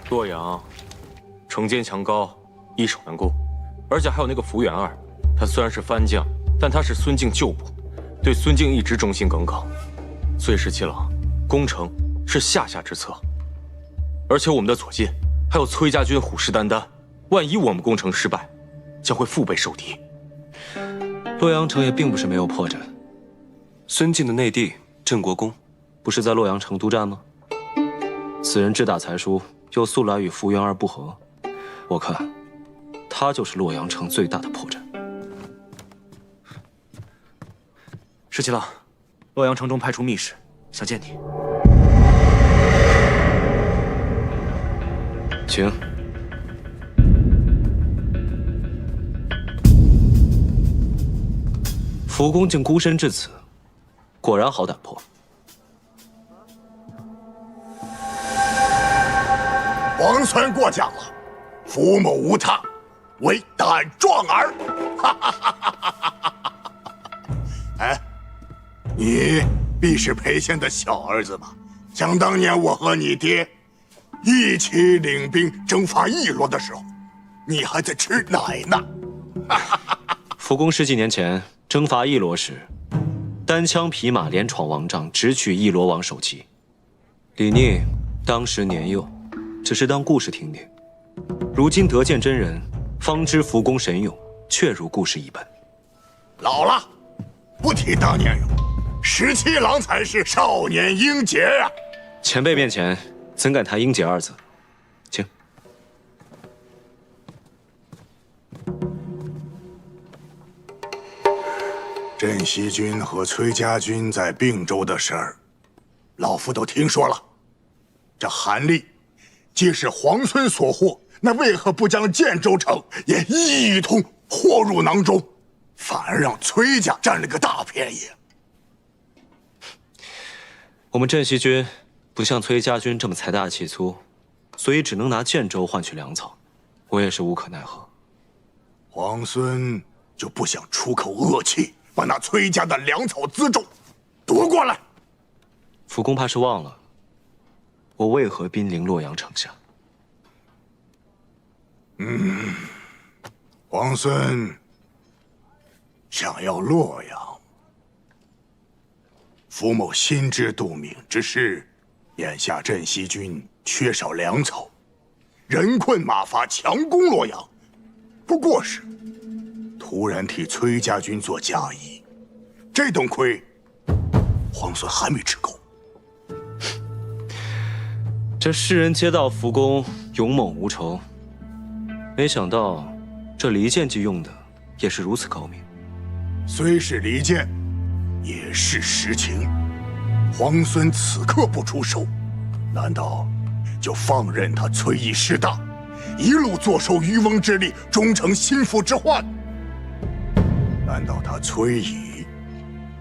洛阳，城坚墙高，易守难攻，而且还有那个福原二，他虽然是番将，但他是孙敬旧部，对孙敬一直忠心耿耿。岁时七郎，攻城是下下之策。而且我们的左近还有崔家军虎视眈眈，万一我们攻城失败，将会腹背受敌。洛阳城也并不是没有破绽。孙敬的内弟郑国公，不是在洛阳城督战吗？此人志大才疏，又素来与福原二不和，我看他就是洛阳城最大的破绽。石七郎，洛阳城中派出密使，想见你。请。福公竟孤身至此，果然好胆魄。王孙过奖了，福某无他，唯胆壮耳。哎，你必是裴县的小儿子吧？想当年我和你爹一起领兵征伐汨罗的时候，你还在吃奶呢。福公10几年前征伐汨罗时，单枪匹马连闯王帐，直取汨罗王首级。李逆当时年幼，只是当故事听听。如今得见真人，方知福公神勇，确如故事一般。老了，不提当年勇，石七郎才是少年英杰啊！前辈面前，怎敢谈英杰二字？请。镇西军和崔家军在并州的事儿，老夫都听说了。这韩立既是皇孙所获，那为何不将建州城也一同获入囊中，反而让崔家占了个大便宜？我们镇西军不像崔家军这么财大气粗，所以只能拿建州换取粮草，我也是无可奈何。皇孙就不想出口恶气，把那崔家的粮草辎重夺过来？福公怕是忘了，我为何兵临洛阳城下？皇孙想要洛阳，福某心知肚明。只是眼下镇西军缺少粮草，人困马乏，强攻洛阳，不过是突然替崔家军做嫁衣，这顿亏皇孙还没吃够。这世人皆道福公勇猛无仇，没想到这离间计用的也是如此高明。虽是离间，也是实情。皇孙此刻不出手，难道就放任他崔义势大，一路坐收渔翁之利，终成心腹之患？难道他崔义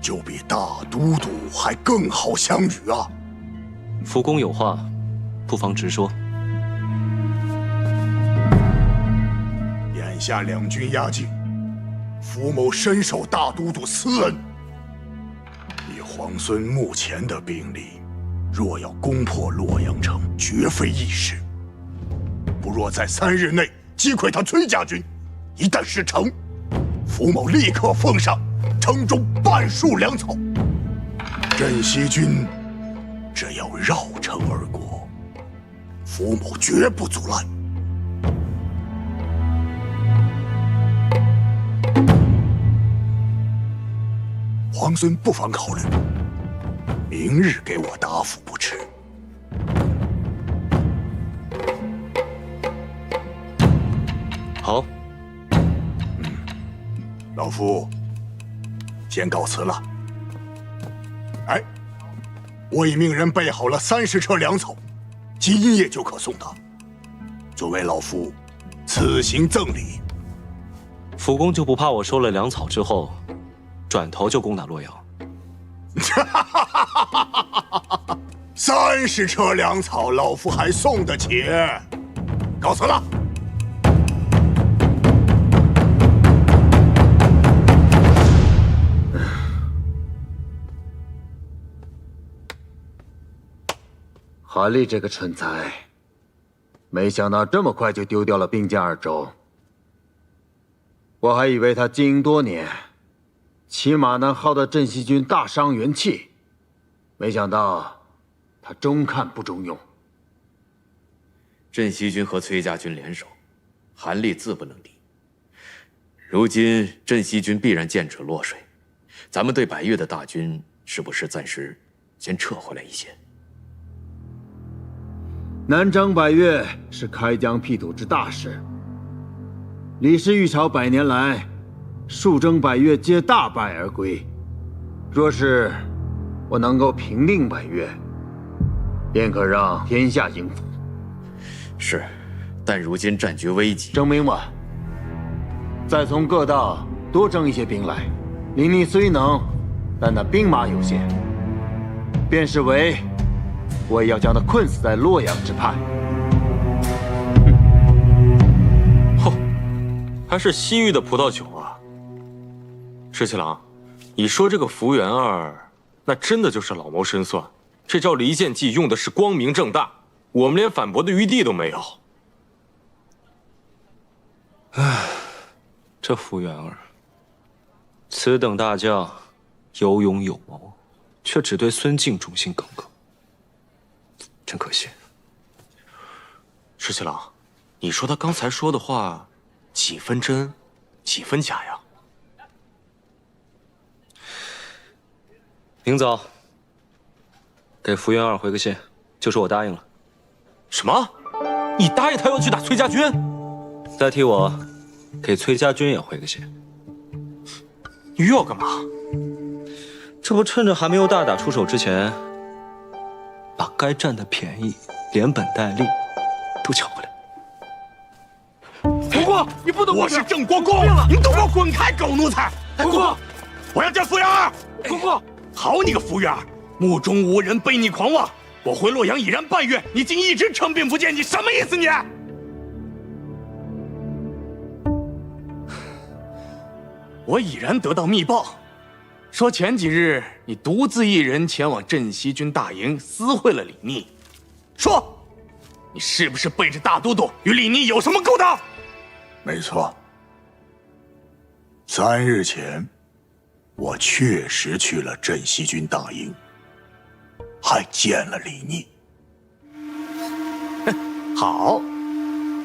就比大都督还更好相与啊？福公有话，不妨直说。眼下两军压境，福某深受大都督私恩。以皇孙目前的兵力，若要攻破洛阳城，绝非易事。不若在3日内击溃他崔家军，一旦事成，福某立刻奉上城中半数粮草。镇西军只要绕城而过，福某绝不阻拦。皇孙不妨考虑，明日给我答复不迟。好。老夫先告辞了。哎，我已命人备好了30车粮草，今夜就可送达，作为老夫此行赠礼。福公就不怕我收了粮草之后，转头就攻打洛阳？30车粮草，老夫还送得起。告辞了。韩立这个蠢材，没想到这么快就丢掉了并肩二州。我还以为他经营多年，起码能耗得镇西军大伤元气，没想到他中看不中用。镇西军和崔家军联手，韩立自不能敌。如今镇西军必然见者落水，咱们对百越的大军是不是暂时先撤回来一些？南征百越是开疆辟土之大事，李氏玉朝100年来，数征百越皆大败而归。若是我能够平定百越，便可让天下应服。是，但如今战局危急，征兵吧，再从各道多征一些兵来。李密虽能，但那兵马有限，便是为，我也要将他困死在洛阳之畔。吼，还是西域的葡萄酒啊！石七郎，你说这个福原二，那真的就是老谋深算。这招离间计用的是光明正大，我们连反驳的余地都没有。这福原二，此等大将，有勇有谋，却只对孙敬忠心耿耿，真可惜。石七郎，你说他刚才说的话，几分真，几分假呀？明早给福原二回个信，就说我答应了。什么？你答应他要去打崔家军？再替我给崔家军也回个信。你又要干嘛？这不趁着还没有大打出手之前，把该占的便宜连本带利都抢回来。国公，你不能！我是郑国公，你都给我滚开，狗奴才！国公，我要见福原二。国公，好你个福原二，目中无人，悖逆狂妄！我回洛阳已然半月，你竟一直称病不见，你什么意思你？我已然得到密报，说前几日你独自一人前往镇西军大营，私会了李逆。说，你是不是背着大都督与李逆有什么勾当？没错，3日前，我确实去了镇西军大营，还见了李逆。好，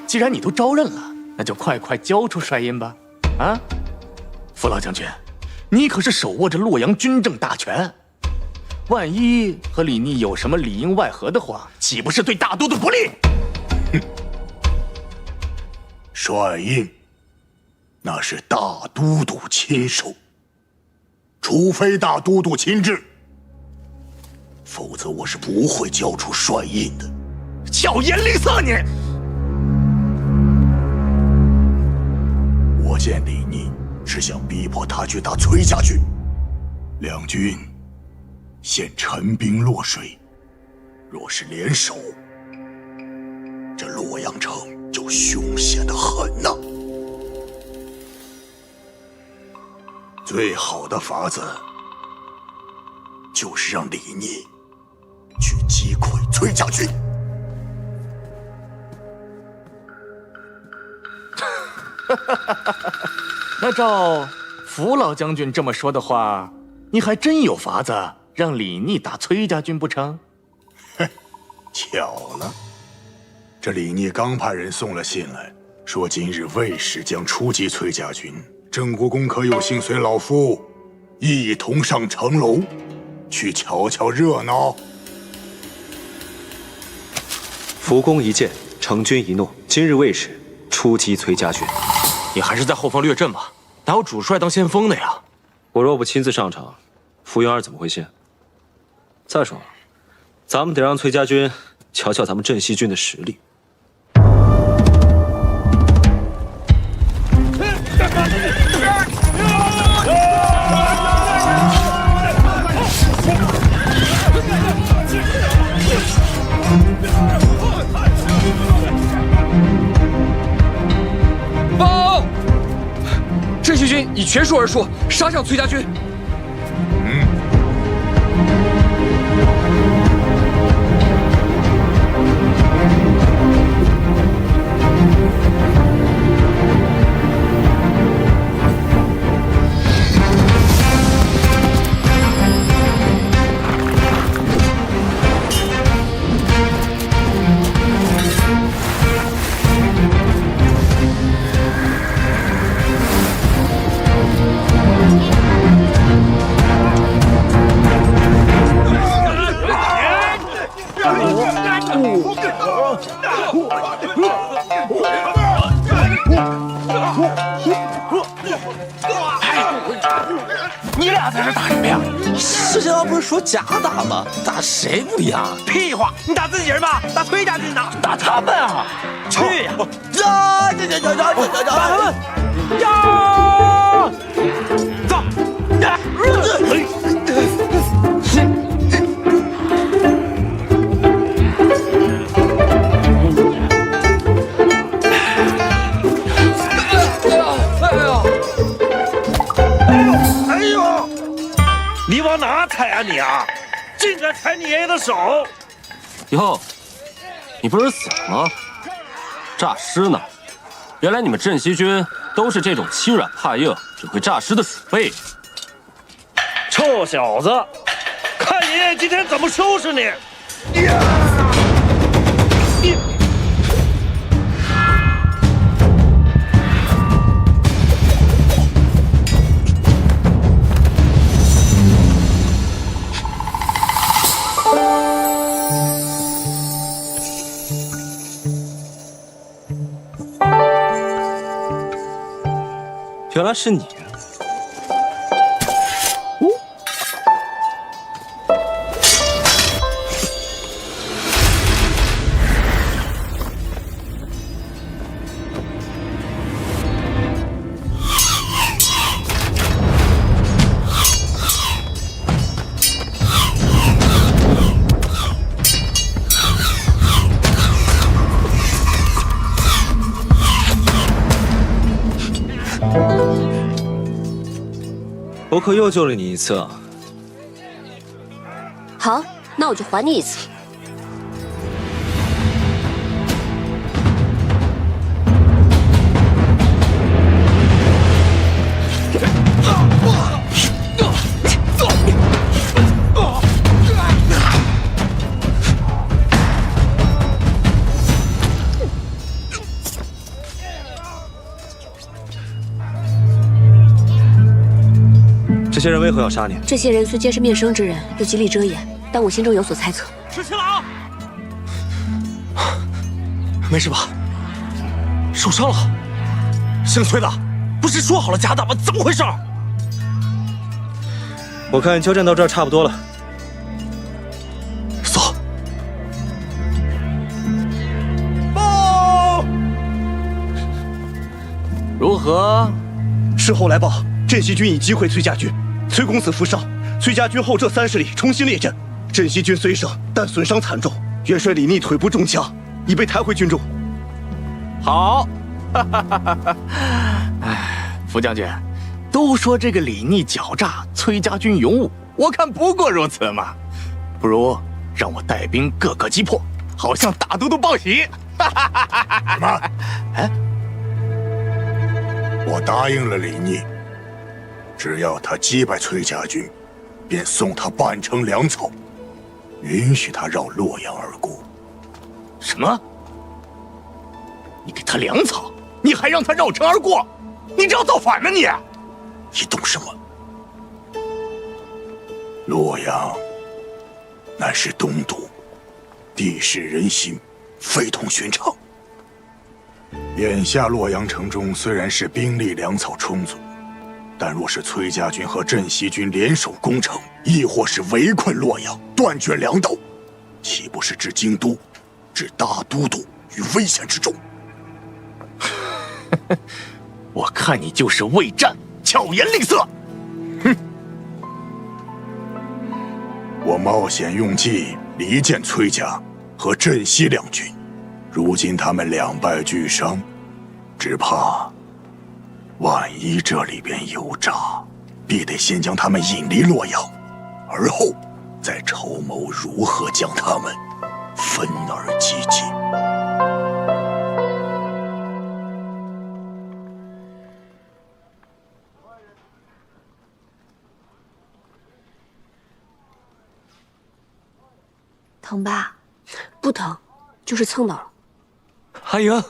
既然你都招认了，那就快快交出帅印吧！啊，傅老将军，你可是手握着洛阳军政大权，万一和李逆有什么里应外合的话，岂不是对大都督不利？帅印，那是大都督亲手，除非大都督亲至，否则我是不会交出帅印的。巧言令色你！我见李逆是想逼迫他去打崔家军，两军现陈兵落水，若是联手，这洛阳城就凶险得很呐。最好的法子就是让李逆去击溃崔家军。那照福老将军这么说的话，你还真有法子让李逆打崔家军不成？嘿，巧了，这李逆刚派人送了信来，说今日魏氏将出击崔家军，郑国公可有幸随老夫一同上城楼，去瞧瞧热闹？福公一见，成军一怒，今日魏氏出击崔家军。你还是在后方略阵吧，哪有主帅当先锋的呀？我若不亲自上场，福原二怎么会信？再说了，咱们得让崔家军瞧瞧咱们镇西军的实力。报！镇西军以全数而数杀向崔家军。石青郎不是说假打吗？打谁不一样？屁话！你打自己人吧，打崔家军呢？打他们啊！去呀！呀！走！哎呦！你往哪踩啊你啊！竟敢踩你爷爷的手！哟，你不是死了吗？诈尸呢？原来你们镇西军都是这种欺软怕硬、只会诈尸的鼠辈。臭小子，看爷爷今天怎么收拾你！原来是你。我可又救了你一次啊！好，那我就还你一次。这些人为何要杀你？这些人虽皆是面生之人，又极力遮掩，但我心中有所猜测。石青郎，没事吧？受伤了？姓崔的，不是说好了假打吗？怎么回事？我看交战到这儿差不多了。走。报！如何？事后来报，镇西军已击溃崔家军。崔公子负伤，崔家军后撤30里，重新列阵。镇西军虽胜，但损伤惨重。元帅李逆腿部中枪，已被抬回军中。好，哎，副将军，都说这个李逆狡诈，崔家军勇武，我看不过如此嘛。不如让我带兵各个击破，好向大都督报喜。什么？哎，我答应了李逆。只要他击败崔家军，便送他半城粮草，允许他绕洛阳而过。什么？你给他粮草，你还让他绕城而过？你这要造反呢你！你懂什么？洛阳乃是东都，地势人心，非同寻常。眼下洛阳城中虽然是兵力粮草充足，但若是崔家军和镇西军联手攻城，亦或是围困洛阳，断绝粮道，岂不是置京都、置大都督于危险之中？我看你就是畏战，巧言令色。哼！我冒险用计离间崔家和镇西两军，如今他们两败俱伤，只怕万一这里边有诈，必得先将他们引离洛阳，而后再筹谋如何将他们分而击尽。疼吧？不疼，就是蹭到了。阿莹，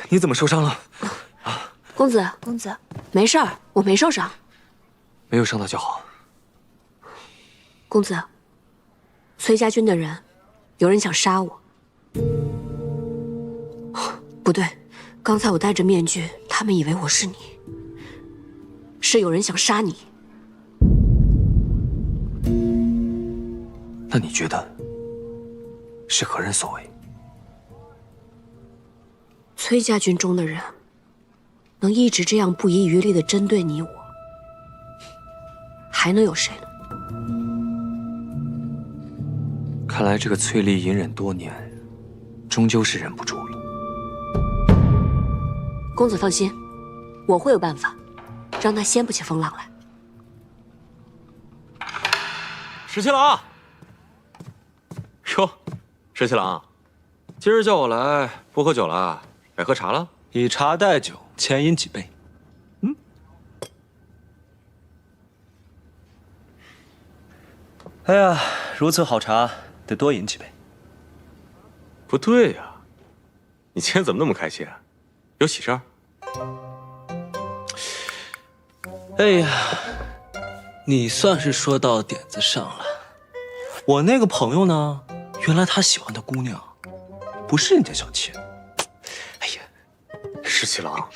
你怎么受伤了？公子，没事儿，我没受伤。没有伤到就好。公子，崔家军的人，有人想杀我。不对，刚才我戴着面具，他们以为我是你。是有人想杀你。那你觉得是何人所为？崔家军中的人能一直这样不遗余力地针对你我，还能有谁呢？看来这个崔丽隐忍多年，终究是忍不住了。公子放心，我会有办法，让他掀不起风浪来。石七郎，哟，石七郎，今儿叫我来，不喝酒了，改喝茶了？以茶代酒，千饮几杯。哎呀，如此好茶，得多饮几杯。不对呀，你今天怎么那么开心啊？有喜事儿？哎呀，你算是说到点子上了。我那个朋友呢，原来他喜欢的姑娘，不是人家小妾。哎呀，石七郎，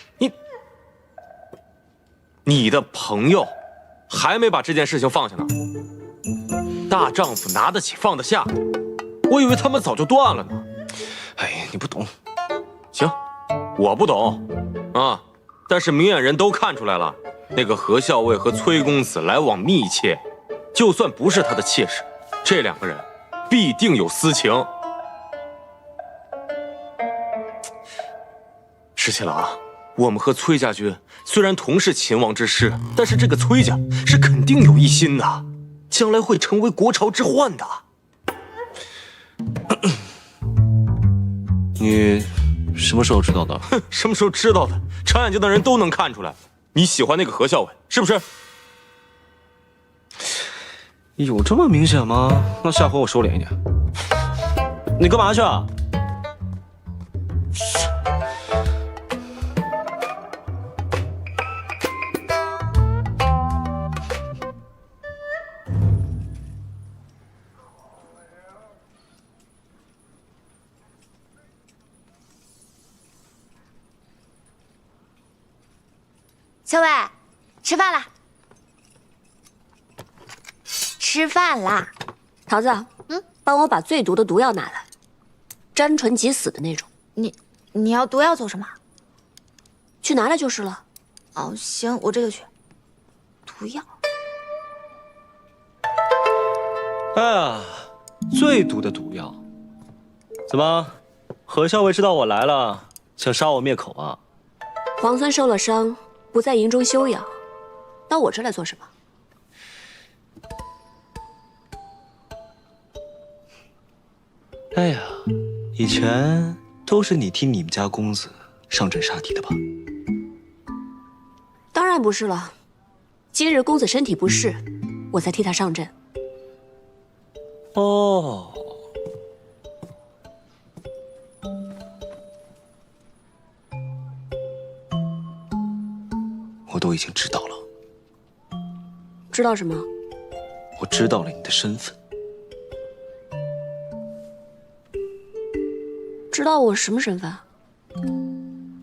你的朋友还没把这件事情放下呢。大丈夫拿得起放得下，我以为他们早就断了呢。哎呀，你不懂。行，我不懂啊，但是明眼人都看出来了，那个何校尉和崔公子来往密切，就算不是他的妾室，这两个人必定有私情。石七郎，我们和崔家军虽然同是秦王之师，但是这个崔家是肯定有一心的，将来会成为国朝之患的。你什么时候知道的？哼，什么时候知道的？长眼睛的人都能看出来。你喜欢那个何校尉，是不是？有这么明显吗？那下回我收敛一点。你干嘛去啊？小伟，吃饭啦！吃饭啦！桃子，帮我把最毒的毒药拿来，沾唇即死的那种。你要毒药做什么？去拿来就是了。哦，行，我这个去。毒药。哎呀，最毒的毒药。怎么，何校尉知道我来了，想杀我灭口啊？皇孙受了伤，不在营中休养，到我这来做什么？哎呀，以前都是你替你们家公子上阵杀敌的吧？当然不是了，今日公子身体不适，我才替他上阵。哦，我都已经知道了。知道什么？我知道了你的身份。知道我什么身份？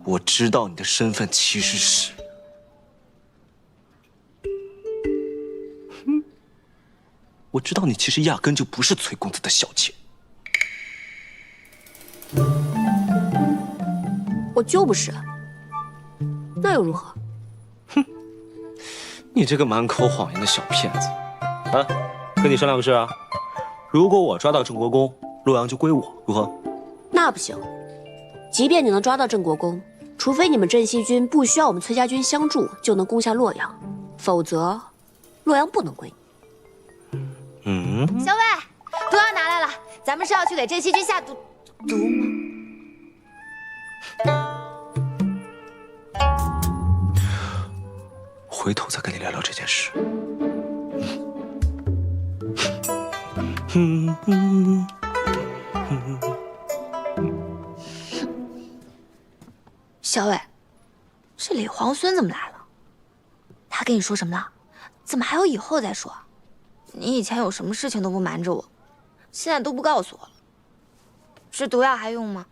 我知道你的身份其实是……我知道你其实压根就不是崔公子的小妾。我就不是，那又如何？你这个满口谎言的小骗子！啊，跟你商量个事啊，如果我抓到郑国公，洛阳就归我，如何？那不行，即便你能抓到郑国公，除非你们镇西军不需要我们崔家军相助就能攻下洛阳，否则洛阳不能归你。小伟，毒药拿来了，咱们是要去给镇西军下毒吗？回头再跟你聊聊这件事。小伟，这李皇孙怎么来了？他跟你说什么了？怎么还有以后再说？你以前有什么事情都不瞒着我，现在都不告诉我了。这毒药还用吗？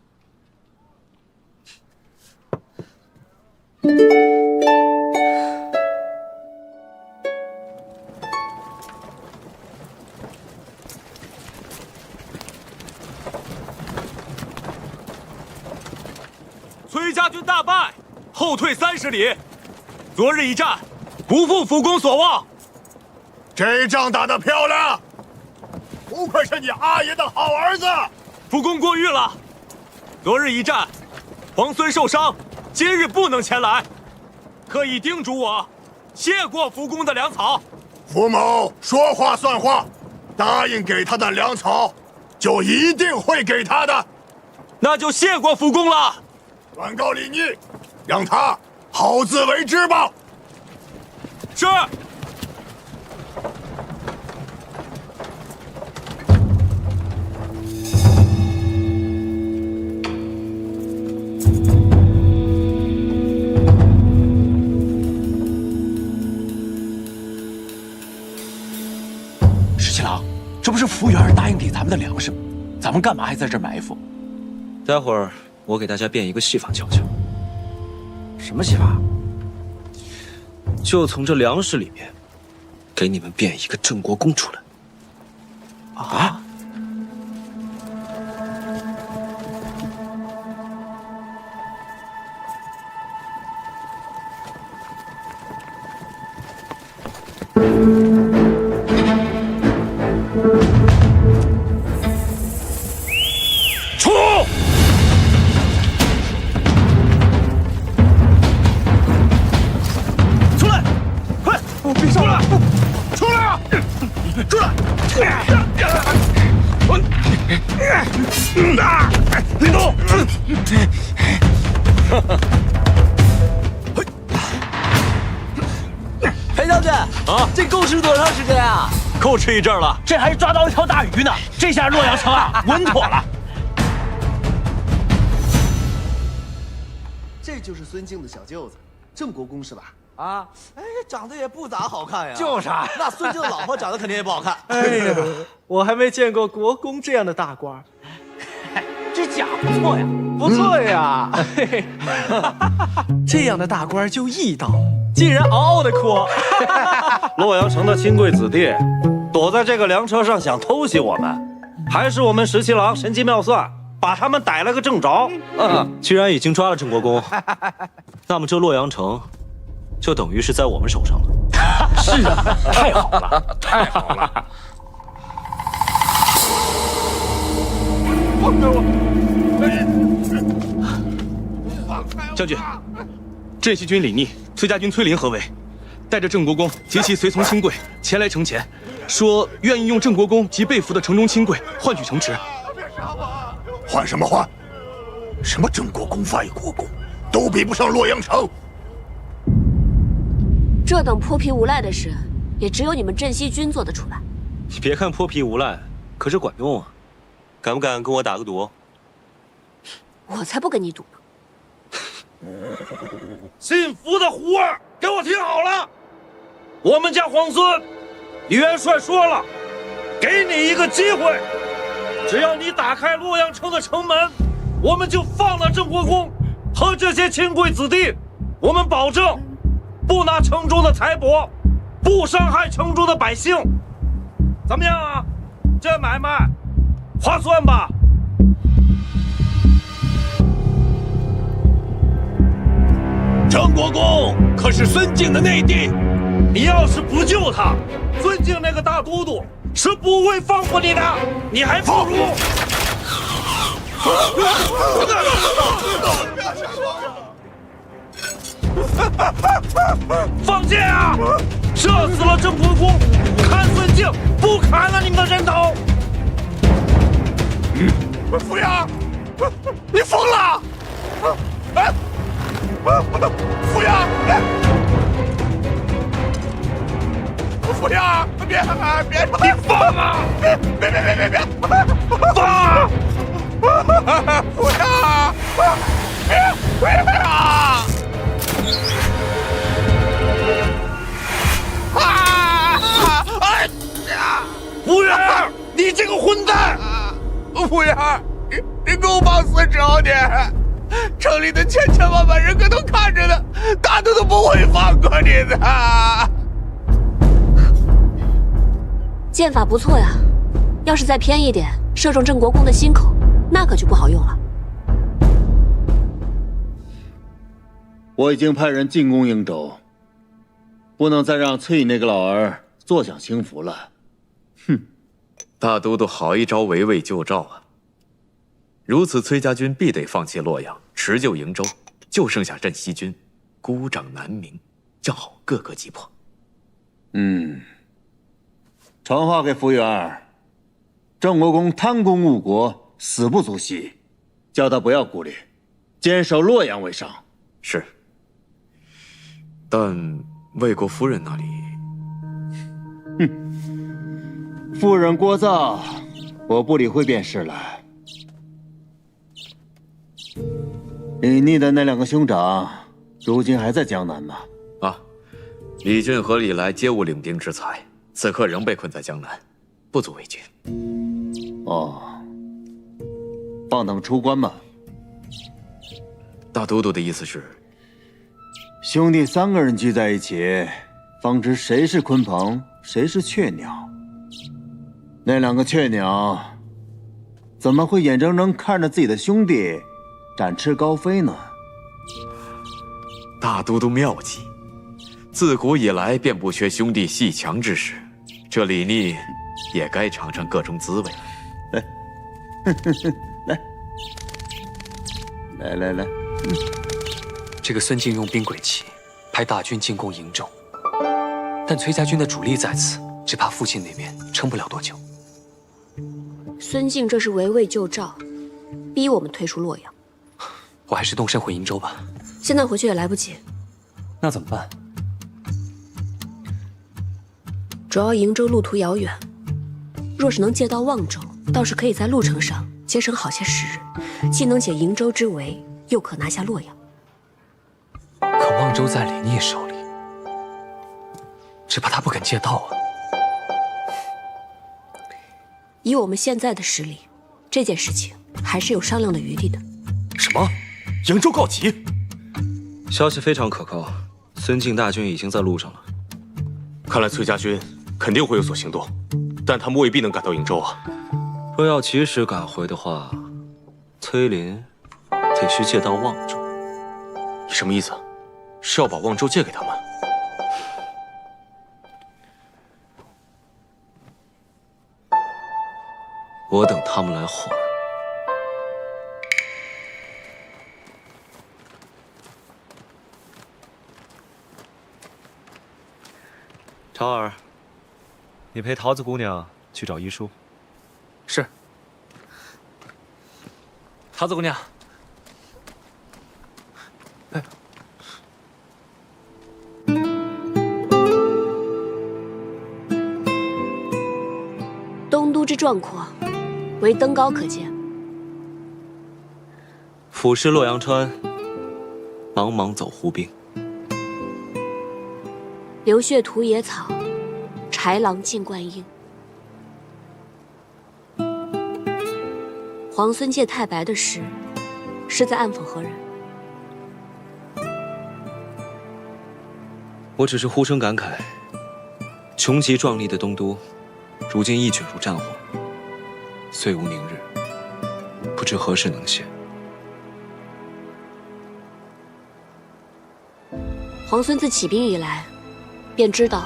崔家军大败，后退30里。昨日一战，不负辅公所望。这仗打得漂亮，不愧是你阿爷的好儿子。辅公过誉了。昨日一战，皇孙受伤，今日不能前来，特意叮嘱我，谢过辅公的粮草。福某说话算话，答应给他的粮草，就一定会给他的。那就谢过辅公了。转告李逆，让他好自为之吧。是。石七郎，这不是服务员答应给咱们的粮食吗？咱们干嘛还在这儿埋伏？待会儿我给大家变一个戏法瞧瞧。什么戏法？就从这粮食里面，给你们变一个郑国公出来。啊！出！出来！快！别上来！出来啊！出来！林东！裴将军啊，这够吃多长时间啊？够吃一阵了。这还抓到一条大鱼呢！这下洛阳城啊，稳妥了。这就是孙敬的小舅子，郑国公是吧？啊，哎，长得也不咋好看呀。就是啊，那孙敬的老婆长得肯定也不好看。哎呀，我还没见过国公这样的大官。这甲不错呀，不错呀。这样的大官就义道，竟然嗷嗷的哭。洛阳城的亲贵子弟躲在这个粮车上想偷袭我们，还是我们石七郎神机妙算，把他们逮了个正着。既然已经抓了郑国公，那么这洛阳城就等于是在我们手上了。是啊，太好了，太好了！放开我！将军，镇西军李逆、崔家军崔林合围，带着郑国公及其随从亲贵前来城前，说愿意用郑国公及被俘的城中亲贵换取城池。换什么换？什么郑国公、外国公，都比不上洛阳城。这等泼皮无赖的事，也只有你们镇西军做得出来。你别看泼皮无赖，可是管用啊！敢不敢跟我打个赌？我才不跟你赌呢！姓福的胡儿，给我听好了，我们家皇孙李元帅说了，给你一个机会，只要你打开洛阳城的城门，我们就放了郑国公和这些亲贵子弟，我们保证不拿城中的财帛，不伤害城中的百姓，怎么样啊？这买卖划算吧？郑国公可是孙敬的内弟，你要是不救他，孙敬那个大都督是不会放过你的，你还不如……放箭啊！射死了郑国公，砍孙敬，不砍了你们的人头！扶阳，你疯了！哎，扶阳，扶阳，别，你放啊！别，放啊！扶阳，别啊！服务员，你这个混蛋！服务员，你给我往死找你！城里的千万人可都看着呢，大都不会放过你的。剑法不错呀，要是再偏一点，射中郑国公的心口，那可就不好用了。我已经派人进攻瀛州，不能再让崔乙那个老儿坐享清福了。哼！大都督好一招围魏救赵啊！如此，崔家军必得放弃洛阳，持救瀛州，就剩下镇西军，孤掌难鸣，正好各个击破。传话给福元，郑国公贪功误国，死不足惜，叫他不要顾虑，坚守洛阳为上。是。但魏国夫人那里，夫人聒噪，我不理会便是了。李逆的那2个兄长，如今还在江南吗？啊，李俊和李来皆无领兵之才，此刻仍被困在江南，不足为惧。哦，放他们出关吗？大都督的意思是，兄弟3个人聚在一起，方知谁是鲲鹏，谁是雀鸟。那2个雀鸟，怎么会眼睁睁看着自己的兄弟展翅高飞呢？大都督妙计，自古以来便不缺兄弟戏强之时，这李逆也该尝尝各种滋味了。来，这个孙敬用兵诡计，派大军进攻瀛州，但崔家军的主力在此，只怕父亲那边撑不了多久。孙敬这是围魏救赵，逼我们退出洛阳。我还是动身回瀛州吧。现在回去也来不及。那怎么办？主要瀛州路途遥远，若是能借到望州，倒是可以在路程上节省好些时日，既能解瀛州之围，又可拿下洛阳。可望州在李逆手里，只怕他不肯借道啊。以我们现在的实力，这件事情还是有商量的余地的。什么？瀛州告急？消息非常可靠，孙敬大军已经在路上了。看来崔家军肯定会有所行动，但他们未必能赶到瀛州啊。若要及时赶回的话，崔林得需借到望州。你什么意思？是要把望州借给他们？我等他们来还。超儿，你陪桃子姑娘去找医书。是。桃子姑娘，东都之壮阔，唯登高可见。俯视洛阳川，茫茫走胡兵。流血屠野草，豺狼尽灌婴。皇孙借太白的事，是在暗讽何人？我只是呼声感慨，穷极壮丽的东都，如今一卷入战火，岁无宁日，不知何时能歇。皇孙自起兵以来，便知道，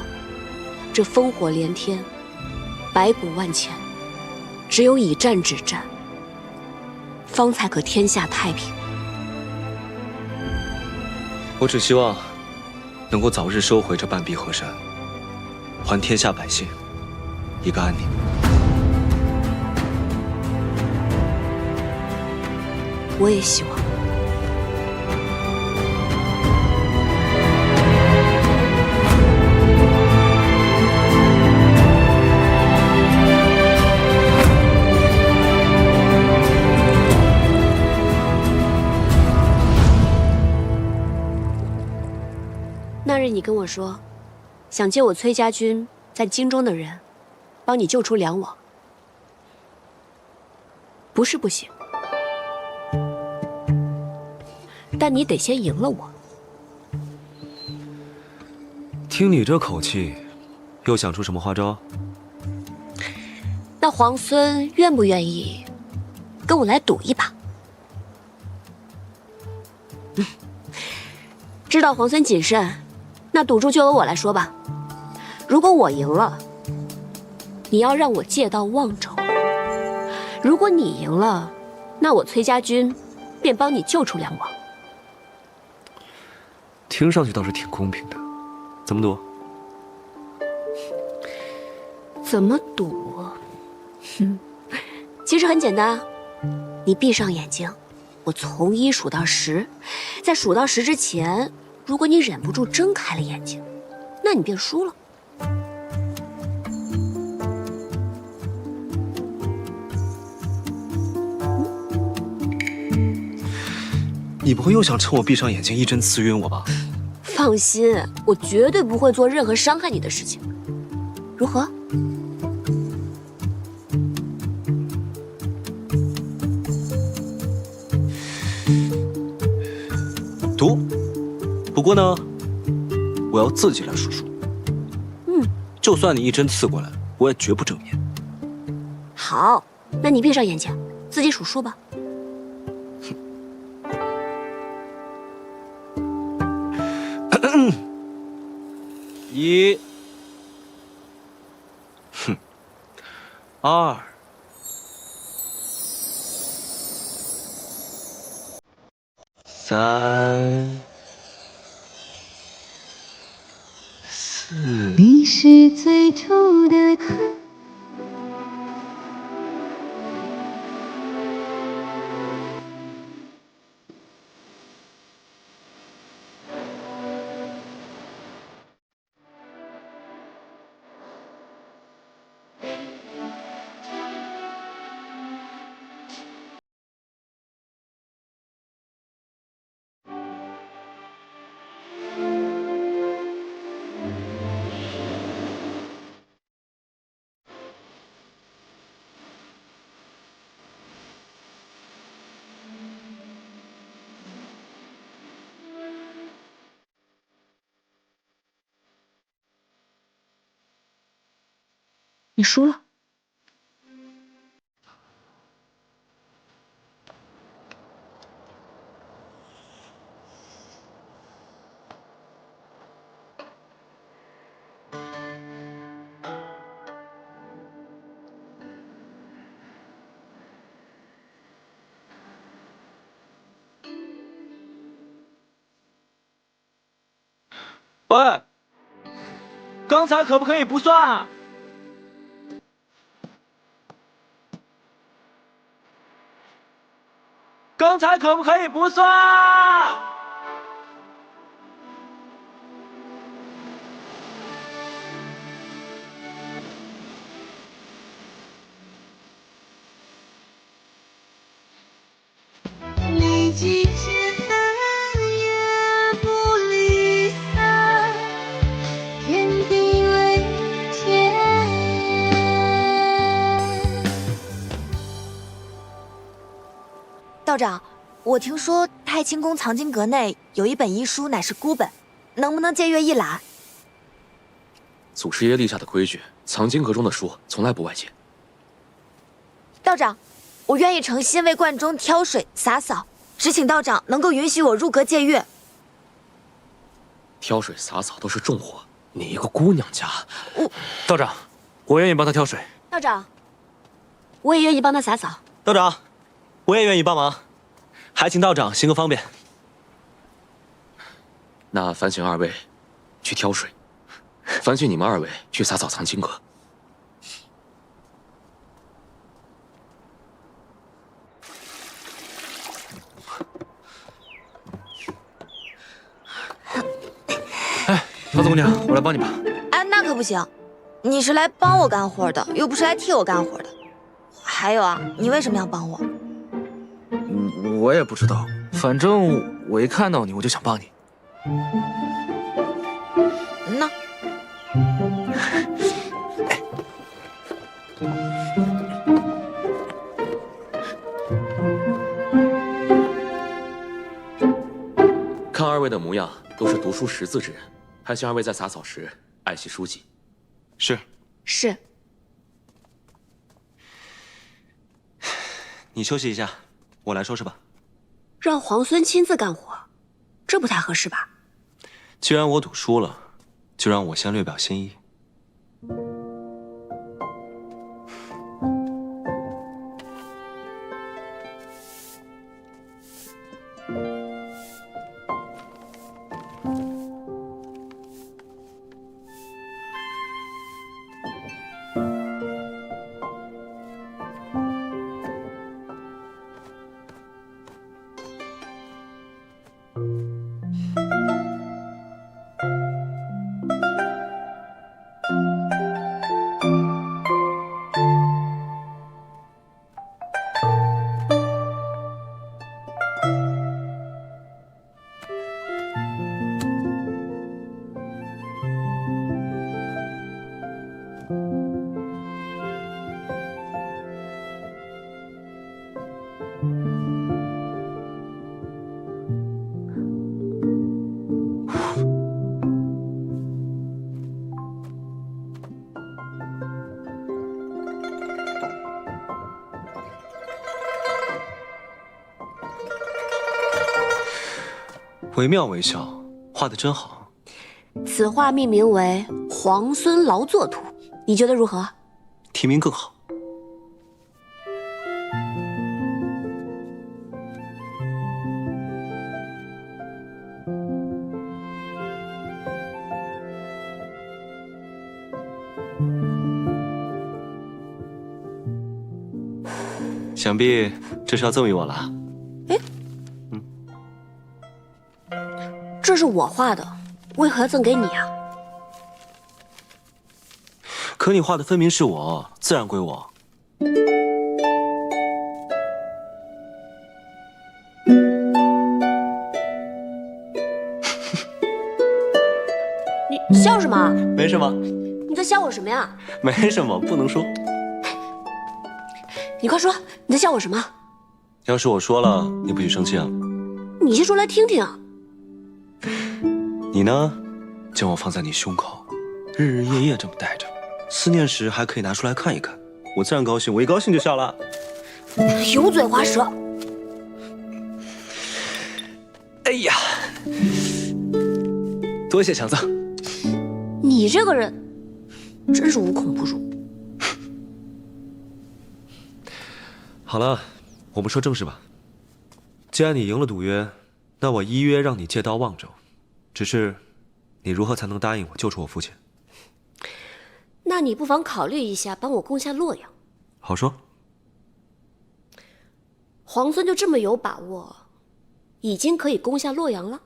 这烽火连天，白骨万千，只有以战止战，方才可天下太平。我只希望能够早日收回这半壁河山，还天下百姓一个安宁。我也希望。那日你跟我说，想借我崔家军在京中的人，帮你救出梁王，不是不行，但你得先赢了我。听你这口气，又想出什么花招？那皇孙愿不愿意跟我来赌一把？知道皇孙谨慎，那赌注就由我来说吧。如果我赢了，你要让我借到望州；如果你赢了，那我崔家军便帮你救出梁王。听上去倒是挺公平的，怎么赌？怎么赌？其实很简单，你闭上眼睛，我从1数到10，在数到10之前，如果你忍不住睁开了眼睛，那你便输了。你不会又想趁我闭上眼睛一针刺晕我吧？放心，我绝对不会做任何伤害你的事情。如何？赌。不过呢，我要自己来数数。就算你一针刺过来，我也绝不正面。好，那你闭上眼睛，自己数数吧。1，2，3，4。你是最初的。你输了。喂，刚才可不可以不算啊？刚才可不可以不算？你即使分也不离散，天地为天。道长，我听说太清宫藏经阁内有一本医书，乃是孤本，能不能借阅一览？祖师爷立下的规矩，藏经阁中的书从来不外借。道长，我愿意诚心为观中挑水洒扫，只请道长能够允许我入阁借阅。挑水洒扫都是重活，你一个姑娘家，道长，我愿意帮他挑水。道长，我也愿意帮他洒扫。道长，我也愿意帮忙，还请道长行个方便。那烦请二位去挑水，烦请你们二位去洒扫藏经阁。哎，桃子姑娘，我来帮你吧。哎，那可不行，你是来帮我干活的，又不是来替我干活的。还有啊，你为什么要帮我？我也不知道，反正我一看到你，我就想帮你。那，看二位的模样，都是读书识字之人，还请二位在洒扫时爱惜书籍。是。是。你休息一下，我来收拾吧。让皇孙亲自干活，这不太合适吧？既然我赌输了，就让我先略表心意。惟妙惟肖，画得真好。此画命名为《皇孙劳作图》，你觉得如何？题名更好。想必这是要赠予我了。这是我画的，为何要赠给你啊？可你画的分明是我，自然归我。你笑什么？没什么。你在笑我什么呀？没什么，不能说。你快说，你在笑我什么？要是我说了，你不许生气啊？你先说来听听。你呢，将我放在你胸口，日日夜夜这么带着，思念时还可以拿出来看一看，我自然高兴，我一高兴就笑了。油嘴滑舌。哎呀，多谢强赠。你这个人真是无孔不入。好了，我们说正事吧。既然你赢了赌约，那我依约让你借刀望州。只是，你如何才能答应我救出我父亲？那你不妨考虑一下，帮我攻下洛阳。好说。皇孙就这么有把握，已经可以攻下洛阳了？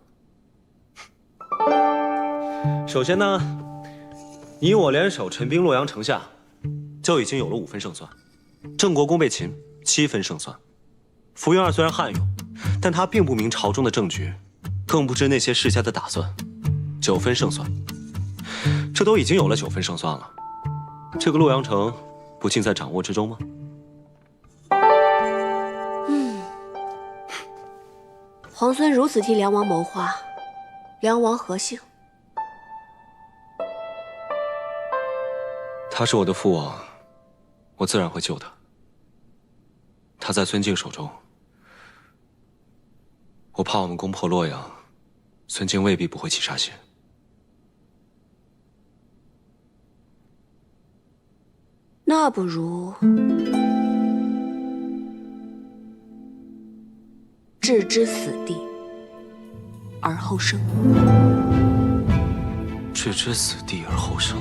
首先呢，你我联手陈兵洛阳城下，就已经有了5分胜算。郑国公被擒，7分胜算。福云二虽然悍勇，但他并不明朝中的政局。更不知那些世家的打算，9分胜算，这都已经有了9分胜算了。这个洛阳城不尽在掌握之中吗？皇孙如此替梁王谋划，梁王何幸？他是我的父王，我自然会救他。他在孙敬手中，我怕我们攻破洛阳，孙敬未必不会起杀心。那不如置之死地而后生。置之死地而后生。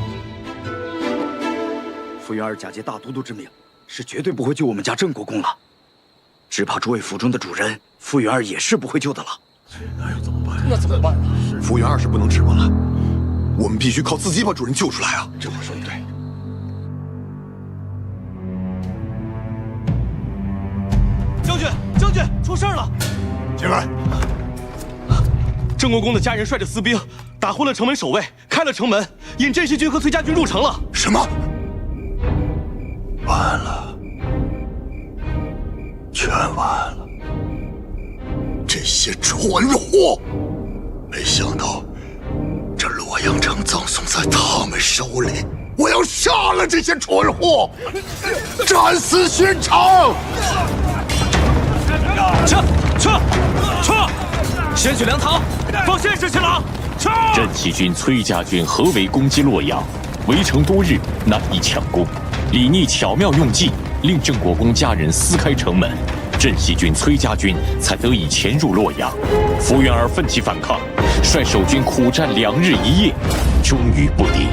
傅云儿假借大都督之名，是绝对不会救我们家郑国公了。只怕诸位府中的主人，傅云儿也是不会救的了。那要怎么办？那怎么办？傅云儿是不能指望了，我们必须靠自己把主人救出来啊！这话说的对。将军，出事了！进来。郑国公的家人率着私兵打昏了城门守卫，开了城门，引镇西军和崔家军入城了。什么？完了，全完了！这些蠢货，没想到这洛阳城葬送在他们手里。我要杀了这些蠢货，斩死寻常！撤！先去粮堂，放县使去了。镇西军崔家军合围攻击洛阳，围城多日，难以强攻。李逆巧妙用计，令郑国公家人撕开城门，镇西军崔家军才得以潜入洛阳。福原儿奋起反抗，率守军苦战2日1夜，终于不敌。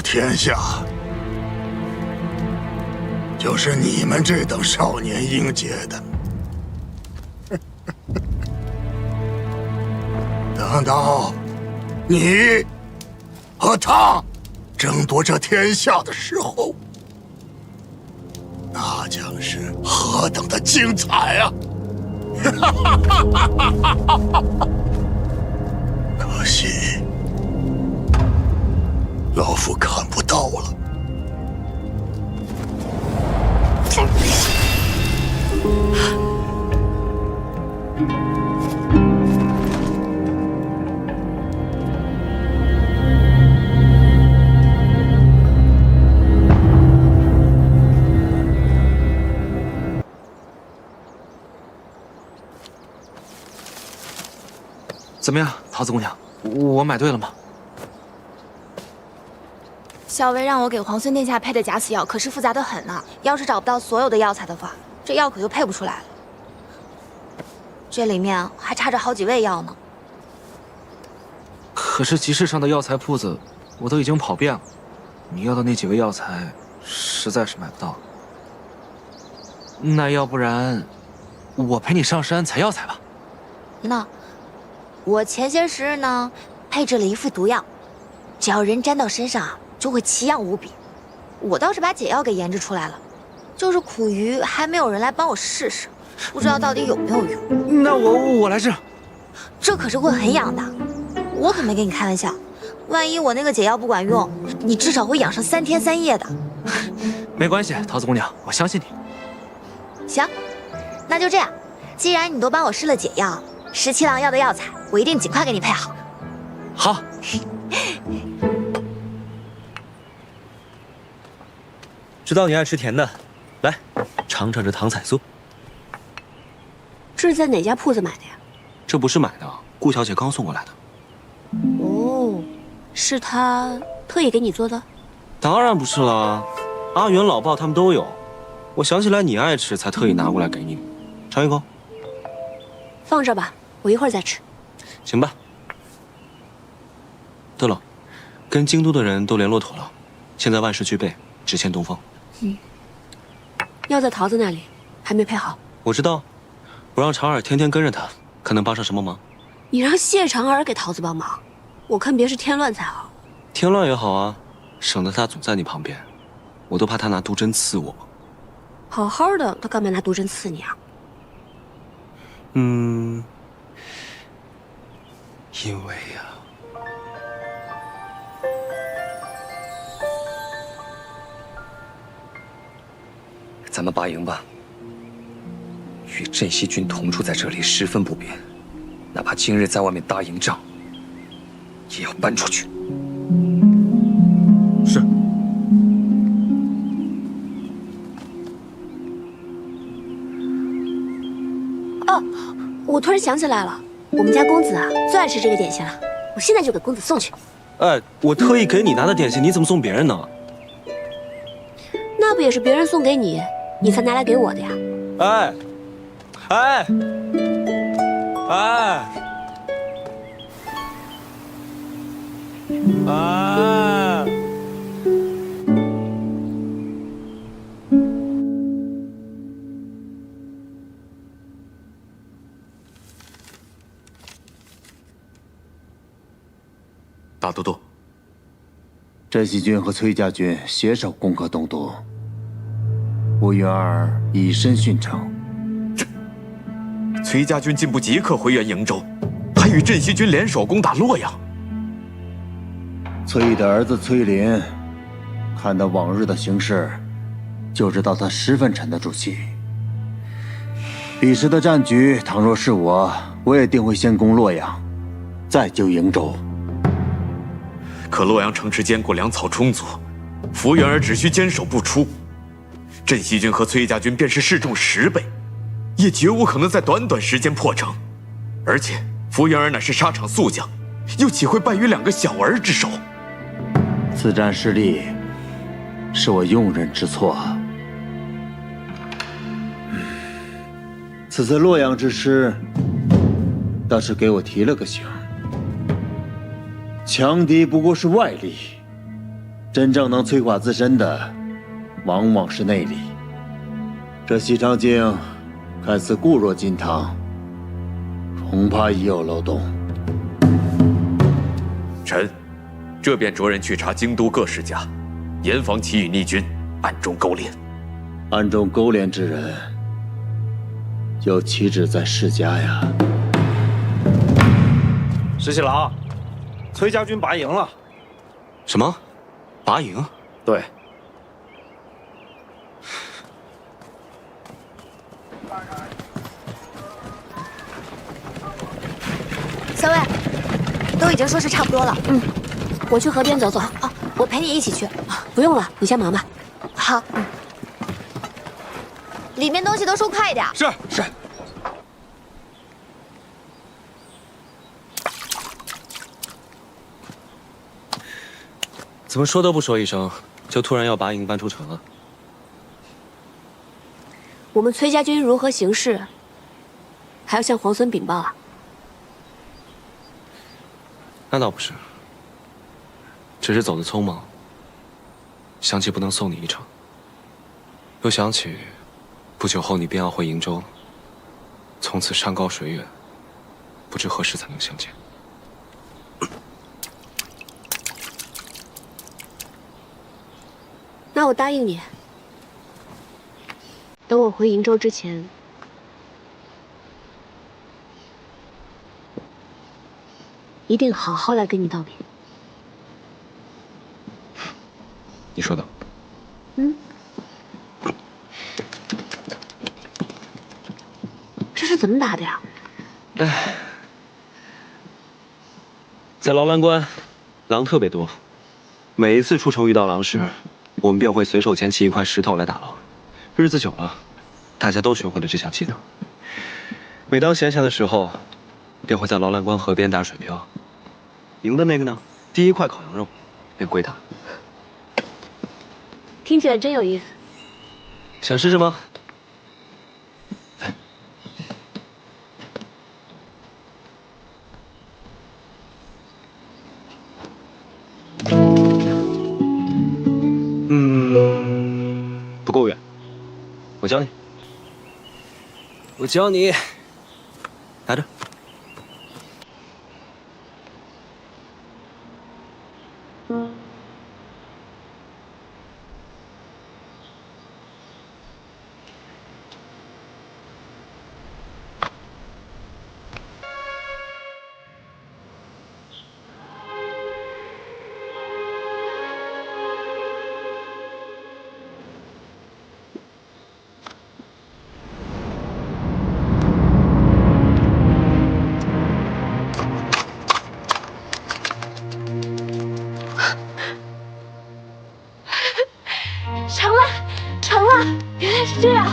天下就是你们这等少年英杰的。等到你和他争夺这天下的时候，那将是何等的精彩啊！可惜。 老夫看不到了。怎么样，桃子姑娘，我买对了吗？ 小薇让我给皇孙殿下配的假死药，可是复杂的很呢。要是找不到所有的药材的话，这药可就配不出来了。这里面还差着好几味药呢。可是集市上的药材铺子，我都已经跑遍了，你要的那几味药材，实在是买不到。那要不然，我陪你上山采药材吧。那，我前些时日呢，配置了一副毒药，只要人沾到身上啊。 就会奇痒无比，我倒是把解药给研制出来了，就是苦于还没有人来帮我试试，不知道到底有没有用。那我来治，这可是会很痒的，我可没跟你开玩笑。万一我那个解药不管用，你至少会养上3天3夜的。没关系，桃子姑娘，我相信你。行，那就这样，既然你都帮我试了解药，17郎要的药材，我一定尽快给你配好。好。知道你爱吃甜的，来尝尝这糖彩酥。这是在哪家铺子买的呀？这不是买的，顾小姐刚送过来的。哦，是她特意给你做的？当然不是了，阿元、老鲍他们都有。我想起来你爱吃，才特意拿过来给你。尝一口。放这吧，我一会儿再吃。行吧。对了，跟京都的人都联络妥了，现在万事俱备，只欠东风。药在桃子那里，还没配好。我知道，我让长耳天天跟着他，看能帮上什么忙。你让谢长儿给桃子帮忙，我看别是添乱才好。添乱也好啊，省得他总在你旁边，我都怕他拿毒针刺我。好好的，他干嘛拿毒针刺你啊？因为呀，咱们拔营吧。与镇西军同住在这里十分不便，哪怕今日在外面搭营帐，也要搬出去。是。哦，我突然想起来了，我们家公子啊最爱吃这个点心了，我现在就给公子送去。哎，我特意给你拿的点心，你怎么送别人呢？那不也是别人送给你，你才拿来给我的呀？哎，哎，哎，哎。大都督，镇西军和崔家军携手攻克东都，吴云儿以身殉城。崔家军进不即刻回援瀛州，还与镇西军联手攻打洛阳。崔毅的儿子崔林，看到往日的形势，就知道他十分沉得住气。彼时的战局，倘若是我，我也定会先攻洛阳，再救瀛州。可洛阳城池坚固，粮草充足，福原儿只需坚守不出，镇西军和崔家军便是士众10倍，也绝无可能在短短时间破城。而且福原儿乃是沙场宿将，又岂会败于2个小儿之手？此战失利，是我用人之错。此次洛阳之失，倒是给我提了个醒。强敌不过是外力，真正能摧垮自身的，往往是内力。这西长京看似固若金汤，恐怕已有漏洞。臣这便着人去查京都各世家，严防其与逆军暗中勾连。暗中勾连之人，又岂止在世家呀？石七郎，崔家军拔营了。什么？拔营？对。小伟，都已经说是差不多了。我去河边走走。啊，我陪你一起去。不用了，你先忙吧。好。里面东西都收快一点。是。怎么说都不说一声，就突然要拔营搬出城了？我们崔家军如何行事，还要向皇孙禀报啊？那倒不是，只是走得匆忙，想起不能送你一程，又想起不久后你便要回瀛州，从此山高水远，不知何时才能相见。那我答应你，等我回瀛州之前，一定好好来跟你道别。你说的。这是怎么打的呀？在劳兰关，狼特别多，每一次出城遇到狼时，我们便会随手捡起一块石头来打狼。日子久了，大家都学会了这项技能。每当闲暇的时候，便会在劳兰关河边打水漂。赢的那个呢，第一块烤羊肉便归他。听起来真有意思。想试试吗？我教你。我教你，拿着。成了，成了，原来是这样。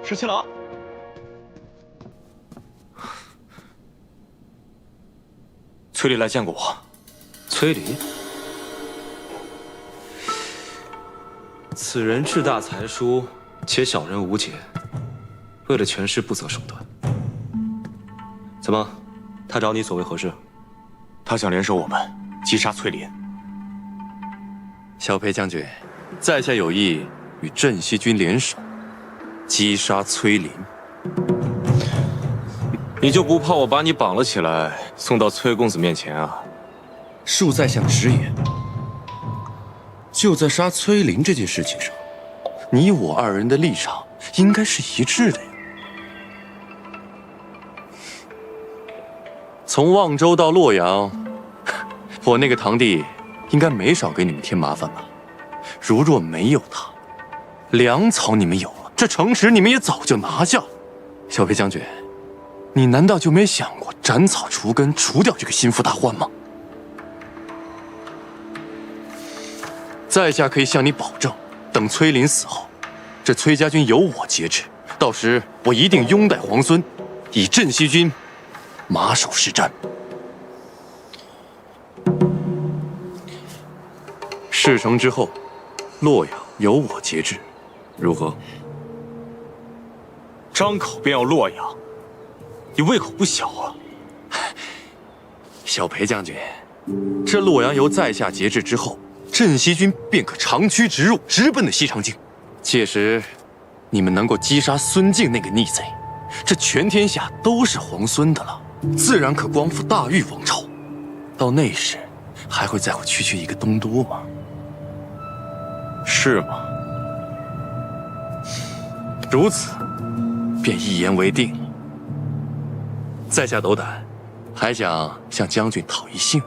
十七郎，崔离来见过我。崔离，此人志大才疏，且小人无解，为了权势不择手段。怎么，他找你所为何事？他想联手我们击杀崔林。小裴将军，在下有意与镇西军联手，击杀崔林。你就不怕我把你绑了起来，送到崔公子面前啊？恕在下直言，就在杀崔林这件事情上，你我二人的立场应该是一致的呀。从望州到洛阳，我那个堂弟应该没少给你们添麻烦吧？如若没有他，粮草你们有了，这城池你们也早就拿下了。小裴将军，你难道就没想过斩草除根，除掉这个心腹大患吗？在下可以向你保证，等崔林死后，这崔家军由我节制，到时我一定拥戴皇孙，以镇西军马首是瞻。事成之后，洛阳由我节制，如何？张口便要洛阳，你胃口不小啊！小裴将军，这洛阳由在下节制之后，镇西军便可长驱直入，直奔的西长京。届时，你们能够击杀孙敬那个逆贼，这全天下都是皇孙的了，自然可光复大玉王朝。到那时，还会在乎区区一个东都吗？是吗？如此，便一言为定。在下斗胆，还想向将军讨一信。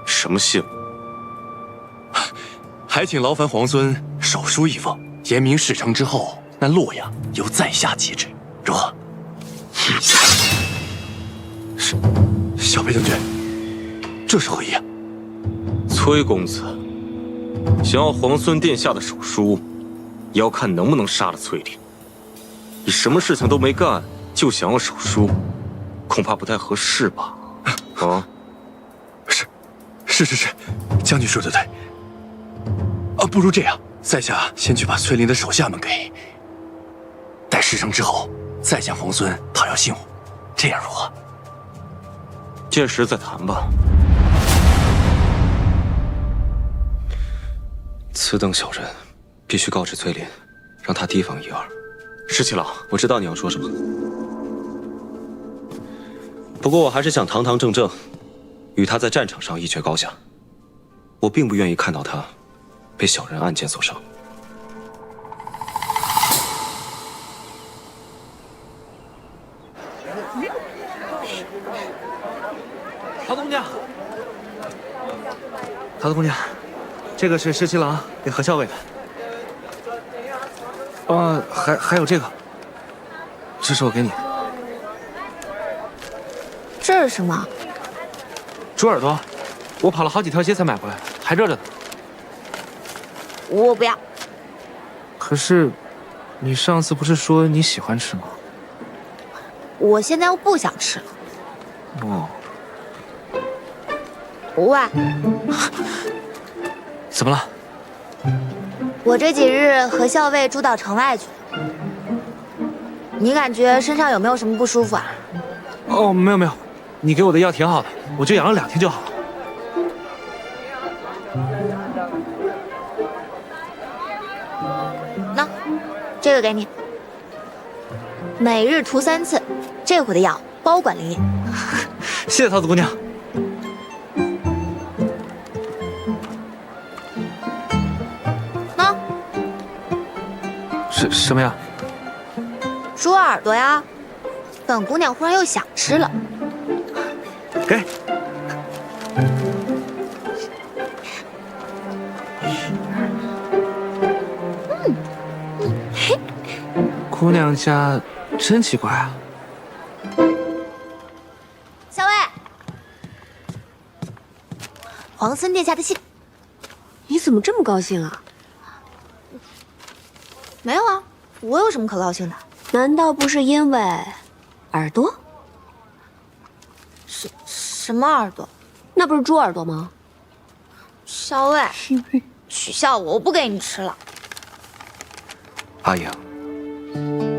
什么信？还请劳烦皇孙手书一封，言明事成之后，那洛阳由在下节制，如何？是，小裴将军，这是何意啊？崔公子想要皇孙殿下的手书，也要看能不能杀了崔林。你什么事情都没干，就想要手书，恐怕不太合适吧？啊？是，将军说得对。不如这样，在下先去把崔林的手下们给，待事成之后，再向皇孙讨要信物，这样如何？届时再谈吧。此等小人，必须告知崔林，让他提防一二。十七郎，我知道你要说什么，不过我还是想堂堂正正与他在战场上一决高下。我并不愿意看到他被小人暗箭所伤。陶子姑娘，陶子姑娘，这个是十七郎给何校尉的。还有这个，这是我给你。这是什么？猪耳朵，我跑了好几条街才买回来，还热着呢。我不要。可是，你上次不是说你喜欢吃吗？我现在又不想吃了。哦，喂，怎么了？我这几日和校尉住到城外去了，你感觉身上有没有什么不舒服啊？哦，没有没有，你给我的药挺好的，我就养了2天就好了。那，这个给你，每日涂3次，这回的药包管灵验。谢谢桃子姑娘。那，什么呀？猪耳朵呀，本姑娘忽然又想吃了。给。姑娘家真奇怪啊。校尉，皇孙殿下的信。你怎么这么高兴啊？没有啊，我有什么可高兴的？难道不是因为耳朵？什么耳朵？那不是猪耳朵吗？校尉，取笑我，我不给你吃了。阿莹，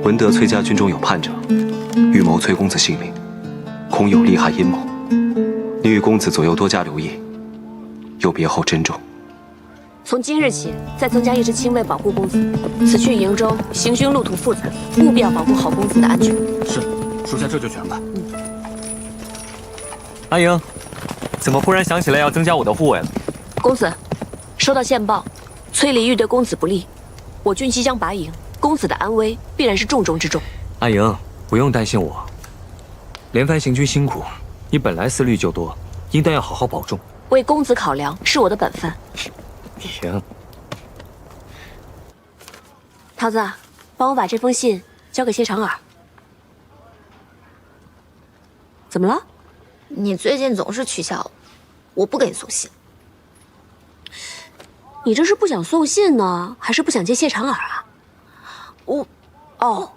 闻得崔家军中有叛者，欲谋崔公子性命，恐有利害阴谋。你与公子左右多加留意，有别后珍重。从今日起，再增加1支亲卫保护公子。此去营州，行军路途复杂，务必要保护好公子的安全。是，属下这就全办。阿莹，怎么忽然想起来要增加我的护卫了？公子，收到线报，崔离欲对公子不利，我军即将拔营，公子的安危必然是重中之重。阿莹，不用担心我，连番行军辛苦，你本来思虑就多，应当要好好保重。为公子考量是我的本分。行。桃子，帮我把这封信交给谢长耳。怎么了？你最近总是取笑我，我不给你送信。你这是不想送信呢，还是不想接谢长耳啊？哦，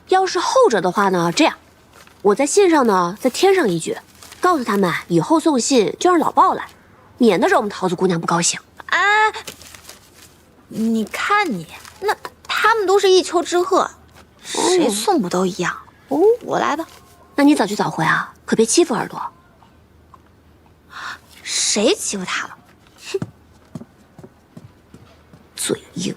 要是后者的话呢，这样，我在信上呢再添上一句，告诉他们以后送信就让老鲍来，免得惹我们桃子姑娘不高兴。哎，你看你，那他们都是一丘之貉，谁送不都一样？哦，我来吧。那你早去早回啊，可别欺负耳朵。谁欺负他了？哼，嘴硬。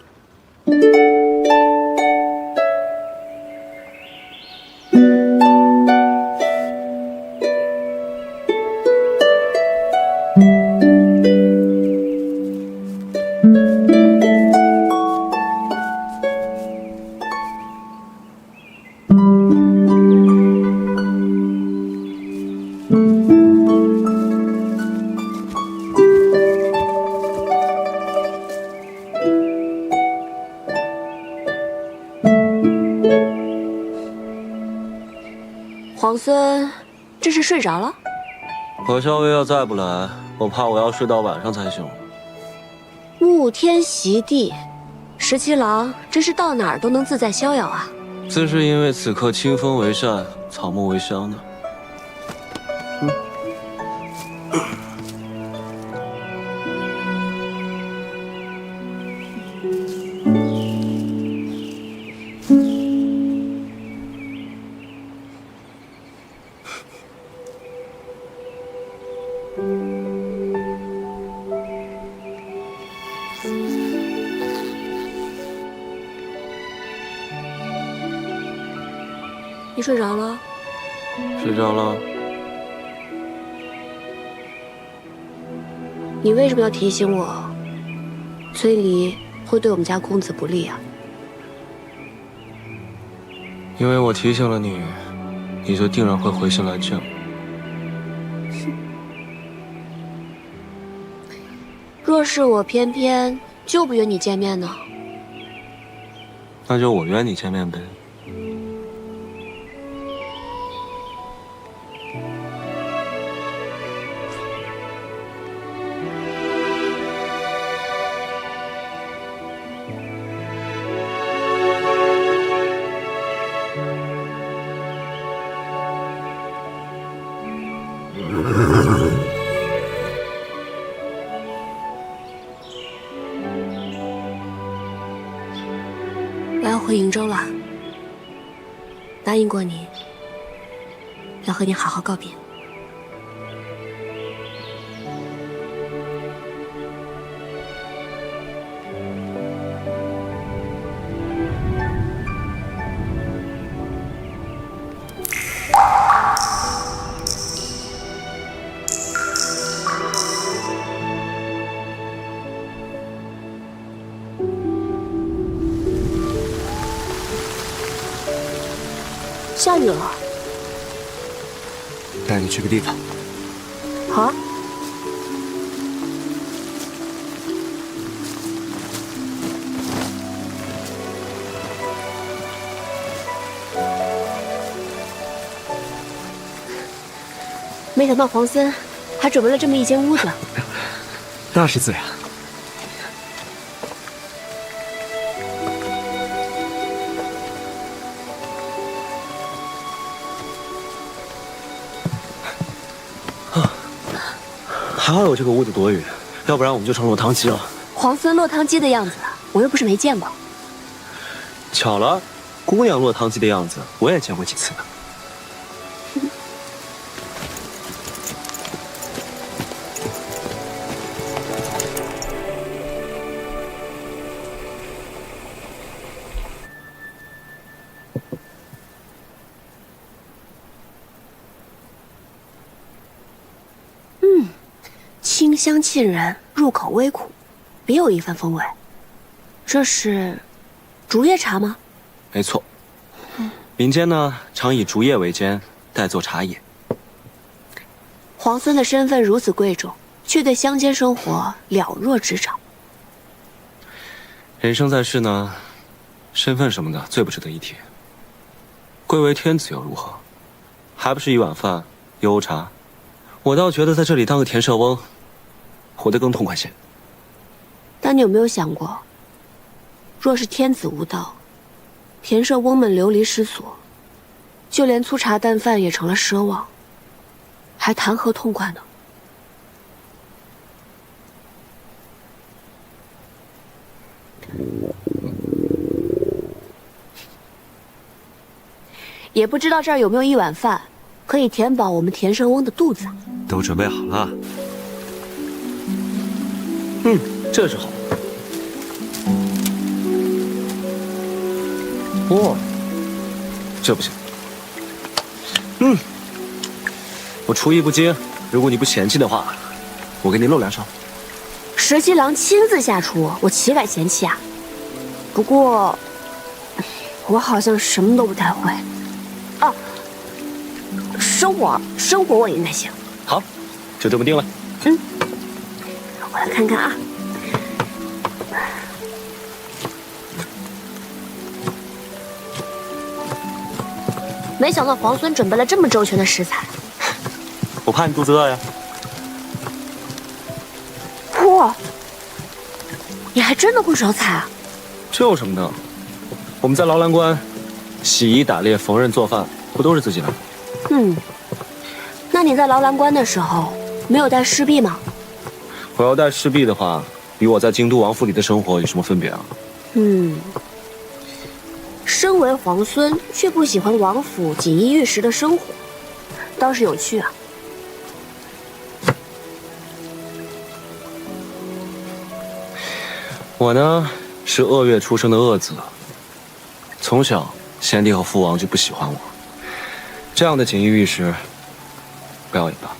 皇孙，这是睡着了？我校尉要再不来，我怕我要睡到晚上才行。沐天席地，17郎真是到哪儿都能自在逍遥啊！自是因为此刻清风为扇，草木为香呢。你睡着了？睡着了。你为什么要提醒我，崔离会对我们家公子不利啊？因为我提醒了你，你就定然会回心来见我。若是我偏偏就不约你见面呢？那就我约你见面呗。我要回瀛州了，答应过你，要和你好好告别。下雨了，带你去个地方。好啊。没想到黄森还准备了这么一间屋子。那是自然。还好有这个屋子躲雨，要不然我们就成落汤鸡了。黄森落汤鸡的样子，我又不是没见过。巧了，姑娘落汤鸡的样子，我也见过几次呢。清香沁人，入口微苦，别有一番风味。这是竹叶茶吗？没错。民间呢，常以竹叶为煎，代作茶饮。皇孙的身份如此贵重，却对乡间生活了若指掌。人生在世呢，身份什么的最不值得一提。贵为天子又如何？还不是一碗饭，一瓯茶。我倒觉得在这里当个田舍翁，活得更痛快些。但你有没有想过，若是天子无道，田舍翁们流离失所，就连粗茶淡饭也成了奢望，还谈何痛快呢？也不知道这儿有没有一碗饭，可以填饱我们田舍翁的肚子。都准备好了。这是好。哇，这不行。我厨艺不精，如果你不嫌弃的话，我给你露两手。石七郎亲自下厨，我岂敢嫌弃啊？不过，我好像什么都不太会。啊，生火我应该行。好，就这么定了。我来看看啊。没想到皇孙准备了这么周全的食材。我怕你肚子饿呀。哇，你还真的会烧菜啊？这有什么的？我们在劳兰关，洗衣、打猎、缝纫、做饭，不都是自己来？那你在劳兰关的时候，没有带侍婢吗？我要带侍婢的话，与我在京都王府里的生活有什么分别啊？身为皇孙，却不喜欢王府锦衣玉食的生活，倒是有趣啊。我呢，是鄂越出生的鄂子，从小先帝和父王就不喜欢我，这样的锦衣玉食，不要也罢。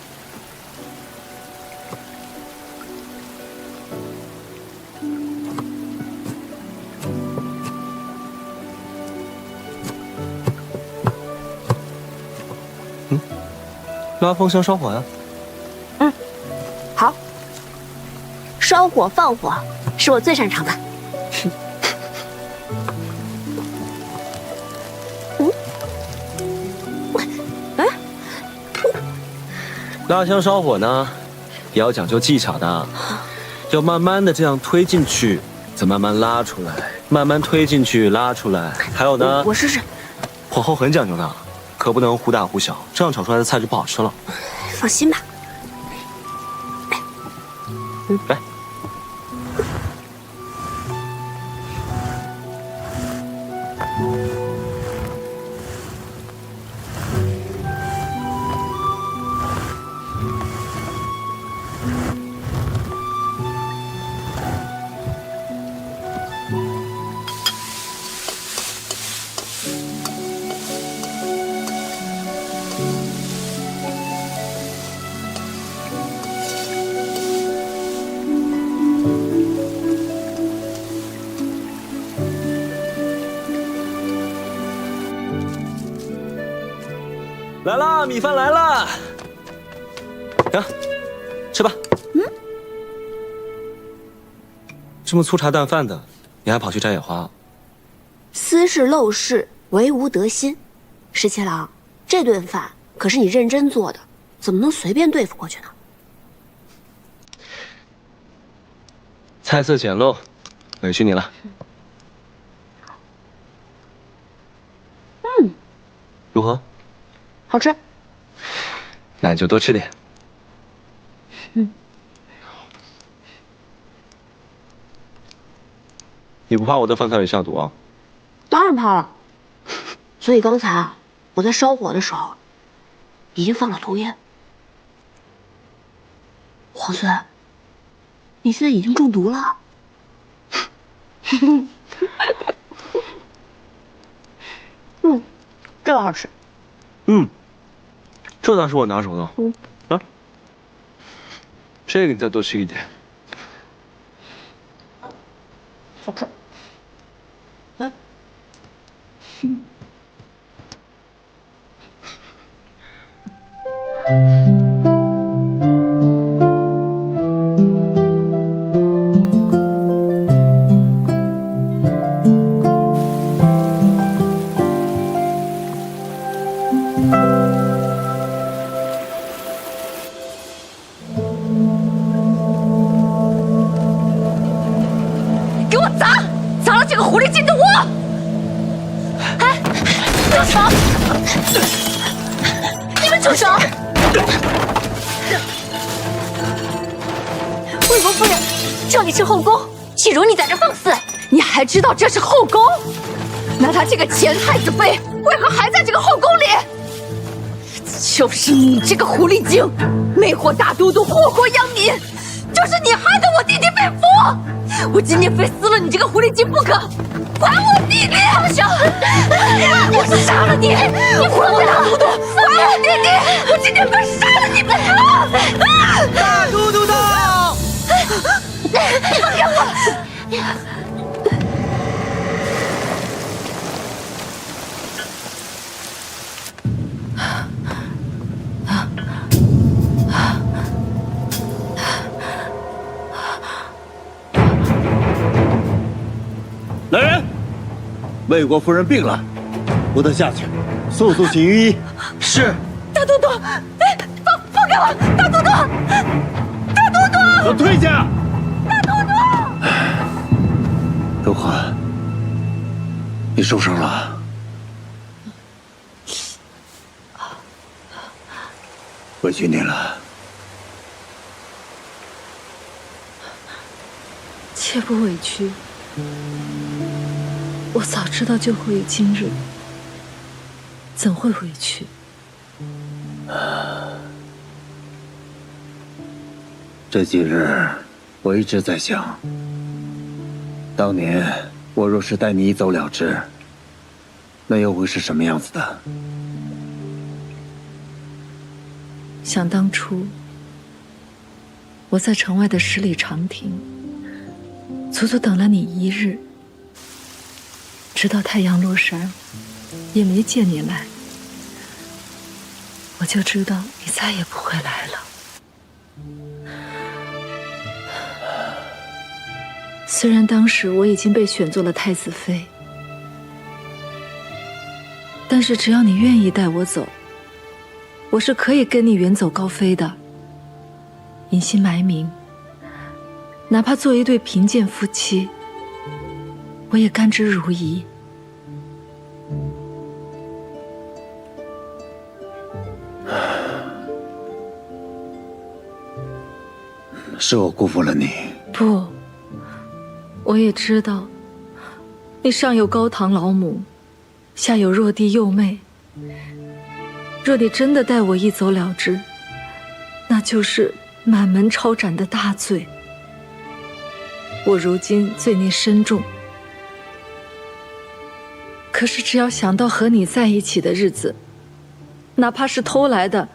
拉风箱烧火呀。好。烧火放火是我最擅长的。拉香烧火呢，也要讲究技巧的，要慢慢的这样推进去，再慢慢拉出来，慢慢推进去拉出来。还有呢，我试试。火候很讲究的，可不能忽大忽小，这样炒出来的菜就不好吃了。放心吧。来。来啦，米饭来啦！行，吃吧。这么粗茶淡饭的，你还跑去摘野花？私事陋室，唯吾德馨。十七郎，这顿饭可是你认真做的，怎么能随便对付过去呢？菜色简陋，委屈你了。如何？好吃。那你就多吃点。你不怕我的饭菜里下毒啊？当然怕了。所以刚才啊，我在烧火的时候，已经放了毒液。皇孙，你现在已经中毒了。这个好吃。这倒是我拿手的。啊，这个你再多吃一点。好吃。给我砸！砸了这个狐狸精的窝！哎，住手！你们住手！魏国夫人，这里是后宫，岂容你在这放肆？你还知道这是后宫？那他这个前太子妃为何还在这个后宫里？就是你这个狐狸精，魅惑大都督，祸国殃民，就是你害得我弟弟被俘。我今天非撕了你这个狐狸精不可！还我弟弟！放手！我杀了你！你祸国大都督，还我弟弟！我今天非杀了你不可！大都督到！你放开我！来人，魏国夫人病了，不得下去，速速请御医。是。大都督，哎，放开我！大都督，大都督，给我退下！大都督，如何？你受伤了？委屈你了。切不委屈。我早知道就会有今日，怎会委屈？这几日，我一直在想，当年我若是带你一走了之，那又会是什么样子的？想当初，我在城外的十里长亭，足足等了你一日，直到太阳落山，也没见你来，我就知道你再也不会来了。虽然当时我已经被选做了太子妃，但是只要你愿意带我走，我是可以跟你远走高飞的，隐姓埋名，哪怕做一对贫贱夫妻，我也甘之如饴。是我辜负了你。不，我也知道，你上有高堂老母，下有弱弟幼妹。若你真的待我一走了之，那就是满门抄斩的大罪。我如今罪孽深重，可是只要想到和你在一起的日子，哪怕是偷来的，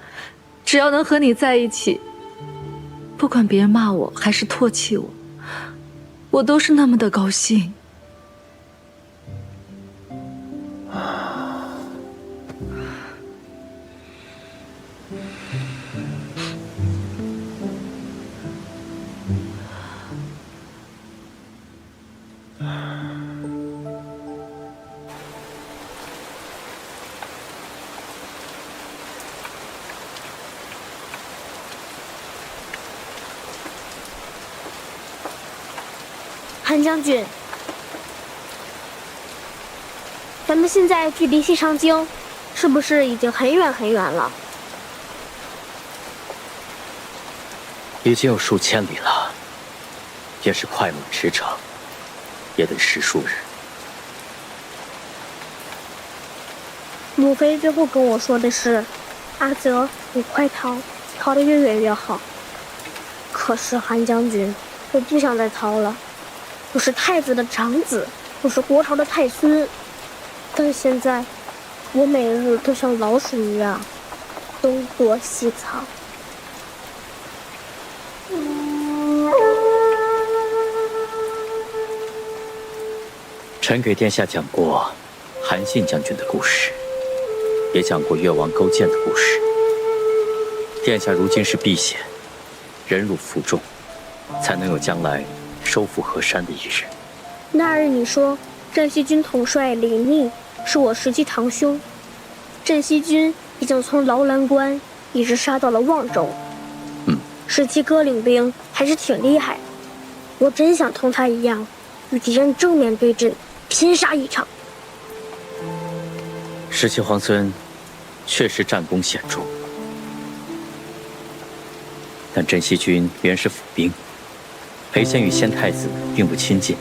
只要能和你在一起，不管别人骂我还是唾弃我，我都是那么的高兴。韩将军，咱们现在距离西长京，是不是已经很远很远了？已经有数千里了，也是快马驰骋，也得10数日。母妃最后跟我说的是，阿泽，你快逃，逃得越远越好。可是韩将军，我不想再逃了。我是太子的长子，我是国朝的太孙，但现在我每日都像老鼠一样东躲西藏。臣给殿下讲过韩信将军的故事，也讲过越王勾践的故事。殿下如今是避险，忍辱负重，才能有将来收复河山的一日。那日你说镇西军统帅李密是我实际堂兄，镇西军已经从劳兰关一直杀到了望州。17哥领兵还是挺厉害，我真想同他一样，与敌人正面对阵，拼杀一场。17皇孙确实战功显著，但镇西军原是府兵，裴贤与先太子并不亲近。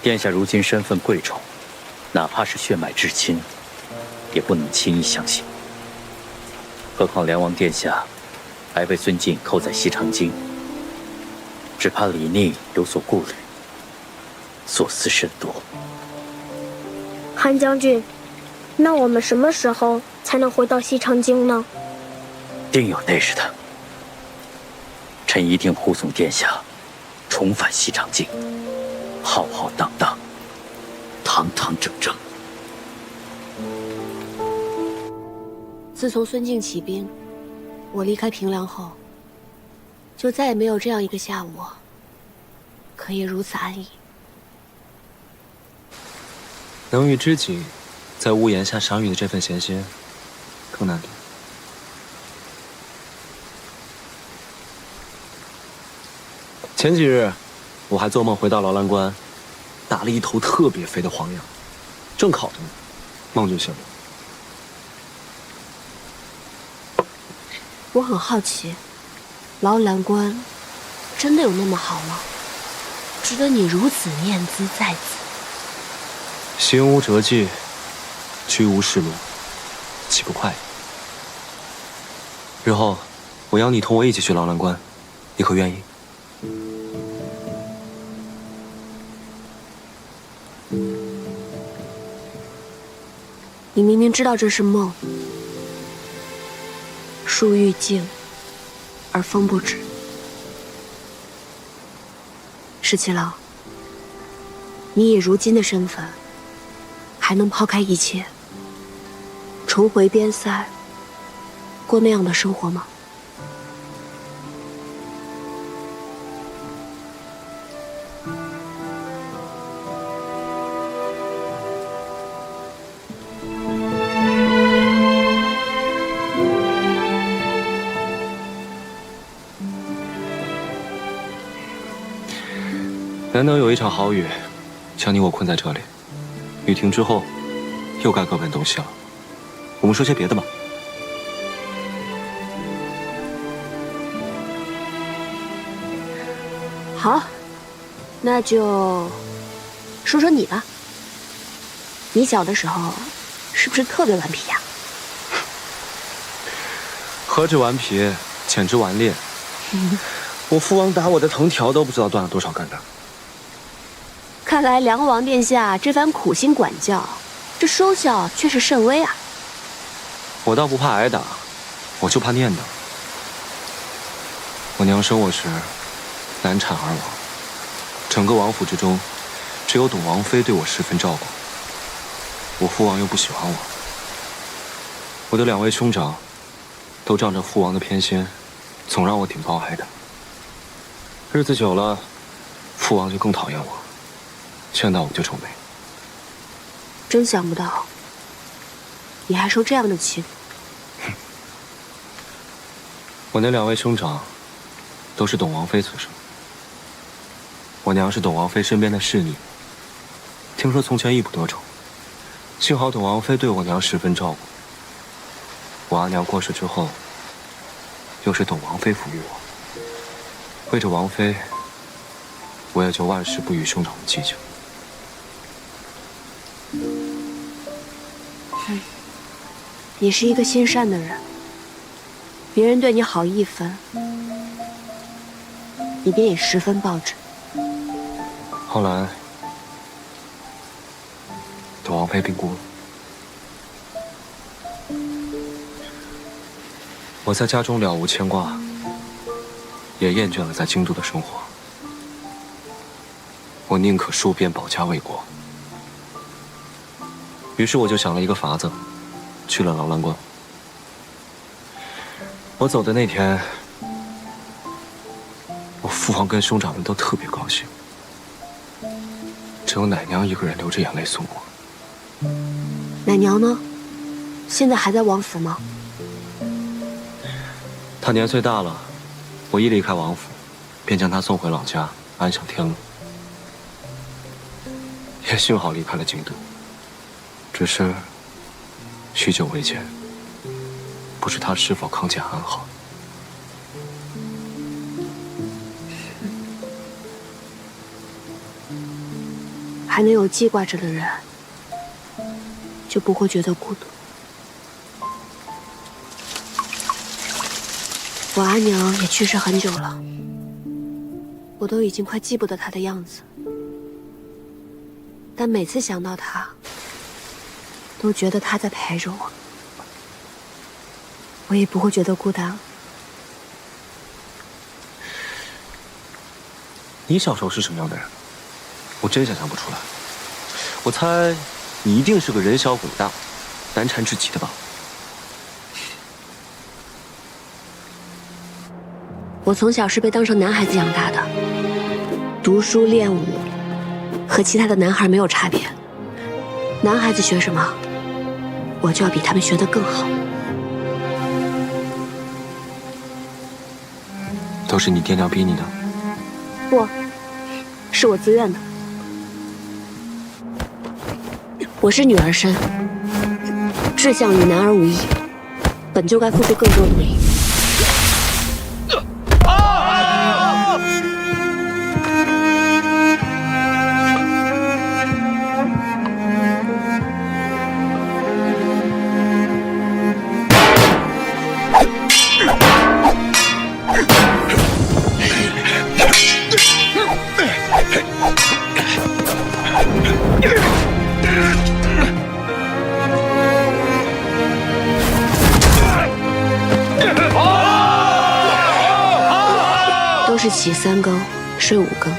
殿下如今身份贵重，哪怕是血脉至亲，也不能轻易相信。何况梁王殿下还被孙敬扣在西长京，只怕李逆有所顾虑，所思甚多。韩将军，那我们什么时候才能回到西长京呢？定有那日的。臣一定护送殿下重返西长京，浩浩荡荡，堂堂正正。自从孙敬起兵，我离开平凉后，就再也没有这样一个下午可以如此安逸。能与知己在屋檐下赏雨的这份闲心，更难得。前几日，我还做梦回到劳兰关，打了一头特别肥的黄羊，正烤着呢，梦就醒了。我很好奇，劳兰关真的有那么好吗？值得你如此念兹在兹？行无辙迹，居无仕路，岂不快意？日后，我邀你同我一起去劳兰关，你可愿意？你明明知道这是梦，树欲静而风不止。17郎，你以如今的身份，还能抛开一切，重回边塞，过那样的生活吗？难得有一场好雨，将你我困在这里。雨停之后，又该各奔东西了。我们说些别的吧。好，那就说说你吧。你小的时候是不是特别顽皮呀？何止顽皮，简直顽劣。我父王打我的藤条都不知道断了多少根呢。看来梁王殿下这番苦心管教，这收效却是甚微啊。我倒不怕挨打，我就怕念叨。我娘生我时，难产而亡，整个王府之中，只有董王妃对我十分照顾。我父王又不喜欢我，我的2位兄长都仗着父王的偏心，总让我顶包挨打。日子久了，父王就更讨厌我，见到我就皱眉。真想不到，你还受这样的气。我那2位兄长都是董王妃所生，我娘是董王妃身边的侍女，听说从前义不得宠，幸好董王妃对我娘十分照顾。我阿娘过世之后，又是董王妃抚育我，为着王妃，我也就万事不与兄长们计较。你是一个心善的人，别人对你好1分，你便也10分报之。后来，董王妃病故了，我在家中了无牵挂，也厌倦了在京都的生活。我宁可戍边保家卫国。于是我就想了一个法子，去了劳兰观。我走的那天，我父王跟兄长们都特别高兴，只有奶娘一个人流着眼泪送我。奶娘呢？现在还在王府吗？她年岁大了，我一离开王府，便将她送回老家，安享天伦。也幸好离开了京都，只是许久未见，不知她是否康健安好。还能有记挂着的人，就不会觉得孤独。我阿娘也去世很久了，我都已经快记不得她的样子，但每次想到她，都觉得她在陪着我，我也不会觉得孤单了。你小时候是什么样的人？我真想象不出来。我猜你一定是个人小鬼大、难缠至极的吧？我从小是被当成男孩子养大的，读书练武和其他的男孩没有差别。男孩子学什么，我就要比他们学得更好。都是你爹娘逼你的？不，是我自愿的。我是女儿身，志向与男儿无异，本就该付出更多努力。都是起3更，睡5更，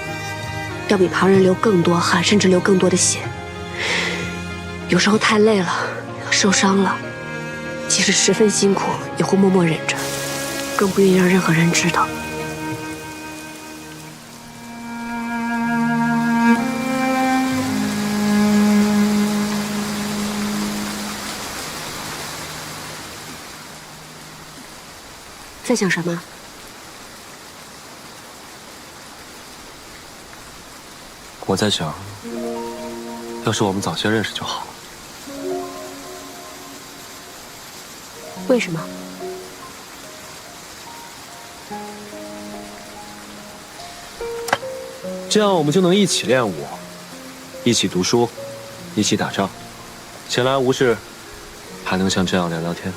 要比旁人流更多汗，甚至流更多的血。有时候太累了，受伤了，即使十分辛苦，也会默默忍着，更不愿意让任何人知道。在想什么？我在想，要是我们早些认识就好了。为什么？这样我们就能一起练武，一起读书，一起打仗，闲来无事，还能像这样聊聊天。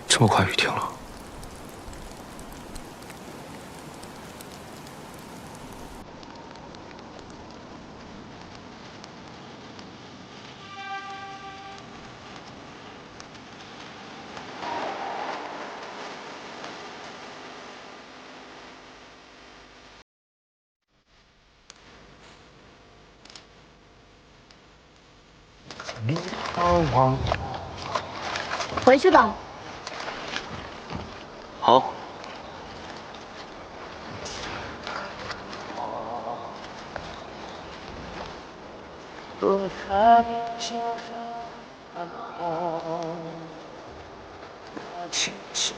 这么快雨停了？回去吧。好。躲在你心上，轻轻。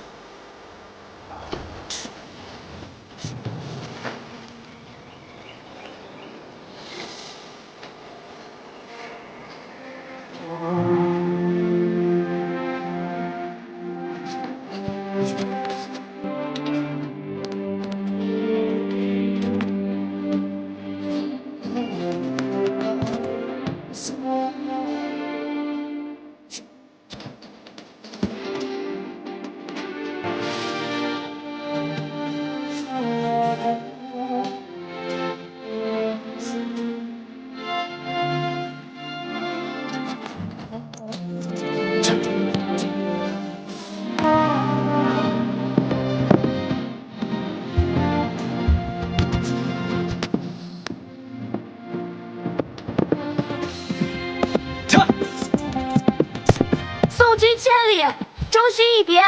送君千里，终须一别。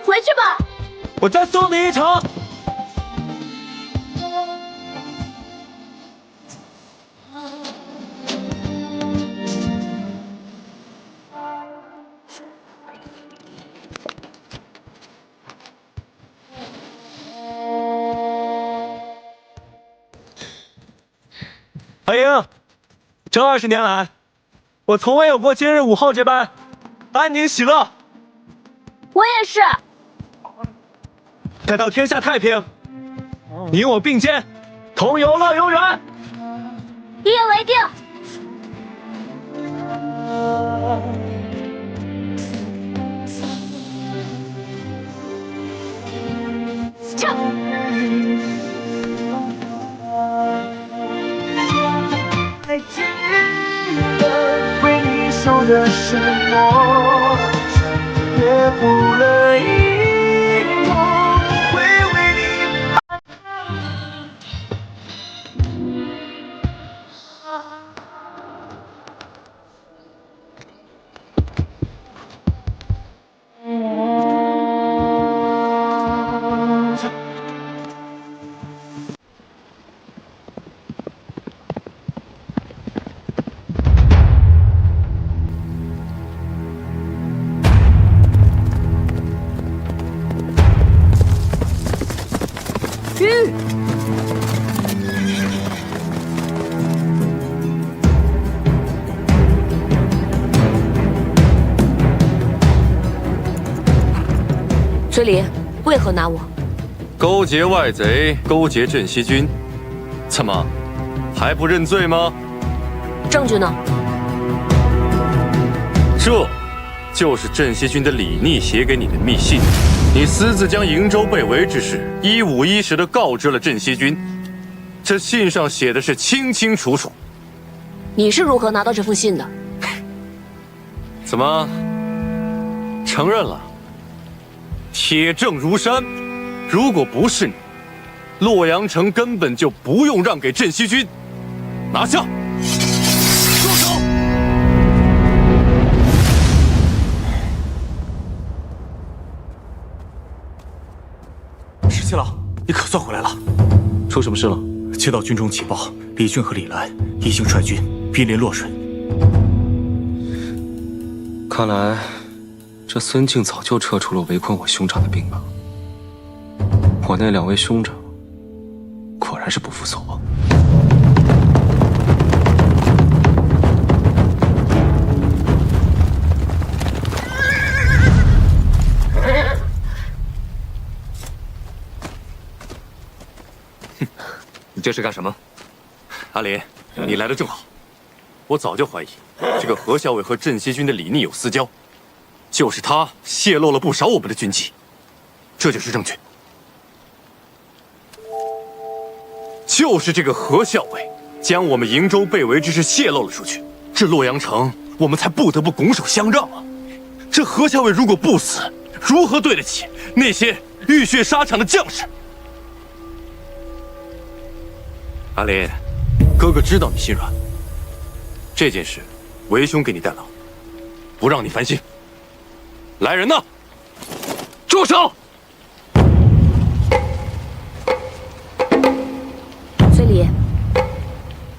回去吧。我再送你一程。白莹，这20年来，我从未有过今日午后这般安宁喜乐。我也是。待到天下太平，你我并肩，同游乐悠然。一言为定。撤。还记得为你守的承诺，也不乐意我会为你。水里，为何拿我？勾结外贼，勾结镇西军，怎么还不认罪吗？证据呢？这就是镇西军的李逆写给你的密信，你私自将瀛州被围之事一五一十地告知了镇西军，这信上写的是清清楚楚。你是如何拿到这封信的？怎么承认了？铁证如山，如果不是你，洛阳城根本就不用让给镇西军。拿下！住手！十七郎，你可算回来了。出什么事了？接到军中急报，李俊和李兰已经率军兵临洛水。看来，这孙敬早就撤出了围困我兄长的兵马。我那2位兄长，果然是不负所望。你这是干什么？阿林，你来的正好。我早就怀疑这个何校尉和镇西军的李逆有私交，就是他泄露了不少我们的军纪，这就是证据。就是这个何校尉将我们瀛州被围之事泄露了出去，这洛阳城我们才不得不拱手相让啊！这何校尉如果不死，如何对得起那些浴血沙场的将士？阿林，哥哥知道你心软，这件事为兄给你代劳，不让你烦心。来人呐！住手！崔离，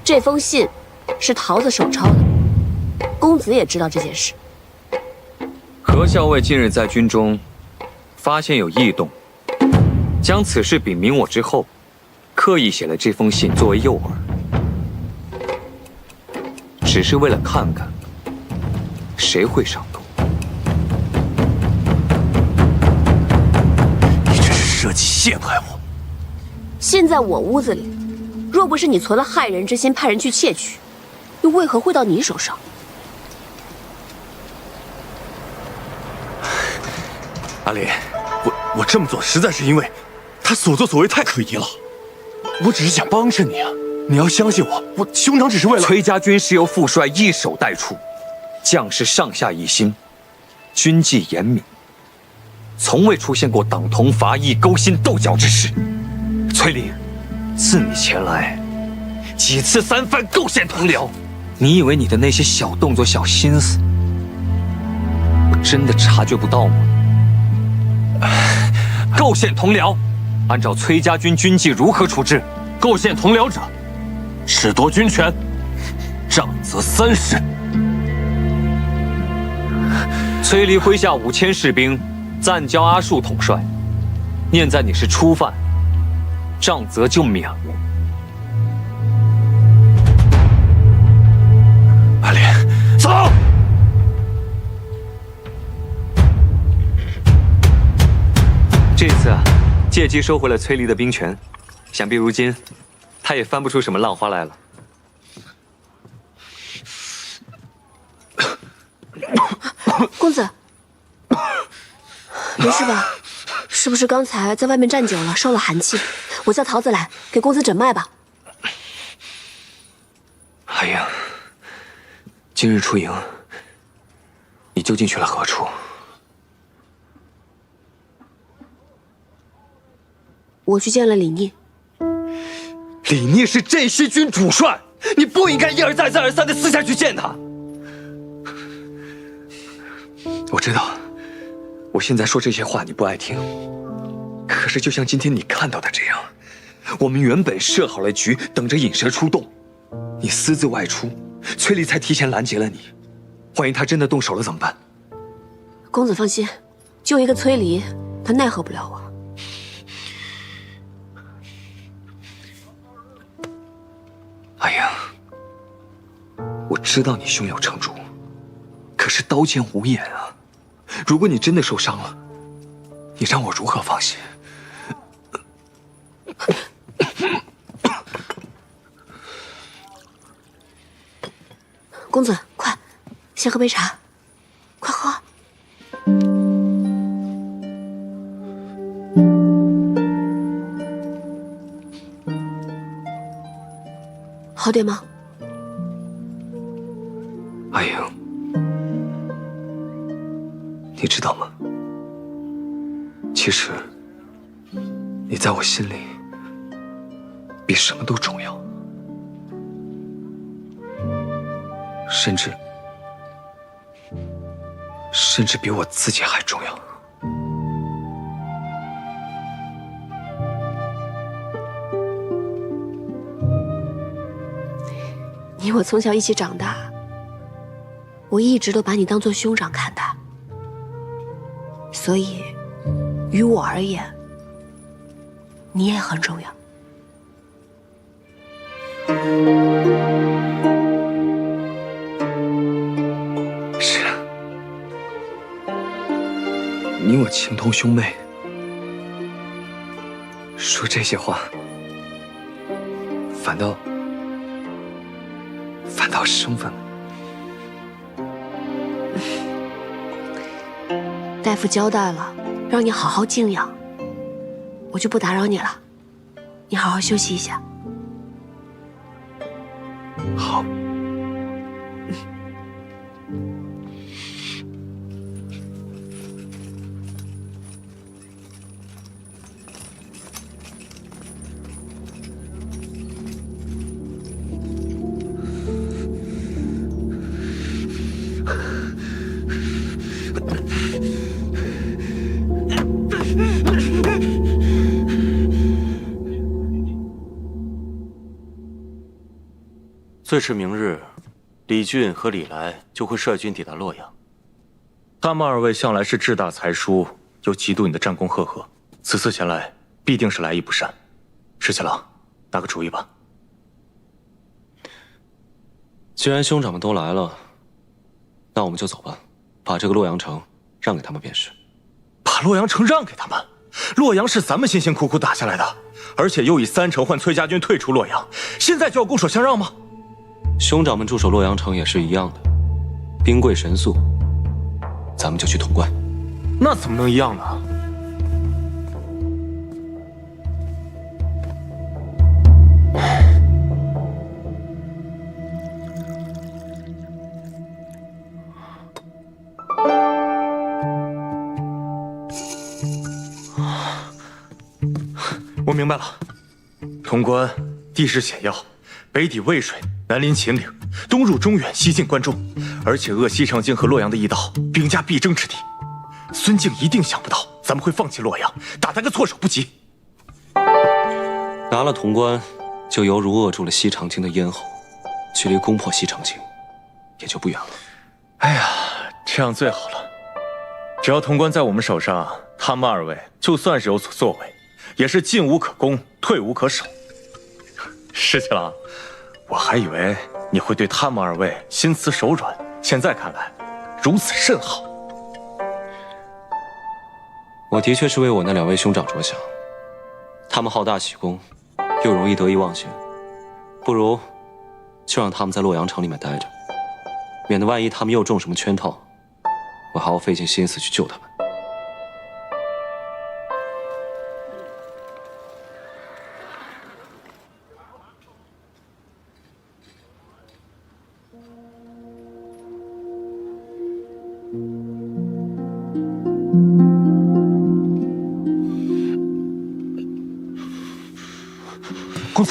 这封信是桃子手抄的，公子也知道这件事。何校尉近日在军中发现有异动，将此事禀明我之后，刻意写了这封信作为诱饵，只是为了看看谁会上钩。你这是设计陷害我！信在我屋子里，若不是你存了害人之心，派人去窃取，又为何会到你手上？阿林，我这么做实在是因为他所作所为太可疑了。我只是想帮着你啊！你要相信我，我兄长只是为了……崔家军是由副帅一手带出，将士上下一心，军纪严明，从未出现过党同伐异、勾心斗角之事。崔林，自你前来，几次三番构陷同僚，你以为你的那些小动作、小心思，我真的察觉不到吗？构陷同僚，按照崔家军军纪如何处置？构陷同僚者，褫夺军权，杖责30。崔离麾下5000士兵，暂交阿术统帅。念在你是初犯，杖责就免了。阿林，走！这次啊，借机收回了崔离的兵权，想必如今他也翻不出什么浪花来了。公子，没事吧？是不是刚才在外面站久了，受了寒气？我叫桃子来给公子诊脉吧。哎呀，今日出营，你究竟去了何处？我去见了李逆。李逆是镇西军主帅，你不应该一而再、再而三的私下去见他。我知道，我现在说这些话你不爱听，可是就像今天你看到的这样，我们原本设好了局，等着引蛇出洞，你私自外出，崔离才提前拦截了你。万一他真的动手了怎么办？公子放心，就一个崔离，他奈何不了我。哎呀，我知道你胸有成竹，可是刀剑无眼啊！如果你真的受伤了，你让我如何放心？公子，快，先喝杯茶，快喝。好点吗？阿莹，你知道吗？其实，你在我心里比什么都重要，甚至比我自己还重要。你我从小一起长大，我一直都把你当做兄长看待，所以，于我而言，你也很重要。是啊，你我情同兄妹，说这些话，反倒生分了。大夫交代了，让你好好静养，我就不打扰你了，你好好休息一下。好。最迟明日，李俊和李来就会率军抵达洛阳。他们二位向来是志大才疏，又嫉妒你的战功赫赫，此次前来必定是来意不善。石七郎，拿个主意吧。既然兄长们都来了，那我们就走吧，把这个洛阳城让给他们便是。把洛阳城让给他们？洛阳是咱们辛辛苦苦打下来的，而且又以3城换崔家军退出洛阳，现在就要拱手相让吗？兄长们驻守洛阳城也是一样的，兵贵神速，咱们就去潼关。那怎么能一样呢？我明白了，潼关地势险要，北抵渭水，南临秦岭，东入中原，西进关中，而且扼西长京和洛阳的驿道，兵家必争之地。孙敬一定想不到咱们会放弃洛阳，打他个措手不及。拿了潼关，就犹如扼住了西长京的咽喉，距离攻破西长京也就不远了。哎呀，这样最好了。只要潼关在我们手上，他们二位就算是有所作为，也是进无可攻，退无可守。石七郎，我还以为你会对他们二位心慈手软，现在看来，如此甚好。我的确是为我那2位兄长着想，他们好大喜功，又容易得意忘形，不如就让他们在洛阳城里面待着，免得万一他们又中什么圈套，我还要费尽心思去救他们。公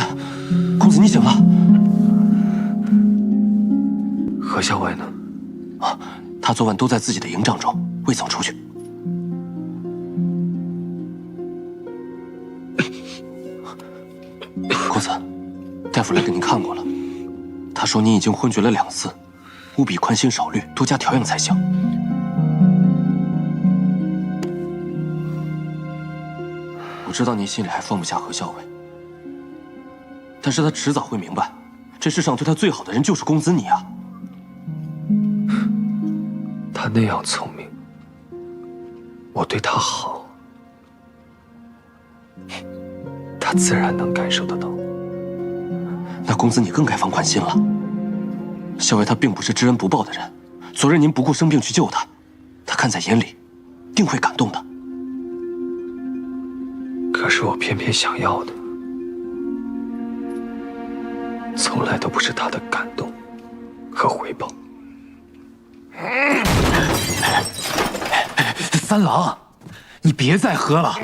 子，你醒了。何校尉呢？啊，他昨晚都在自己的营帐中，未曾出去。公子，大夫来给您看过了，他说您已经昏厥了2次，务必宽心少虑，多加调养才行。我知道您心里还放不下何校尉。但是他迟早会明白，这世上对他最好的人就是公子你啊！他那样聪明，我对他好，他自然能感受得到。那公子你更该放宽心了。校尉他并不是知恩不报的人，昨日您不顾生病去救他，他看在眼里，定会感动的。可是我偏偏想要的，从来都不是他的感动和回报。三郎，你别再喝了，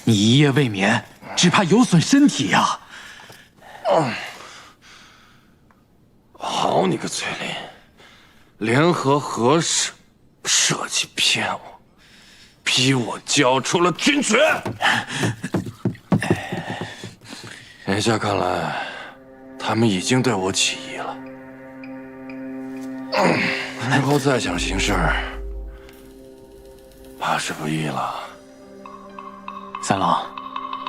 你一夜未眠，只怕有损身体呀。好你个崔林，联合何氏，设计骗我，逼我交出了军权。眼下看来，他们已经对我起疑了。日后再想行事，怕是不易了。三郎，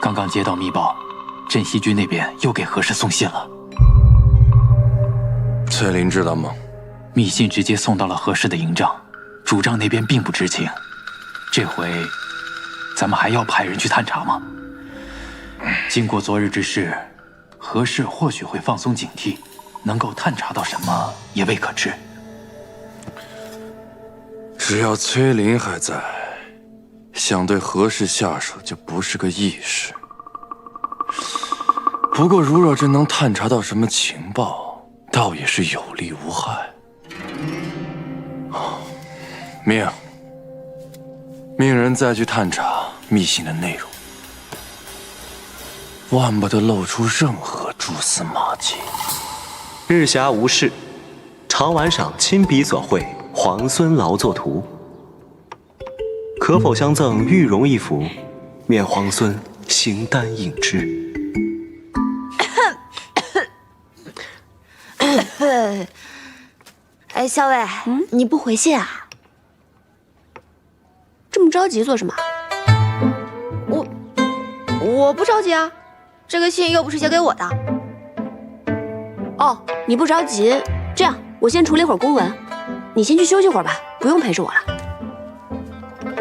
刚刚接到密报，镇西军那边又给何氏送信了。翠林知道吗？密信直接送到了何氏的营帐，主帐那边并不知情。这回，咱们还要派人去探查吗？经过昨日之事，何氏或许会放松警惕，能够探查到什么也未可知。只要崔林还在，想对何氏下手就不是个易事。不过，如若真能探查到什么情报，倒也是有利无害。命人再去探查密信的内容，万不得露出任何蛛丝马迹。日暇无事，常玩赏亲笔所绘皇孙劳作图，可否相赠玉容一幅，免皇孙形单影只。哎，校尉，你不回信啊？这么着急做什么？我不着急啊，这个信又不是写给我的。哦，你不着急，这样我先处理会儿公文，你先去休息会儿吧，不用陪着我了。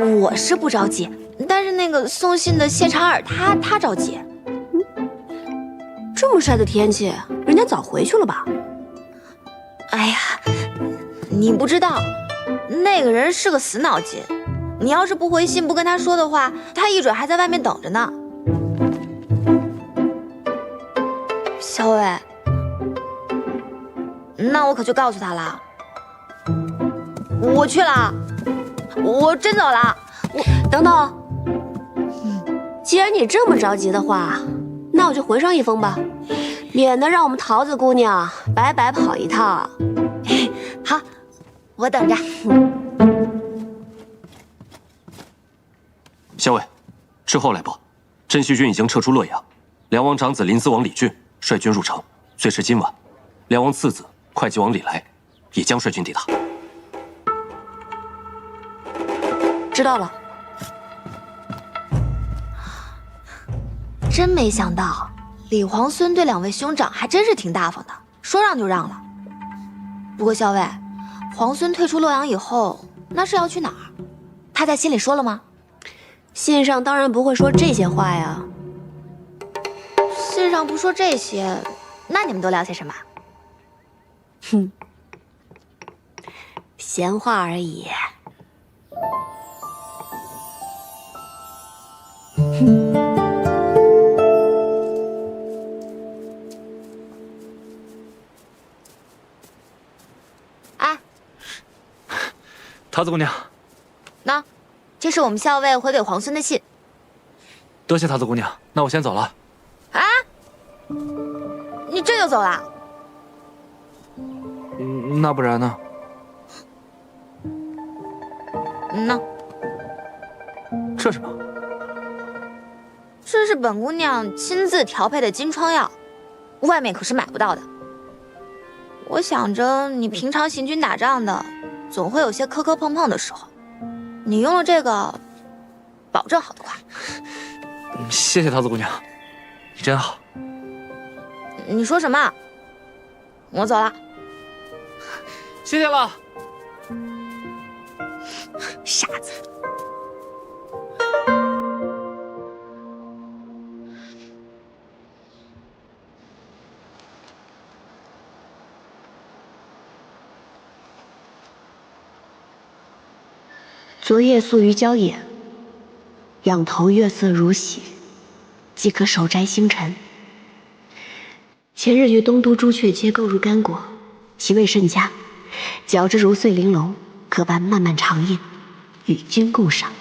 我是不着急，但是那个送信的谢长尔他着急。这么晒的天气，人家早回去了吧？哎呀，你不知道，那个人是个死脑筋。你要是不回信，不跟他说的话，他一准还在外面等着呢。小伟，那我可就告诉他了。我去了，我真走了。等等，既然你这么着急的话，那我就回上一封吧，免得让我们桃子姑娘白白跑一趟。好，我等着。校尉，之后来报，镇西军已经撤出洛阳，梁王长子临淄王李俊率军入城，最迟今晚，梁王次子会稽王李来也将率军抵达。知道了。真没想到，李皇孙对两位兄长还真是挺大方的，说让就让了。不过校尉，皇孙退出洛阳以后，那是要去哪儿？他在信里说了吗？信上当然不会说这些话呀。信上不说这些，那你们都聊些什么？哼，闲话而已。哎，桃子姑娘，那，这是我们校尉回给皇孙的信。多谢桃子姑娘，那我先走了。啊？你这就走了？那不然呢？那这什么？这是本姑娘亲自调配的金疮药，外面可是买不到的。我想着你平常行军打仗的，总会有些磕磕碰碰的时候，你用了这个，保证好得快。谢谢桃子姑娘，你真好。你说什么？我走了。谢谢了。傻子。昨夜宿于郊野，仰头月色如洗，即可手摘星辰。前日与东都朱雀皆购入干果，其味甚佳，嚼之如碎玲珑，可伴漫漫长夜，与君共赏。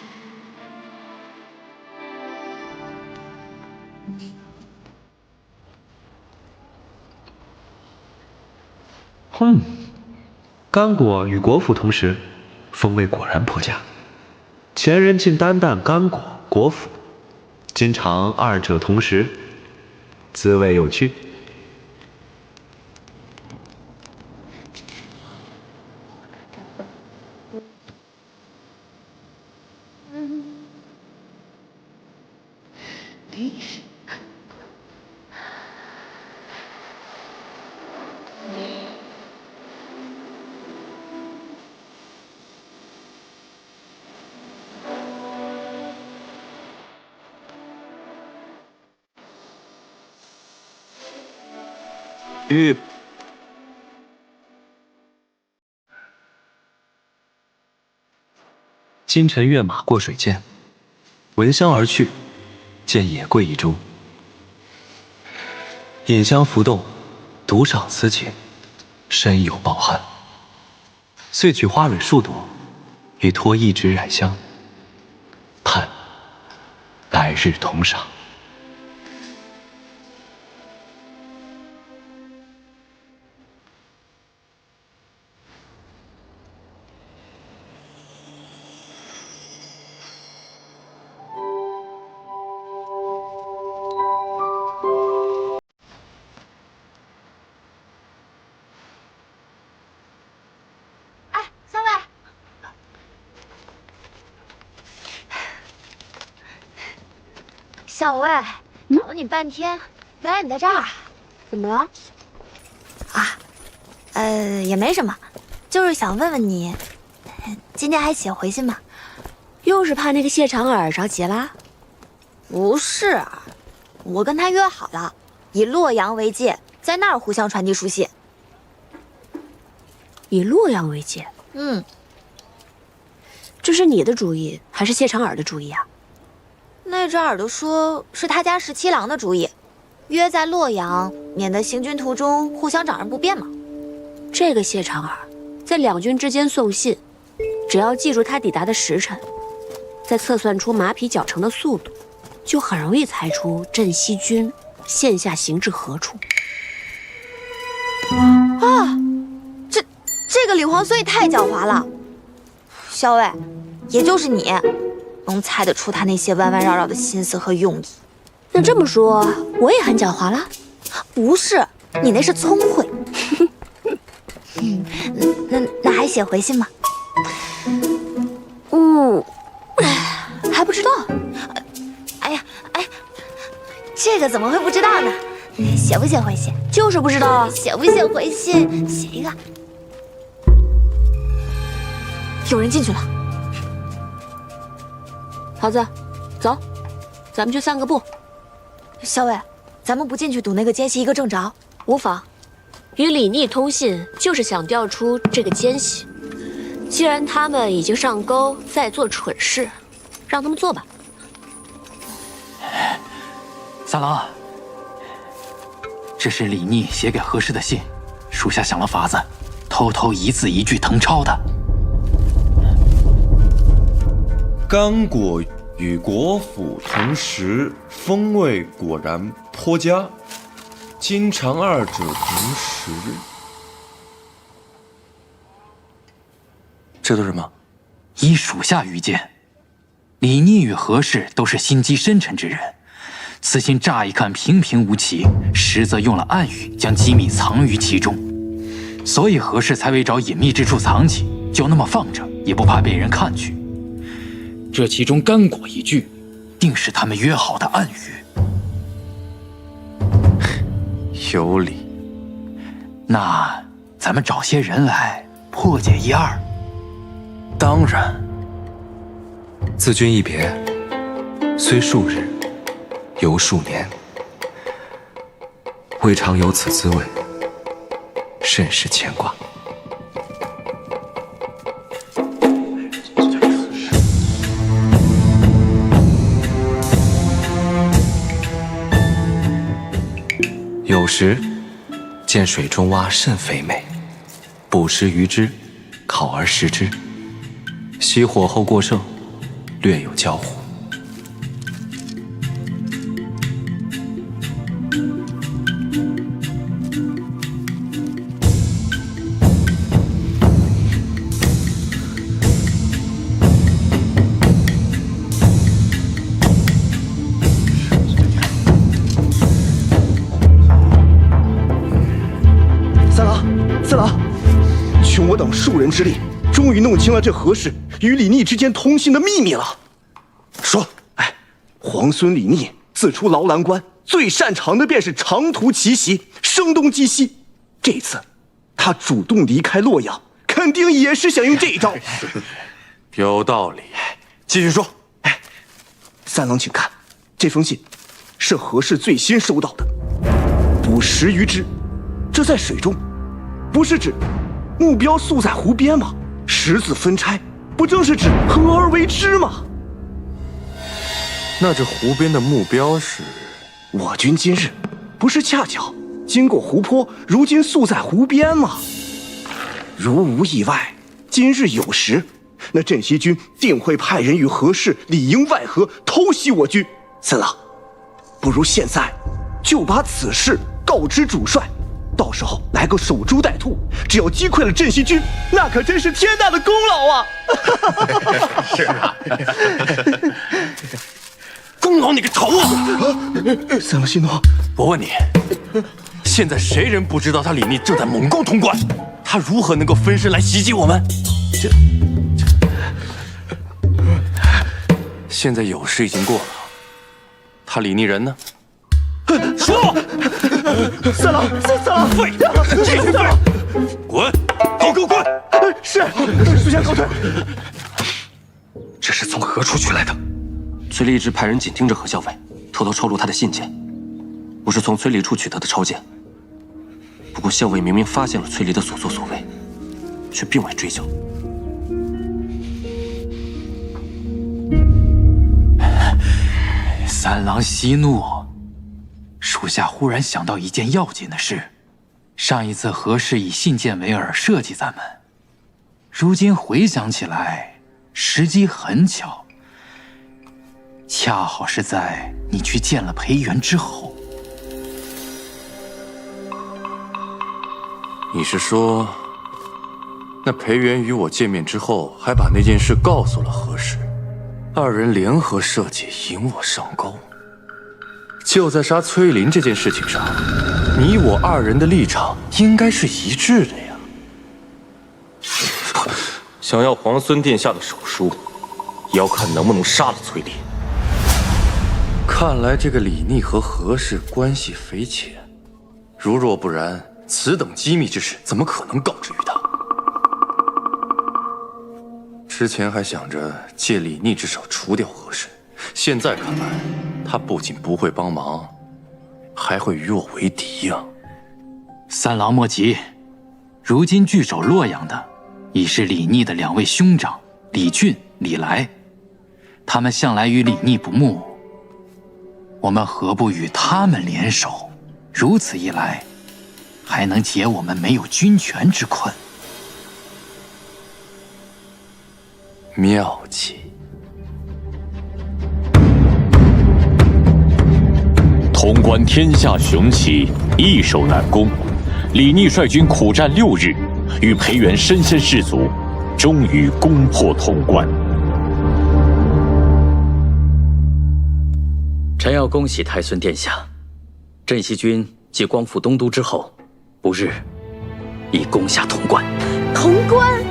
干果与果脯同食，风味果然颇佳。前人竟单啖干果、果脯，今尝二者同食，滋味有趣。 嗯，干果与果脯同食，风味果然颇佳。前人竟单啖干果、果脯，今尝二者同食，滋味有趣。 滋味有趣。 嗯，干果与果脯同食，风味果然颇佳。前人竟单啖干果、果脯，今尝二者同食，滋味有趣。 滋味有趣。预。今晨跃马过水涧，闻香而去，见野桂一株。饮香浮动，独赏此景，深有抱憾。遂取花蕊数朵，与托一纸染香，盼来日同赏。小魏，找了你半天，原来你在这儿，怎么了？也没什么，就是想问问你，今天还写回信吗？又是怕那个谢长耳着急啦？不是，我跟他约好了，以洛阳为界，在那儿互相传递书信。以洛阳为界？这是你的主意，还是谢长耳的主意啊？那只耳朵说是他家17郎的主意，约在洛阳，免得行军途中互相找人不便嘛。这个谢长耳在两军之间送信，只要记住他抵达的时辰，再测算出马匹脚程的速度，就很容易猜出镇西军现下行至何处。这个李皇孙也太狡猾了，小伟，也就是你能猜得出他那些弯弯绕绕的心思和用意。那这么说，我也很狡猾啦？不是，你那是聪慧。那还写回信吗？还不知道。这个怎么会不知道呢？写不写回信？就是不知道。写不写回信？写一个。有人进去了。桃子，走，咱们去散个步。小伟，咱们不进去堵那个奸细一个正着。无妨，与李逆通信就是想调出这个奸细。既然他们已经上钩，在做蠢事，让他们做吧。三郎，这是李逆写给何氏的信，属下想了法子，偷偷一字一句誊抄的。干果与果脯同食，风味果然颇佳。今尝二者同食。这都是什么？依属下愚见，李逆与何氏都是心机深沉之人，此信乍一看平平无奇，实则用了暗语将机密藏于其中，所以何氏才为找隐秘之处藏起，就那么放着，也不怕被人看去。这其中干果一句，定是他们约好的暗语。有理。那咱们找些人来破解一二。当然。自君一别，虽数日，犹数年，未尝有此滋味，甚是牵挂。有时见水中蛙甚肥美，捕食鱼之，烤而食之，熄火后过剩，略有焦糊。三郎，穷我等数人之力，终于弄清了这何氏与李逆之间通信的秘密了。说，皇孙李逆自出劳兰关，最擅长的便是长途奇袭，声东击西。这次他主动离开洛阳，肯定也是想用这一招。有道理，继续说。三郎，请看，这封信是何氏最新收到的，捕食鱼之，这在水中，不是指目标宿在湖边吗？十字分钗，不正是指合而为之吗？那这湖边的目标是？我军今日不是恰巧经过湖泊，如今宿在湖边吗？如无意外，今日有时，那镇西军定会派人与何氏里应外合，偷袭我军。三郎，不如现在就把此事告知主帅，到时候来个守株待兔，只要击溃了镇西军，那可真是天大的功劳啊！是啊，功劳你个头啊！三郎息怒，我问你，现在谁人不知道他李逆正在猛攻潼关？他如何能够分身来袭击我们？现在有事已经过了，他李逆人呢？说！三郎，废！继续废！滚！你给我滚！是，速下告退。这是从何处取来的？崔立一直派人紧盯着何校尉，偷偷抄录他的信件。我是从崔离处取得的抄件。不过校尉明明发现了崔离的所作所为，却并未追究。三郎息怒，属下忽然想到一件要紧的事。上一次何氏以信件为饵设计咱们，如今回想起来，时机很巧，恰好是在你去见了裴元之后。你是说，那裴元与我见面之后，还把那件事告诉了何氏，二人联合设计引我上钩。就在杀崔林这件事情上，你我二人的立场应该是一致的呀。想要皇孙殿下的手书，也要看能不能杀了崔林。看来这个李逆和何氏关系匪浅，如若不然，此等机密之事怎么可能告知于他？之前还想着借李逆之手除掉何氏，现在看来，他不仅不会帮忙，还会与我为敌呀。三郎莫急，如今据守洛阳的已是李逆的两位兄长李俊、李来，他们向来与李逆不睦，我们何不与他们联手？如此一来，还能解我们没有军权之困。妙计。潼关天下雄起，易守难攻。李逆率军苦战6日，与裴元身先士卒，终于攻破潼关。臣要恭喜太孙殿下，镇西军继光复东都之后，不日已攻下潼关。潼关，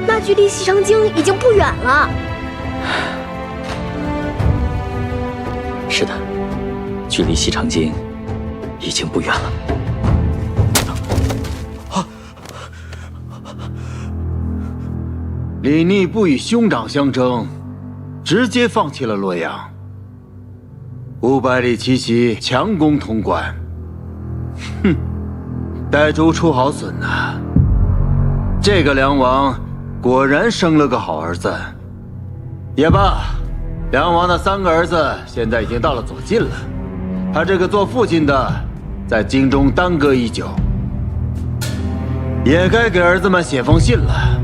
那距离西长京已经不远了。是的，距离西长京已经不远了。李逆不与兄长相争，直接放弃了洛阳。500里奇袭，强攻潼关。哼，岱主出好损呐！这个梁王果然生了个好儿子。也罢，梁王的3个儿子现在已经到了左近了，他这个做父亲的在京中耽搁已久，也该给儿子们写封信了。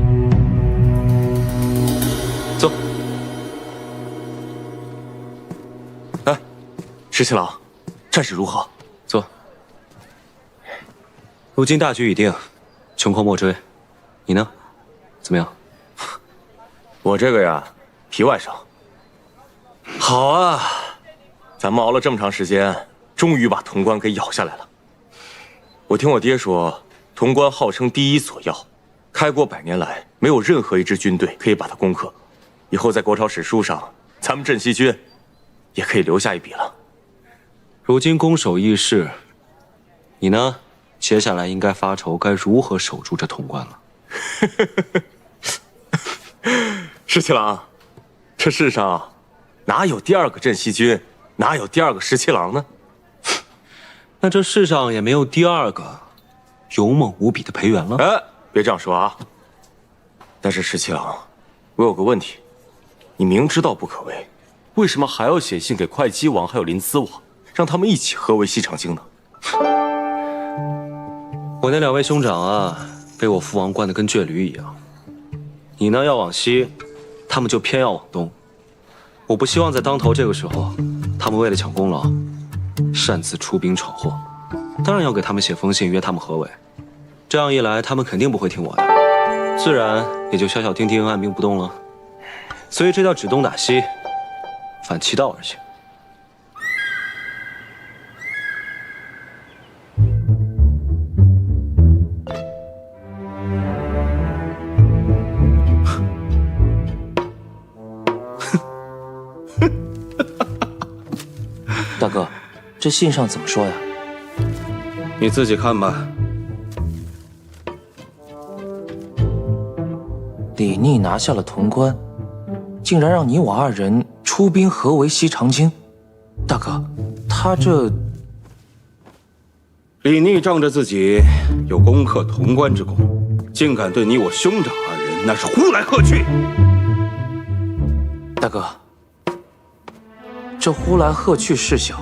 坐。哎，石七郎，战事如何？坐。如今大局已定，穷寇莫追。你呢？怎么样？我这个呀，皮外伤。好啊，咱们熬了这么长时间，终于把潼关给咬下来了。我听我爹说，潼关号称第一锁要，开国100年来没有任何一支军队可以把它攻克。以后在国朝史书上，咱们镇西军也可以留下一笔了。如今攻守易势，你呢？接下来应该发愁该如何守住这潼关了。石七郎，这世上哪有第2个镇西军，哪有第2个石七郎呢？那这世上也没有第2个勇猛无比的裴元了。哎，别这样说啊！但是十七郎，我有个问题，你明知道不可为，为什么还要写信给会稽王还有临淄王，让他们一起合围西长京呢？我那2位兄长啊，被我父王惯得跟倔驴一样。你呢要往西，他们就偏要往东。我不希望在当头这个时候，他们为了抢功劳，擅自出兵闯祸。当然要给他们写封信约他们合围。这样一来，他们肯定不会听我的，自然也就小小丁丁按兵不动了。所以这叫指东打西，反其道而行。大哥，这信上怎么说呀？你自己看吧。李逆拿下了潼关，竟然让你我2人出兵合围西长京。大哥，他这……李逆仗着自己有攻克潼关之功，竟敢对你我兄长2人那是呼来喝去。大哥，这呼来喝去事小，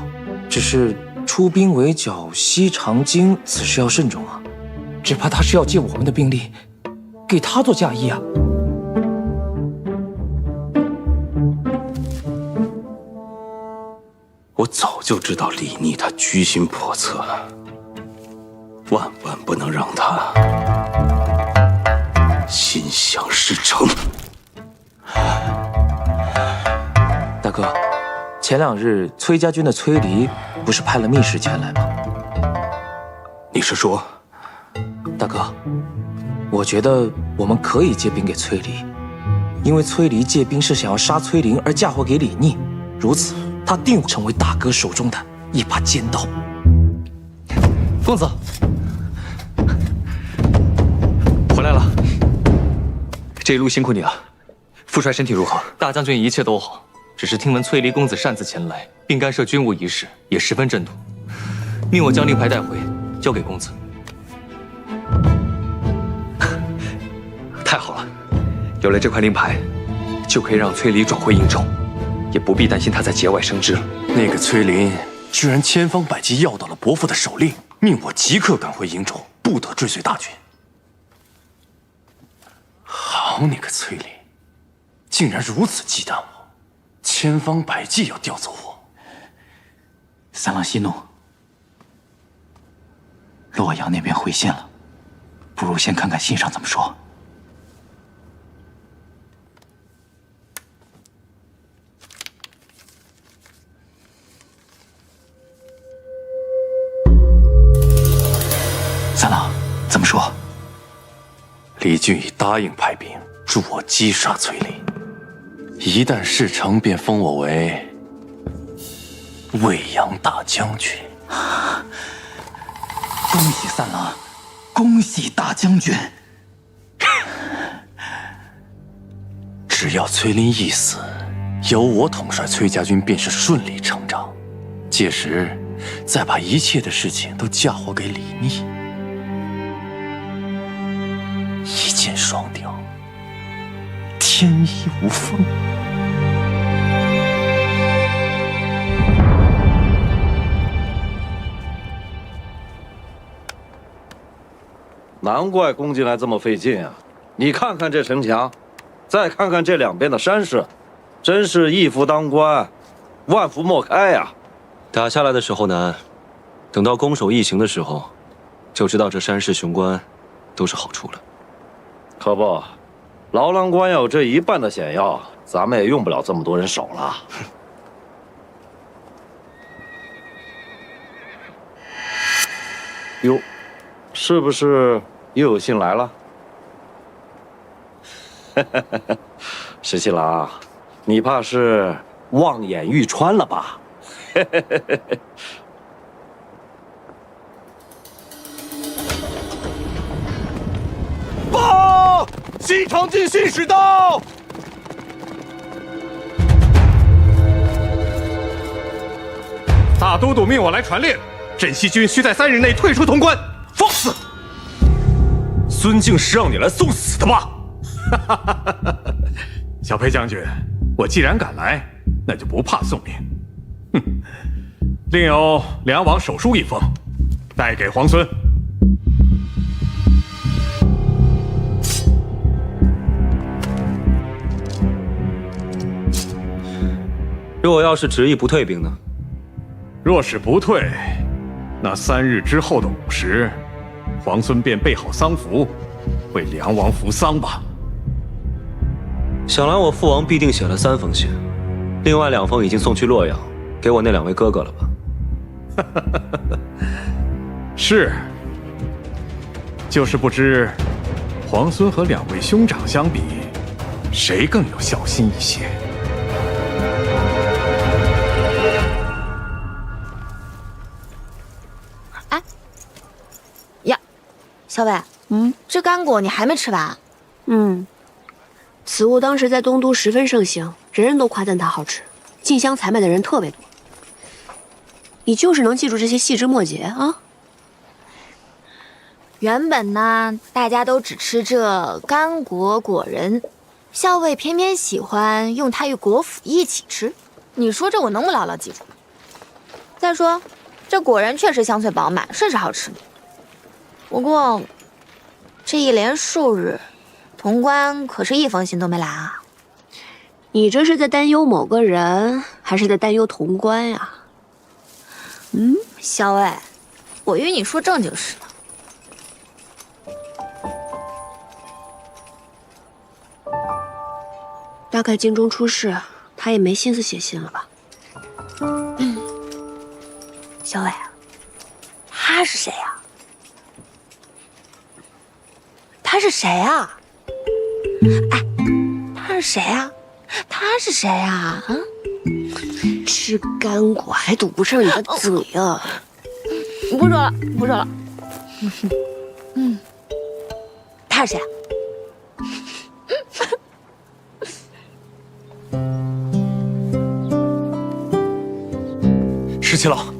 只是出兵围剿西长京，此事要慎重啊！只怕他是要借我们的兵力，给他做嫁衣啊！我早就知道李逆他居心叵测，万万不能让他心想事成。大哥，前2日崔家军的崔离不是派了密使前来吗？你是说，大哥，我觉得我们可以借兵给崔离，因为崔离借兵是想要杀崔林而嫁祸给李逆，如此他定会成为大哥手中的一把尖刀。公子，回来了，这一路辛苦你了。父帅身体如何？大将军一切都好，只是听闻崔离公子擅自前来，并干涉军务一事，也十分震怒，命我将令牌带回，交给公子。太好了，有了这块令牌，就可以让崔离转回营州，也不必担心他在节外生枝了。那个崔林居然千方百计要到了伯父的手令，命我即刻赶回营州，不得追随大军。好你个崔林，竟然如此忌惮我，千方百计要调走我。三郎息怒，洛阳那边回信了，不如先看看信上怎么说。三郎，怎么说？李俊已答应派兵助我击杀崔林，一旦事成，便封我为魏阳大将军。恭喜三郎，恭喜大将军！只要崔林一死，由我统帅崔家军便是顺理成章。届时，再把一切的事情都嫁祸给李逆，一箭双雕，天衣无缝。难怪攻进来这么费劲啊！你看看这城墙，再看看这两边的山势，真是一夫当关，万夫莫开呀！打下来的时候难，等到攻守易行的时候，就知道这山势雄关都是好处了。可不，牢郎关有这一半的险要，咱们也用不了这么多人守了。哟，是不是又有信来了？石七郎，你怕是望眼欲穿了吧？报！西长京信使到！大都督命我来传令，镇西军需在3日内退出潼关。放肆！孙敬是让你来送死的吧？小裴将军，我既然敢来，那就不怕送命。哼，另有梁王手书一封，带给皇孙。若要是执意不退兵呢？若是不退，那3日之后的午时，皇孙便备好丧服，为梁王服丧吧。想来我父王必定写了3封信，另外2封已经送去洛阳，给我那2位哥哥了吧？是，就是不知皇孙和2位兄长相比，谁更有孝心一些？小伟，这干果你还没吃完？此物当时在东都十分盛行，人人都夸赞它好吃，进香采买的人特别多。你就是能记住这些细枝末节啊？原本呢，大家都只吃这干果果仁，校尉偏偏喜欢用它与果脯一起吃。你说这我能不牢牢记住？再说，这果仁确实香脆饱满，甚是好吃。不过，这一连数日，潼关可是1封信都没来啊！你这是在担忧某个人，还是在担忧潼关呀？小伟，我与你说正经事呢。大概京中出事，他也没心思写信了吧？小伟，他是谁呀？他是谁啊？哎，他是谁啊？他是谁啊？吃干果还堵不上你的嘴啊！不说了，不说了。他是谁啊？十七郎，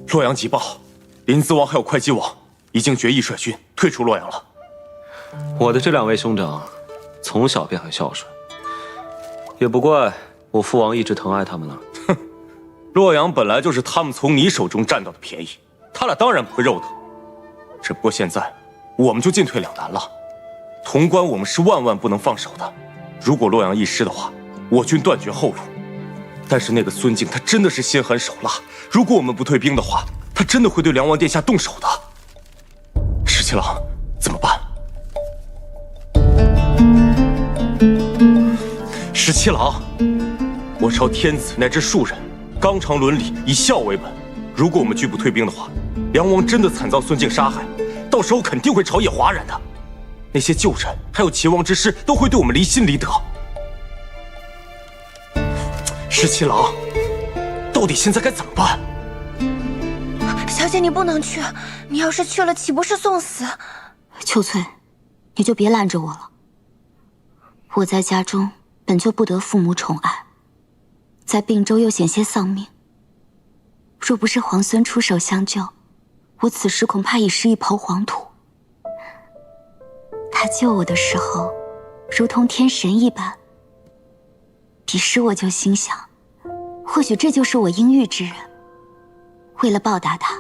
洛阳急报，临淄王还有会稽王已经决议率军退出洛阳了。我的这2位兄长，从小便很孝顺，也不怪我父王一直疼爱他们了。哼，洛阳本来就是他们从你手中占到的便宜，他俩当然不会肉疼。只不过现在，我们就进退两难了。潼关我们是万万不能放手的，如果洛阳一失的话，我军断绝后路。但是那个孙敬他真的是心狠手辣，如果我们不退兵的话，他真的会对梁王殿下动手的。十七郎，怎么办？十七郎，我朝天子乃至庶人，纲常伦理，以孝为本。如果我们拒不退兵的话，梁王真的惨遭孙敬杀害，到时候肯定会朝野哗然的。那些旧臣还有齐王之师都会对我们离心离德。十七郎，到底现在该怎么办？小姐，你不能去，你要是去了，岂不是送死？秋翠，你就别拦着我了。我在家中本就不得父母宠爱，在并州又险些丧命。若不是皇孙出手相救，我此时恐怕已是一抔黄土。他救我的时候，如同天神一般。彼时我就心想，或许这就是我应遇之人。为了报答他，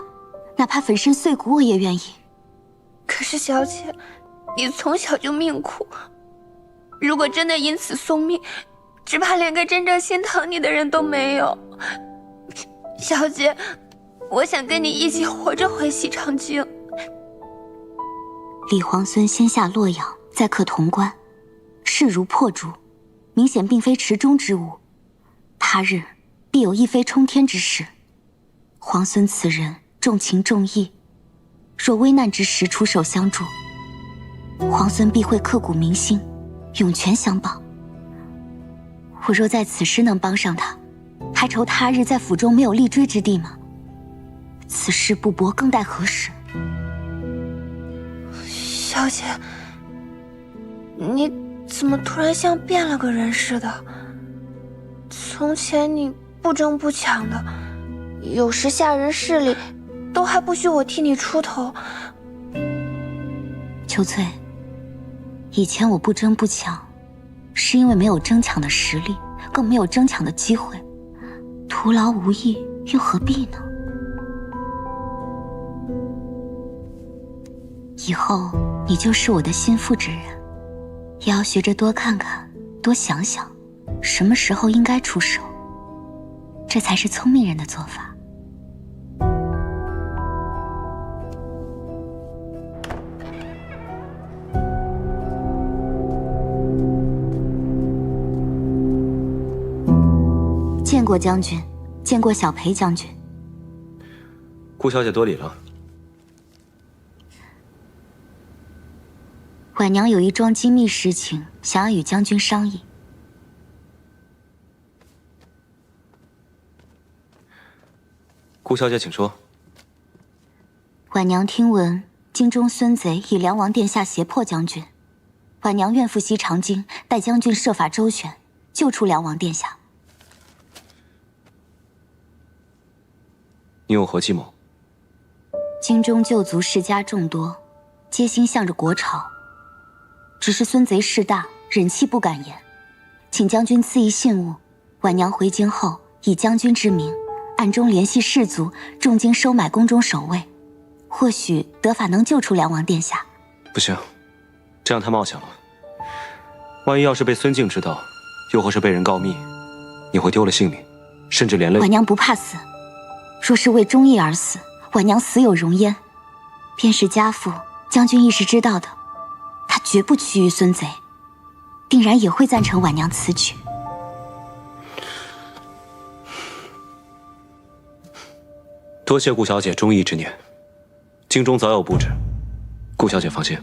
哪怕粉身碎骨我也愿意。可是小姐，你从小就命苦，如果真的因此送命，只怕连个真正心疼你的人都没有。小姐，我想跟你一起活着回西长京。李皇孙先下洛阳，再克潼关，势如破竹，明显并非池中之物。他日必有一飞冲天之事。皇孙此人重情重义，若危难之时出手相助，皇孙必会刻骨铭心，涌泉相报。我若在此时能帮上他，还愁他日在府中没有立锥之地吗？此事不搏更待何时？小姐，你怎么突然像变了个人似的？从前你不争不抢的，有时下人势力都还不许我替你出头。秋翠，以前我不争不抢，是因为没有争抢的实力，更没有争抢的机会，徒劳无益，又何必呢？以后你就是我的心腹之人，也要学着多看看，多想想，什么时候应该出手，这才是聪明人的做法。见过将军，见过小裴将军。顾小姐多礼了。婉娘有一桩机密事情，想要与将军商议。顾小姐，请说。婉娘听闻京中孙贼以梁王殿下胁迫将军，婉娘愿赴西长京，待将军设法周旋，救出梁王殿下。你有何计谋？京中旧族世家众多，皆心向着国朝。只是孙贼势大，忍气不敢言，请将军赐一信物，婉娘回京后以将军之名，暗中联系士族，重金收买宫中守卫，或许得法能救出梁王殿下。不行，这样太冒险了。万一要是被孙敬知道，又或是被人告密，你会丢了性命，甚至连累……婉娘不怕死，若是为忠义而死，婉娘死有容焉。便是家父，将军亦是知道的，他绝不屈于孙贼，定然也会赞成婉娘此举。多谢顾小姐忠义之念，京中早有布置，顾小姐放心。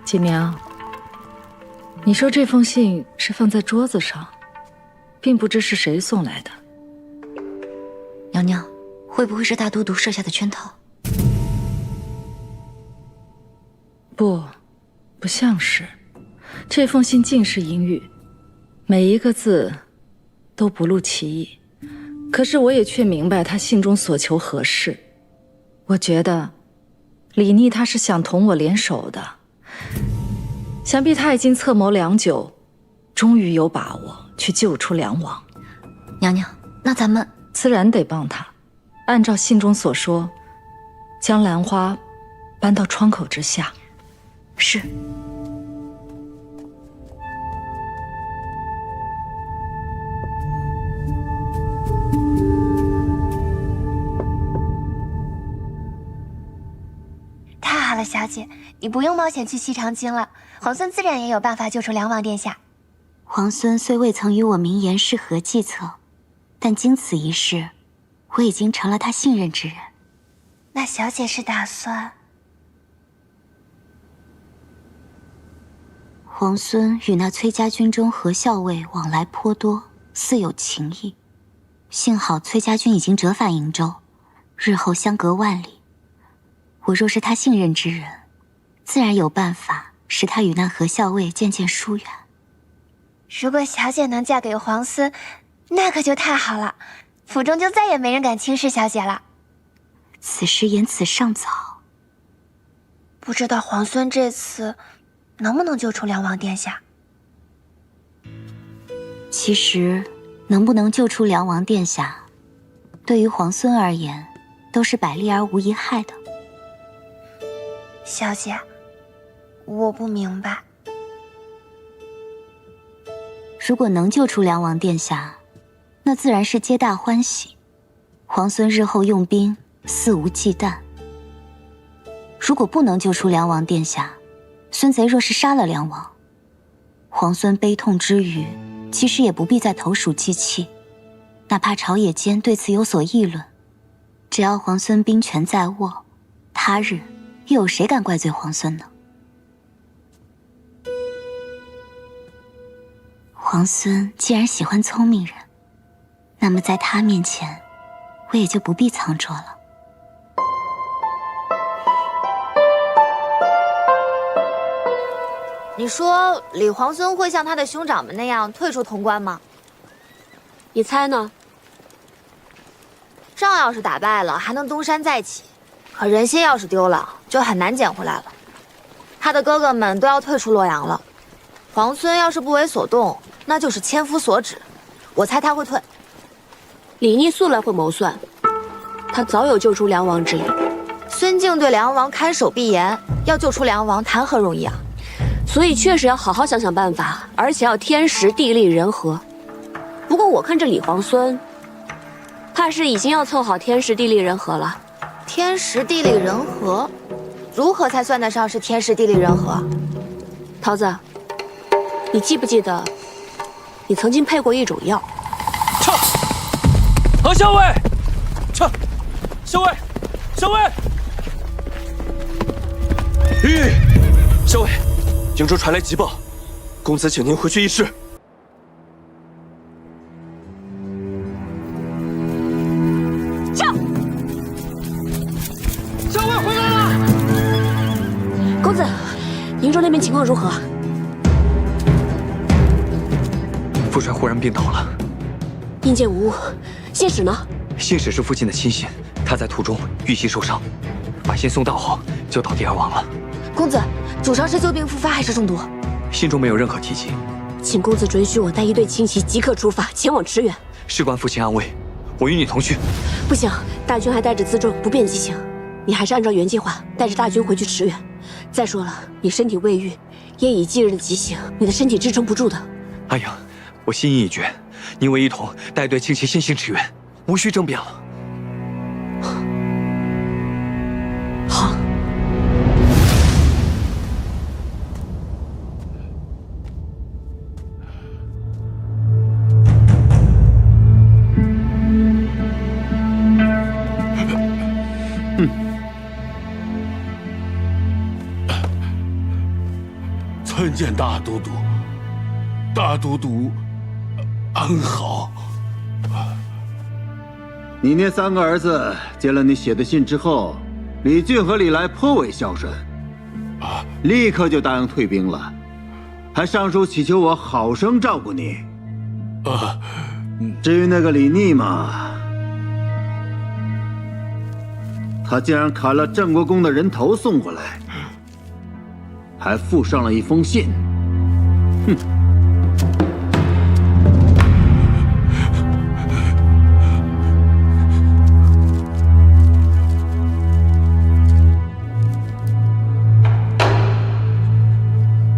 锦娘，你说这封信是放在桌子上，并不知是谁送来的。娘娘，会不会是大都督设下的圈套？不像是。这封信尽是阴郁，每一个字都不露其意。可是我也却明白他信中所求何事。我觉得李逆他是想同我联手的。想必他已经策谋良久，终于有把握去救出梁王。娘娘，那咱们自然得帮他。按照信中所说，将兰花搬到窗口之下。是。太好了，小姐，你不用冒险去西长京了。皇孙自然也有办法救出梁王殿下。皇孙虽未曾与我明言是何计策，但经此一事，我已经成了他信任之人。那小姐是打算？皇孙与那崔家军中何校尉往来颇多，似有情谊。幸好崔家军已经折返瀛州，日后相隔万里。我若是他信任之人，自然有办法使他与那何校尉渐渐疏远。如果小姐能嫁给皇孙，那可就太好了，府中就再也没人敢轻视小姐了。此时言辞尚早，不知道皇孙这次能不能救出梁王殿下？其实，能不能救出梁王殿下，对于皇孙而言，都是百利而无一害的。小姐，我不明白。如果能救出梁王殿下，那自然是皆大欢喜。皇孙日后用兵肆无忌惮。如果不能救出梁王殿下，孙贼若是杀了梁王，皇孙悲痛之余，其实也不必再投鼠忌器。哪怕朝野间对此有所议论，只要皇孙兵权在握，他日又有谁敢怪罪皇孙呢？皇孙既然喜欢聪明人，那么在他面前，我也就不必藏拙了。你说李皇孙会像他的兄长们那样退出潼关吗？你猜呢？仗要是打败了，还能东山再起；可人心要是丢了，就很难捡回来了。他的哥哥们都要退出洛阳了，皇孙要是不为所动，那就是千夫所指。我猜他会退。李逆素来会谋算，他早有救出梁王之意。孙敬对梁王看守必严，要救出梁王谈何容易啊！所以确实要好好想想办法，而且要天时地利人和。不过我看这李皇孙，怕是已经要凑好天时地利人和了。天时地利人和，如何才算得上是天时地利人和？桃子，你记不记得，你曾经配过一种药？撤！何校尉，撤！校尉，校尉！校尉，营中传来急报，公子请您回去议事。撤！校尉回来了。公子，营中那边情况如何？夫帅忽然病倒了，应见无误。信使呢？信使是父亲的亲信，他在途中遇袭受伤，把信送到后就倒地而亡了。公子，主上是旧病复发还是中毒？信中没有任何提及。请公子准许我带一队轻骑即刻出发前往驰援。事关父亲安危，我与你同去。不行，大军还带着辎重，不便急行。你还是按照原计划带着大军回去驰援。再说了，你身体未愈，夜以继日的急行，你的身体支撑不住的。阿阳，我心意已决，您我一同带队轻骑先行驰援，无需争辩了。好。参见大都督，大都督安好。你那3个儿子见了你写的信之后，李俊和李来颇为孝顺，立刻就答应退兵了，还上书祈求我好生照顾你。至于那个李逆嘛，他竟然砍了郑国公的人头送过来，还附上了一封信。哼！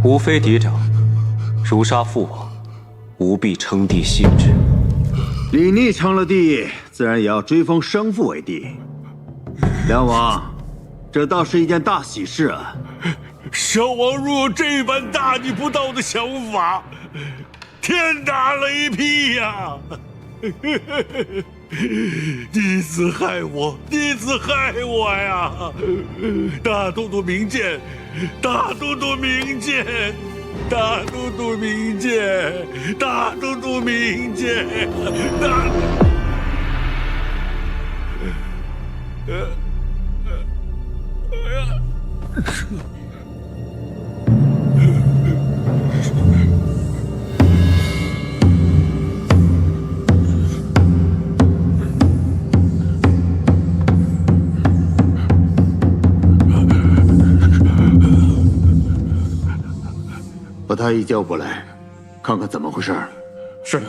吾非嫡长，如杀父王，吾必称帝信之。李逆称了帝，自然也要追封生父为帝。梁王，这倒是一件大喜事啊！小王若有这般大逆不道的想法，天打雷劈呀！逆子害我，逆子害我呀！大都督明鉴，大都督明鉴，大都督明鉴，大都督明鉴，把太医叫过来，看看怎么回事。是。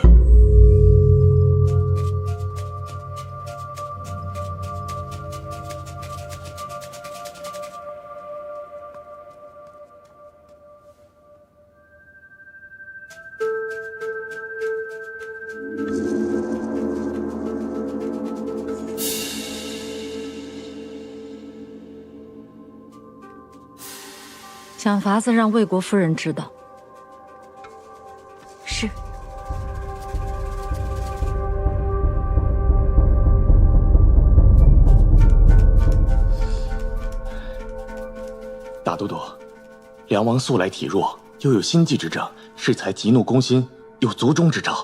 想法子让魏国夫人知道。是。大都督，梁王素来体弱，又有心悸之症，适才急怒攻心，有卒中之兆。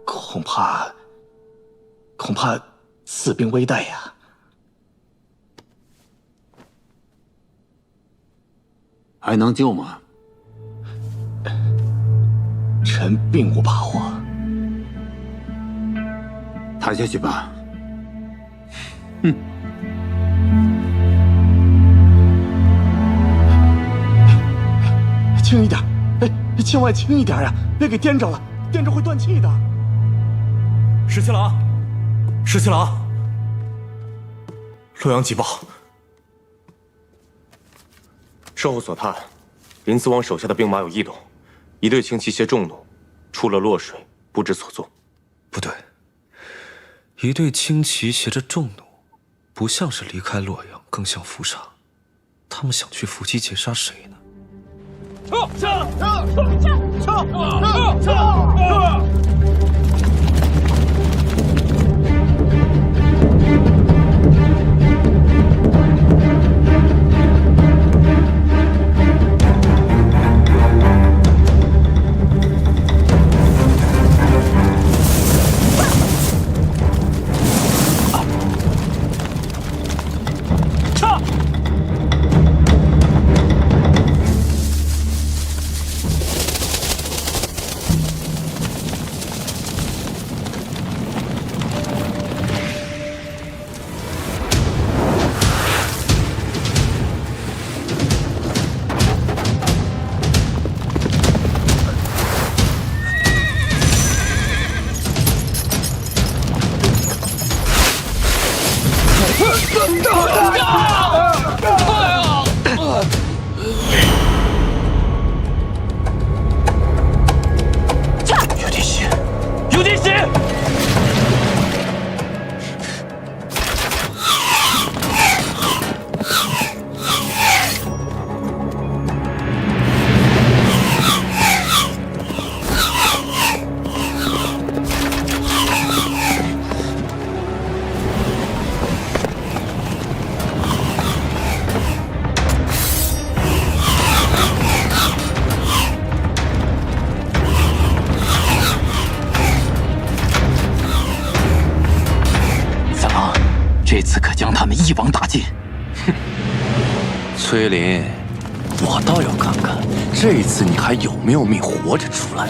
恐怕死兵危殆呀！还能救吗？臣并无把握。抬下去吧。轻一点，哎，千万轻一点呀，别给颠着了，颠着会断气的。十七郎，十七郎，洛阳急报。事后所探，临淄王手下的兵马有异动，一队轻骑携重弩出了洛水，不知所踪。不对，一队轻骑携着重弩，不像是离开洛阳，更像伏杀。他们想去伏击截杀谁呢？这次可将他们一网打尽。哼，崔林，我倒要看看这次你还有没有命活着出来。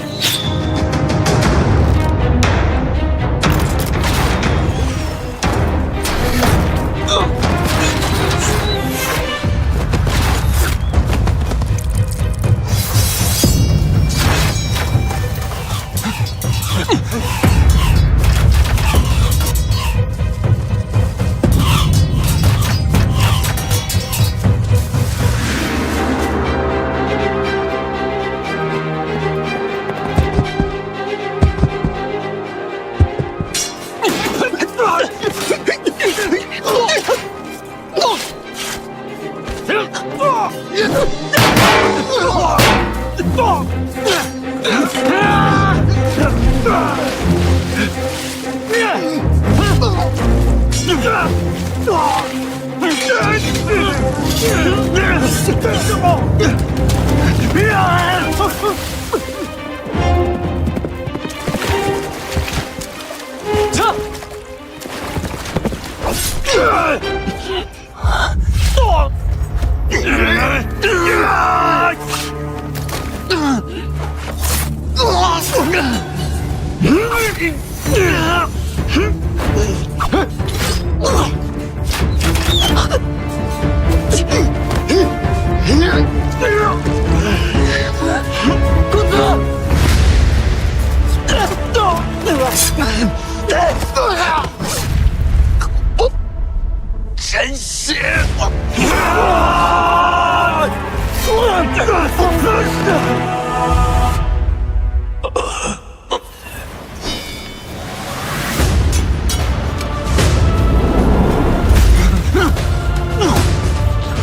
真是！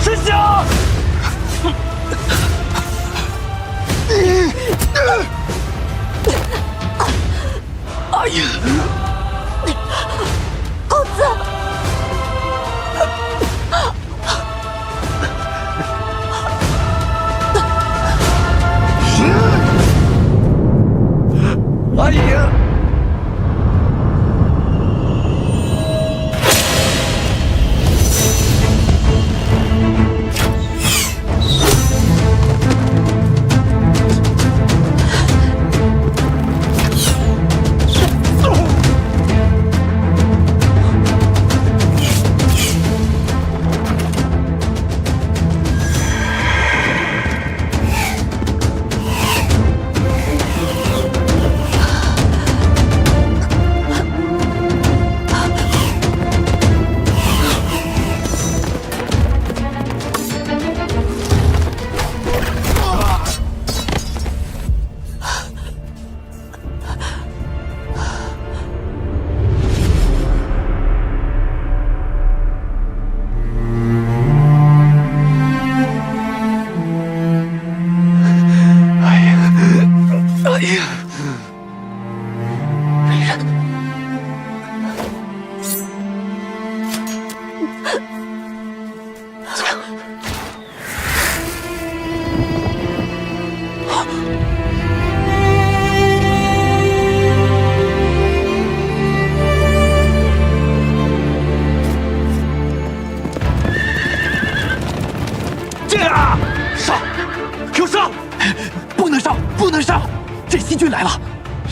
师兄！哎呀！公子！哎呀！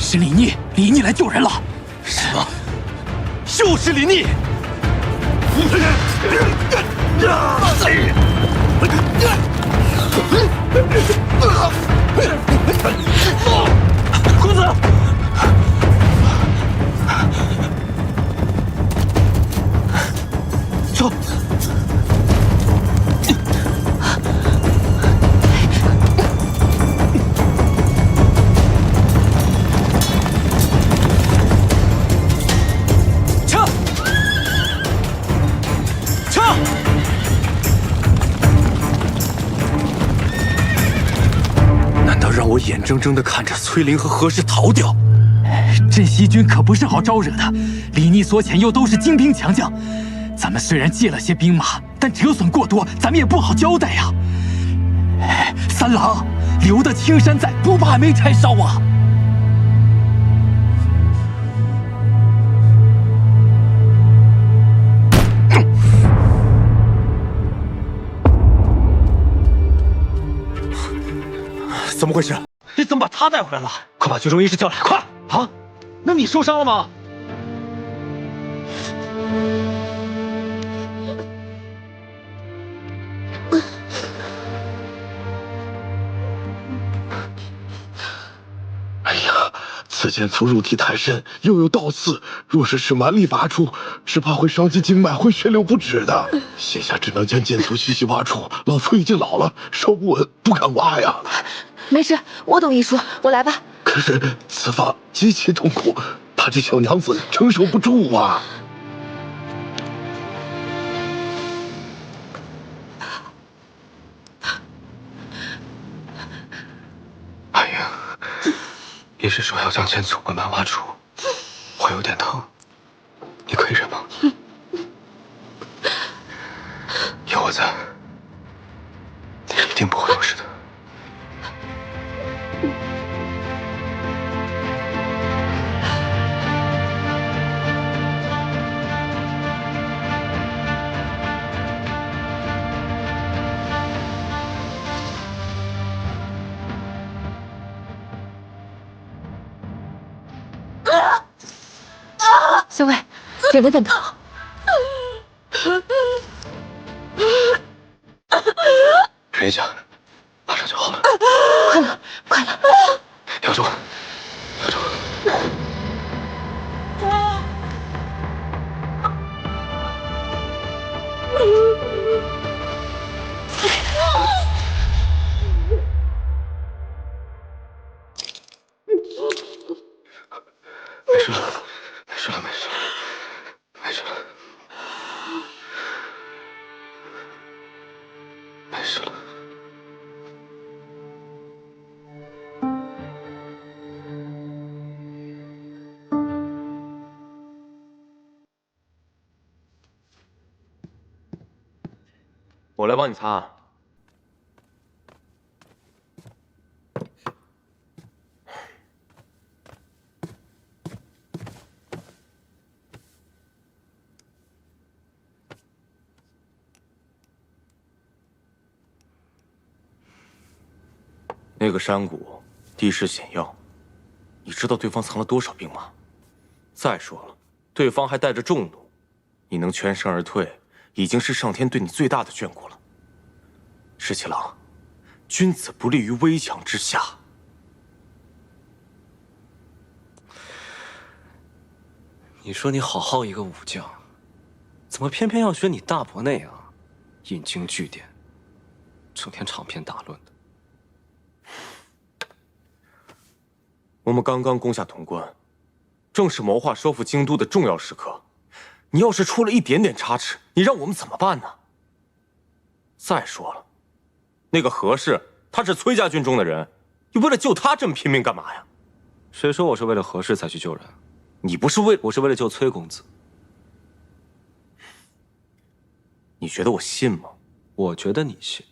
是李逆，李逆来救人了。什么？就是李逆！公子，走。让我眼睁睁地看着崔林和何氏逃掉，镇西军可不是好招惹的。李逆所遣又都是精兵强将，咱们虽然借了些兵马，但折损过多，咱们也不好交代呀。三郎，留得青山在，不怕没柴烧啊！怎么回事？你怎么把他带回来了？快把军中医师叫来！快！啊，那你受伤了吗？哎呀，此剑粗入体太深，又有倒刺，若是使蛮力拔出，只怕会伤及经脉，会血流不止的。现下只能将剑粗细细挖出。老夫已经老了，手不稳，不敢挖呀。没事，我懂医术，我来吧。可是此法极其痛苦，怕这小娘子承受不住啊！阿英，医师说要将剑粗慢慢挖出，会有点疼，你可以忍吗？有我在，你一定不会有事的。小伟，忍着点疼。忍一下，马上就好了。快了，快了！咬住，咬住。没事了，没事了，没事了，没事了，没事了。我来帮你擦。那个山谷地势险要，你知道对方藏了多少兵马？再说了，对方还带着重弩，你能全身而退，已经是上天对你最大的眷顾了。石七郎，君子不立于危墙之下。你说你好好一个武将，怎么偏偏要学你大伯那样，引经据典，整天长篇大论的？我们刚刚攻下潼关，正是谋划收复京都的重要时刻。你要是出了一点点差池，你让我们怎么办呢？再说了，那个何氏，他是崔家军中的人，你为了救他这么拼命干嘛呀？谁说我是为了何氏才去救人？你不是为……我是为了救崔公子。你觉得我信吗？我觉得你信。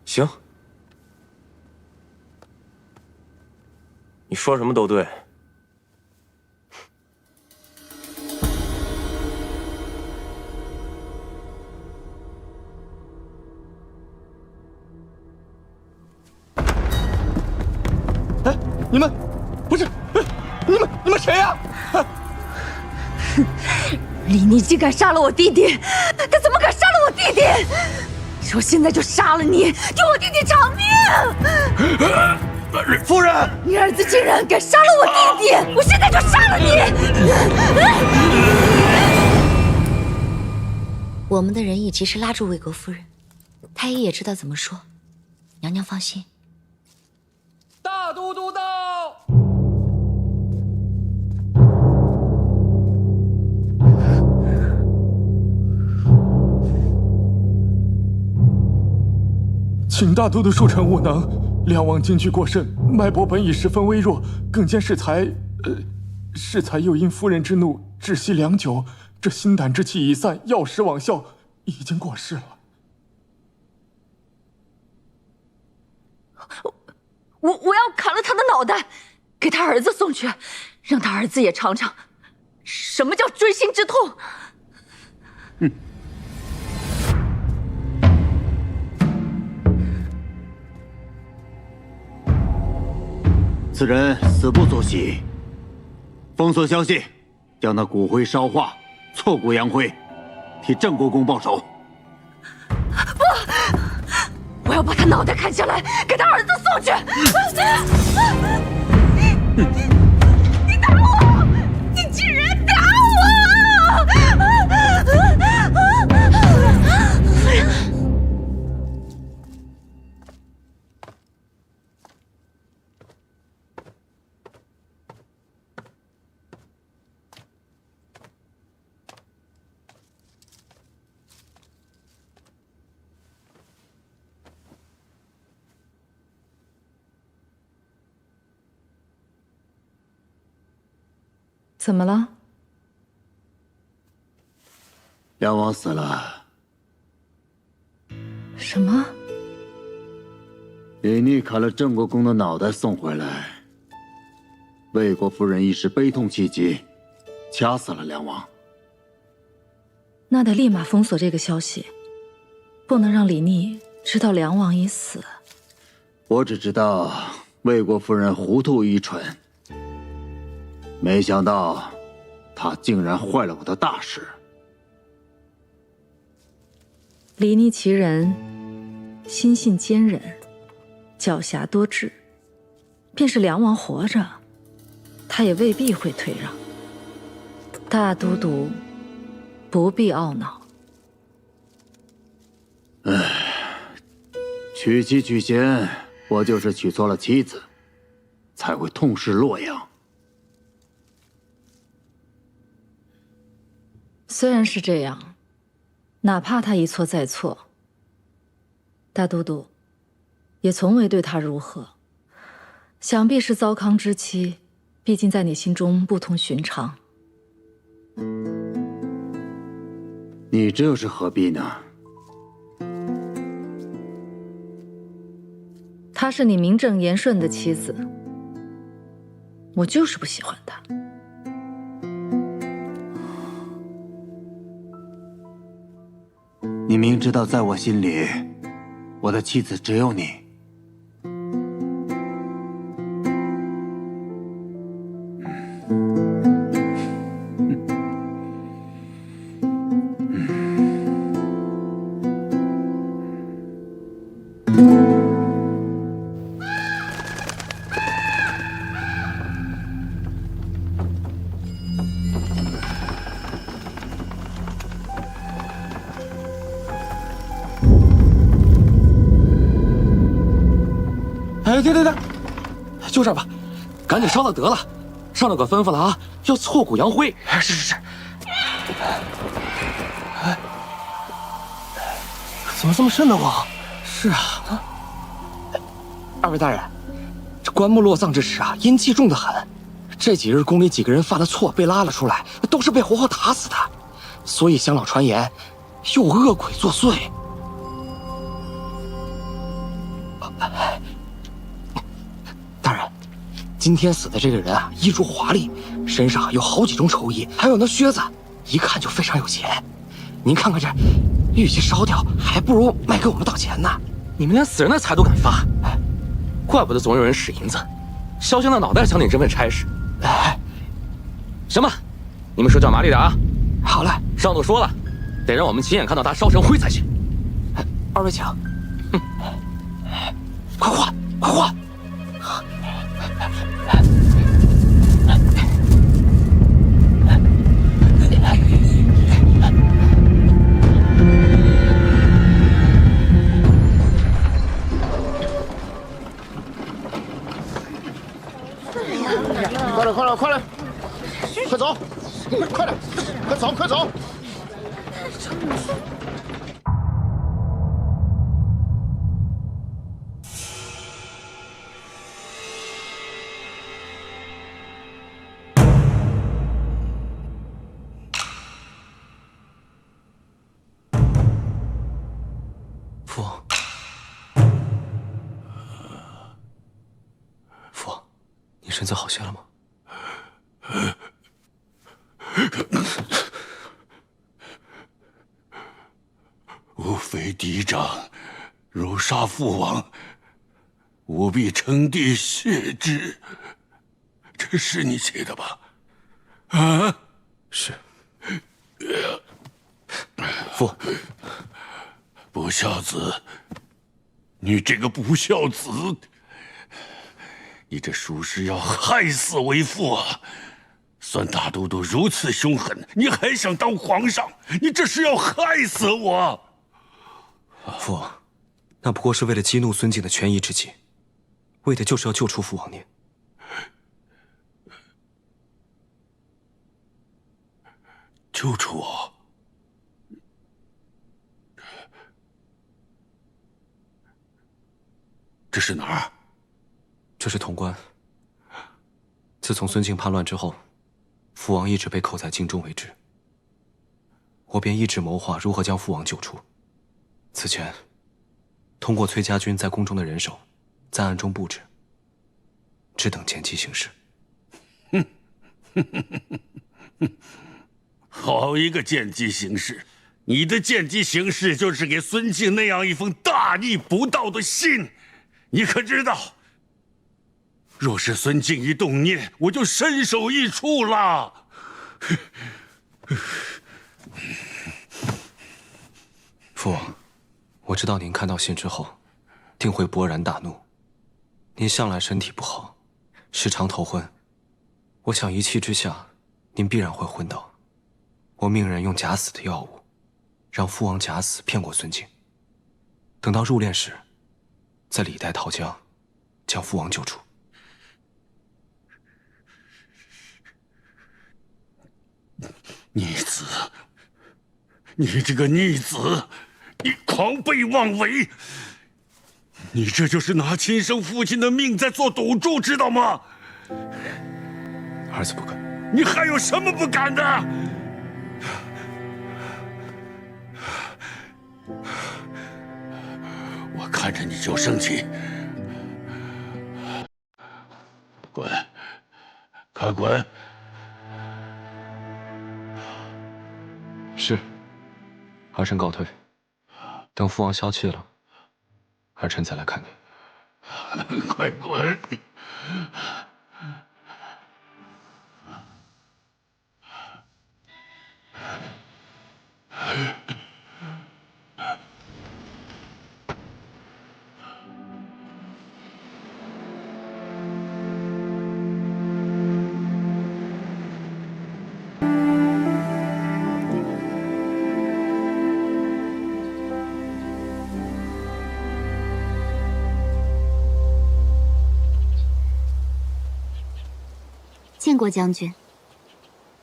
行，你说什么都对。你们不是，你们谁呀？李逆竟敢杀了我弟弟！他怎么敢杀了我弟弟？我现在就杀了你，给我弟弟偿命！夫人，你儿子竟然敢杀了我弟弟！我现在就杀了你！我们的人已及时拉住魏国夫人，太医也知道怎么说。娘娘放心。大都督到。请大都督恕臣无能，梁王惊惧过甚，脉搏本已十分微弱，更兼适才又因夫人之怒窒息良久，这心胆之气已散，药石罔效，已经过世了。我要砍了他的脑袋，给他儿子送去，让他儿子也尝尝什么叫锥心之痛。此人死不足惜，封锁消息，将那骨灰烧化，挫骨扬灰，替郑国公报仇。不，我要把他脑袋砍下来，给他儿子送去。你打我！你竟然打我！怎么了？梁王死了。什么？李逆砍了郑国公的脑袋送回来，魏国夫人一时悲痛气急，掐死了梁王。那得立马封锁这个消息，不能让李逆知道梁王已死。我只知道魏国夫人糊涂愚蠢。没想到，他竟然坏了我的大事。李逆其人，心性坚忍，狡黠多智。便是梁王活着，他也未必会退让。大都督不必懊恼。娶妻娶贤，我就是娶错了妻子，才会痛失洛阳。虽然是这样，哪怕他一错再错，大都督也从未对他如何。想必是糟糠之妻，毕竟在你心中不同寻常。你这又是何必呢？她是你名正言顺的妻子，我就是不喜欢她。你明知道，在我心里，我的妻子只有你。哎，对，就这儿吧，赶紧烧了得了。上头可吩咐了啊，要挫骨扬灰。是。哎，怎么这么瘆得慌？是啊，二位大人，这棺木落葬之时啊，阴气重得很。这几日宫里几个人犯了错，被拉了出来，都是被活活打死的。所以乡老传言，有恶鬼作祟。大人，今天死的这个人啊，衣着华丽，身上有好几种绸衣，还有那靴子，一看就非常有钱。您看看这，与其烧掉，还不如卖给我们当钱呢。你们连死人的财都敢发，哎，怪不得总有人使银子。烧香的脑袋想领这份差事。哎，什么？你们手脚麻利点啊！好了，上头说了，得让我们亲眼看到他烧成灰才行。二位请。快换，快换！快点，快点，快点，快走，快点，快走，快走！父王，父王，你身子好些了吗？吾非嫡长，如杀父王，吾必称帝谢之。这是你写的吧？啊，是。父，不孝子，你这个不孝子，你这属实要害死为父啊！孙大都督如此凶狠，你还想当皇上？你这是要害死我！父王，那不过是为了激怒孙敬的权宜之计，为的就是要救出父王您。救出我？这是哪儿？这是潼关。自从孙敬叛乱之后，父王一直被扣在京中为止。我便一直谋划如何将父王救出。此前，通过崔家军在宫中的人手，在暗中布置，只等见机行事。好一个见机行事！你的见机行事就是给孙敬那样一封大逆不道的信。你可知道，若是孙敬一动念，我就身首异处了。父王，我知道您看到信之后，定会勃然大怒。您向来身体不好，时常头昏，我想一气之下，您必然会昏倒。我命人用假死的药物，让父王假死骗过孙敬。等到入殓时，再李代桃僵，将父王救出。逆子，你这个逆子，你狂悖妄为！你这就是拿亲生父亲的命在做赌注，知道吗？儿子不敢。你还有什么不敢的？我看着你就生气。滚！快滚！是。儿臣告退。等父王消气了，儿臣再来看你。快滚！见过将军。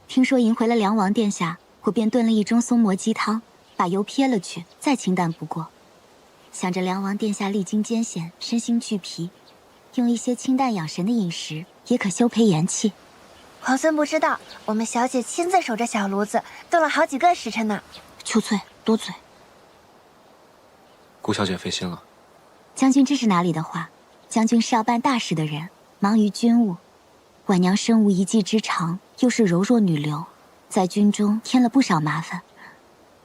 听说迎回了梁王殿下，我便炖了一盅松蘑鸡汤，把油撇了去，再清淡不过。想着梁王殿下历经艰险，身心俱疲，用一些清淡养神的饮食，也可修培元气。皇孙不知道，我们小姐亲自守着小炉子，炖了好几个时辰呢。秋翠，多嘴。顾小姐费心了。将军这是哪里的话？将军是要办大事的人，忙于军务。婉娘身无一技之长，又是柔弱女流，在军中添了不少麻烦。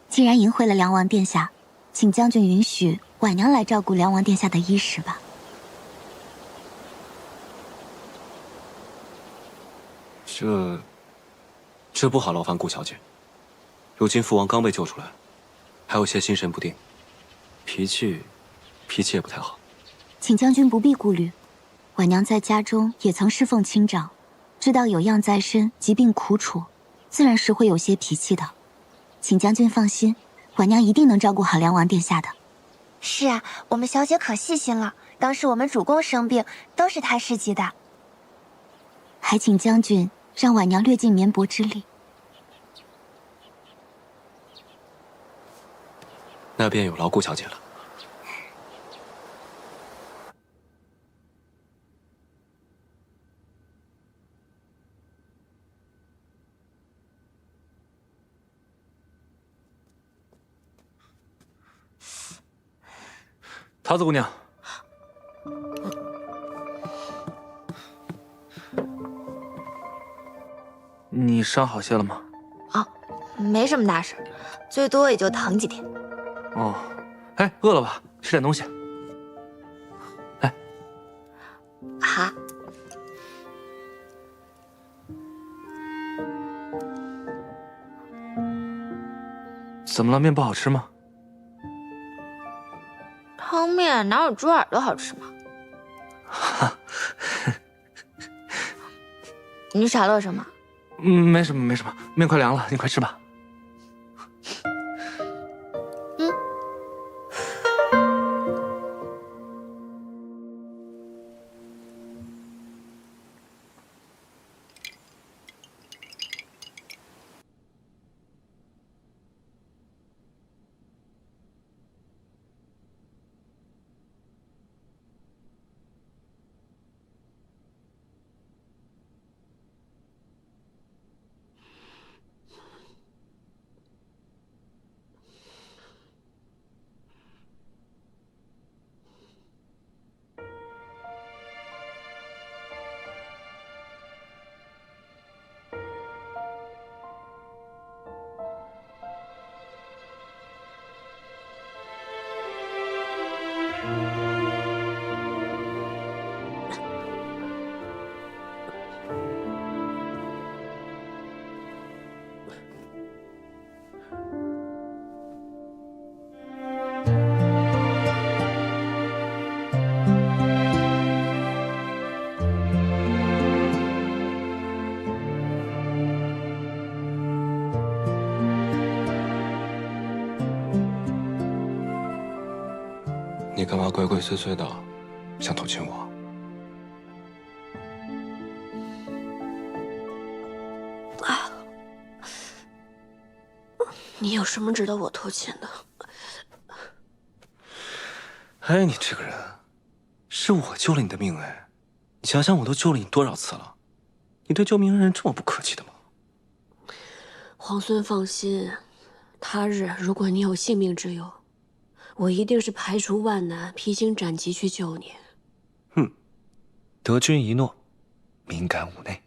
既然迎回了梁王殿下，请将军允许婉娘来照顾梁王殿下的衣食吧。这不好劳烦顾小姐。如今父王刚被救出来，还有些心神不定，脾气也不太好。请将军不必顾虑，婉娘在家中也曾侍奉亲长，知道有恙在身，疾病苦楚，自然是会有些脾气的。请将军放心，婉娘一定能照顾好梁王殿下的。是啊，我们小姐可细心了，当时我们主公生病，都是她施及的。还请将军让婉娘略尽绵薄之力。那便有劳顾小姐了。桃子姑娘，你伤好些了吗？啊，没什么大事，最多也就疼几天。哦，哎，饿了吧？吃点东西。来，好。怎么了？面不好吃吗？汤面哪有猪耳朵好吃吗？你傻乐什么？没什么，没什么。面快凉了，你快吃吧。你干嘛鬼鬼祟祟的，想偷亲我？你有什么值得我偷亲的？哎，你这个人，是我救了你的命哎！你想想，我都救了你多少次了？你对救命恩人这么不客气的吗？皇孙放心，他日如果你有性命之忧，我一定是排除万难，披荆斩棘去救你。得君一诺，敏感五内。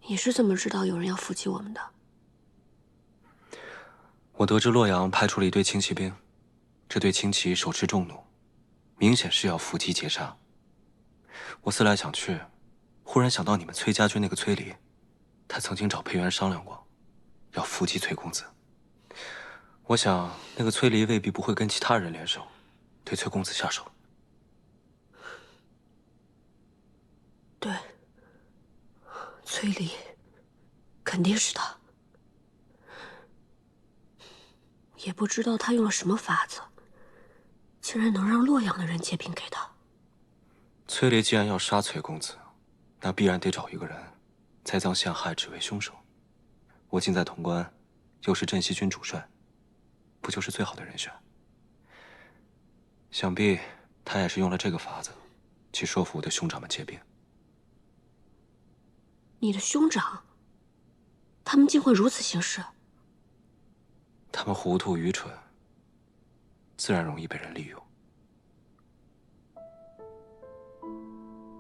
你是怎么知道有人要伏击我们的？我得知洛阳派出了一队轻骑兵，这队轻骑手持重弩，明显是要伏击截杀。我思来想去，忽然想到你们崔家军那个崔离，他曾经找裴元商量过，要伏击崔公子。我想那个崔离未必不会跟其他人联手，对崔公子下手。对，崔离，肯定是他。也不知道他用了什么法子，竟然能让洛阳的人借兵给他。崔离既然要杀崔公子，那必然得找一个人栽赃陷害，只为凶手。我近在潼关，又是镇西军主帅，不就是最好的人选？想必他也是用了这个法子，去说服我的兄长们借兵。你的兄长，他们竟会如此行事？他们糊涂愚蠢，自然容易被人利用。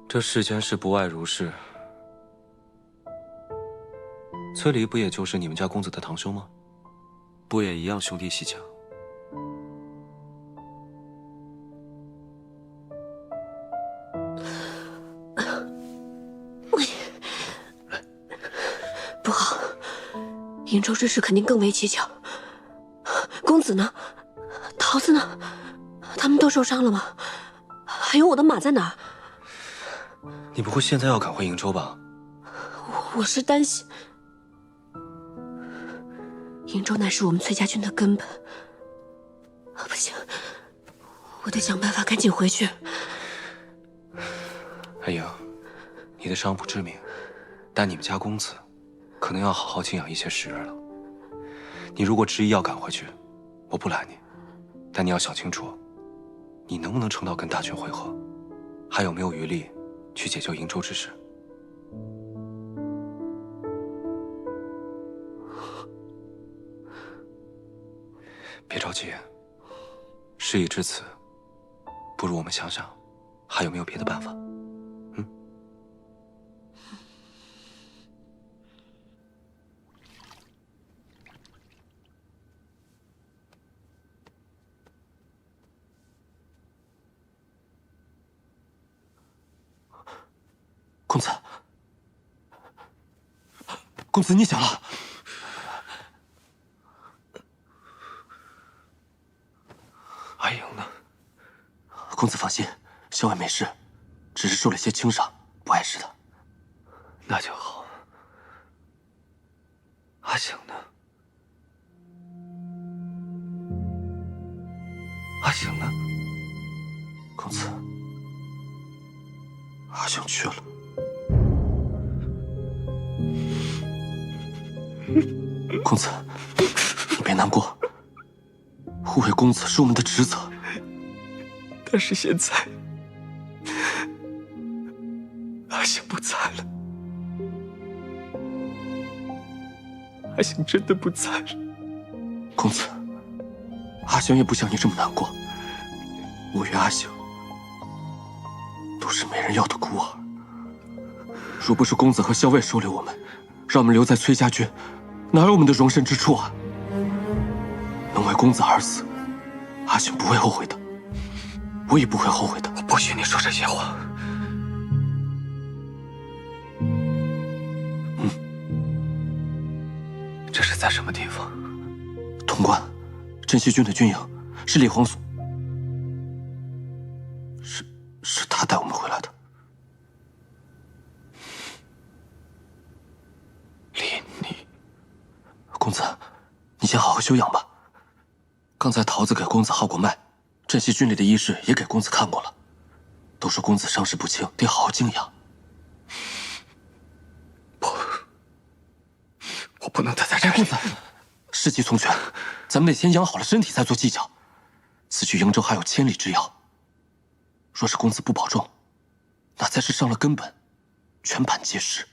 这世间事不外如是。崔离不也就是你们家公子的堂兄吗？不也一样兄弟戏强？瀛州之事肯定更为蹊跷。公子呢？桃子呢？他们都受伤了吗？还有我的马在哪儿？你不会现在要赶回瀛州吧？我是担心，瀛州乃是我们崔家军的根本。不行，我得想办法赶紧回去。阿莹，你的伤不致命，但你们家公子可能要好好静养一些时日了。你如果执意要赶回去，我不拦你，但你要想清楚，你能不能撑到跟大军会合，还有没有余力去解救瀛州之事。别着急，事已至此，不如我们想想，还有没有别的办法？公子，公子，你醒了。阿莹呢？公子放心，小婉没事，只是受了些轻伤，不碍事的。那就好。阿醒呢？阿醒呢？公子，阿醒去了。公子，你别难过，护卫公子是我们的职责。但是现在，阿醒不在了，阿醒真的不在了。公子，阿醒也不像你这么难过。我与阿醒都是没人要的孤儿，若不是公子和校尉收留我们，让我们留在崔家军，哪有我们的容身之处啊？能为公子而死，阿醒不会后悔的，我也不会后悔的。我不许你说这些话。这是在什么地方？潼关，镇西军的军营，是李皇所。是他带我们回来的。李逆，公子，你先好好休养吧。刚才桃子给公子号过脉，镇西军里的医士也给公子看过了，都说公子伤势不轻，得好好静养。我不能待在这里。公子，事急从权，咱们得先养好了身体再做计较。此去瀛州还有千里之遥，若是公子不保重，那才是伤了根本，全盘皆失。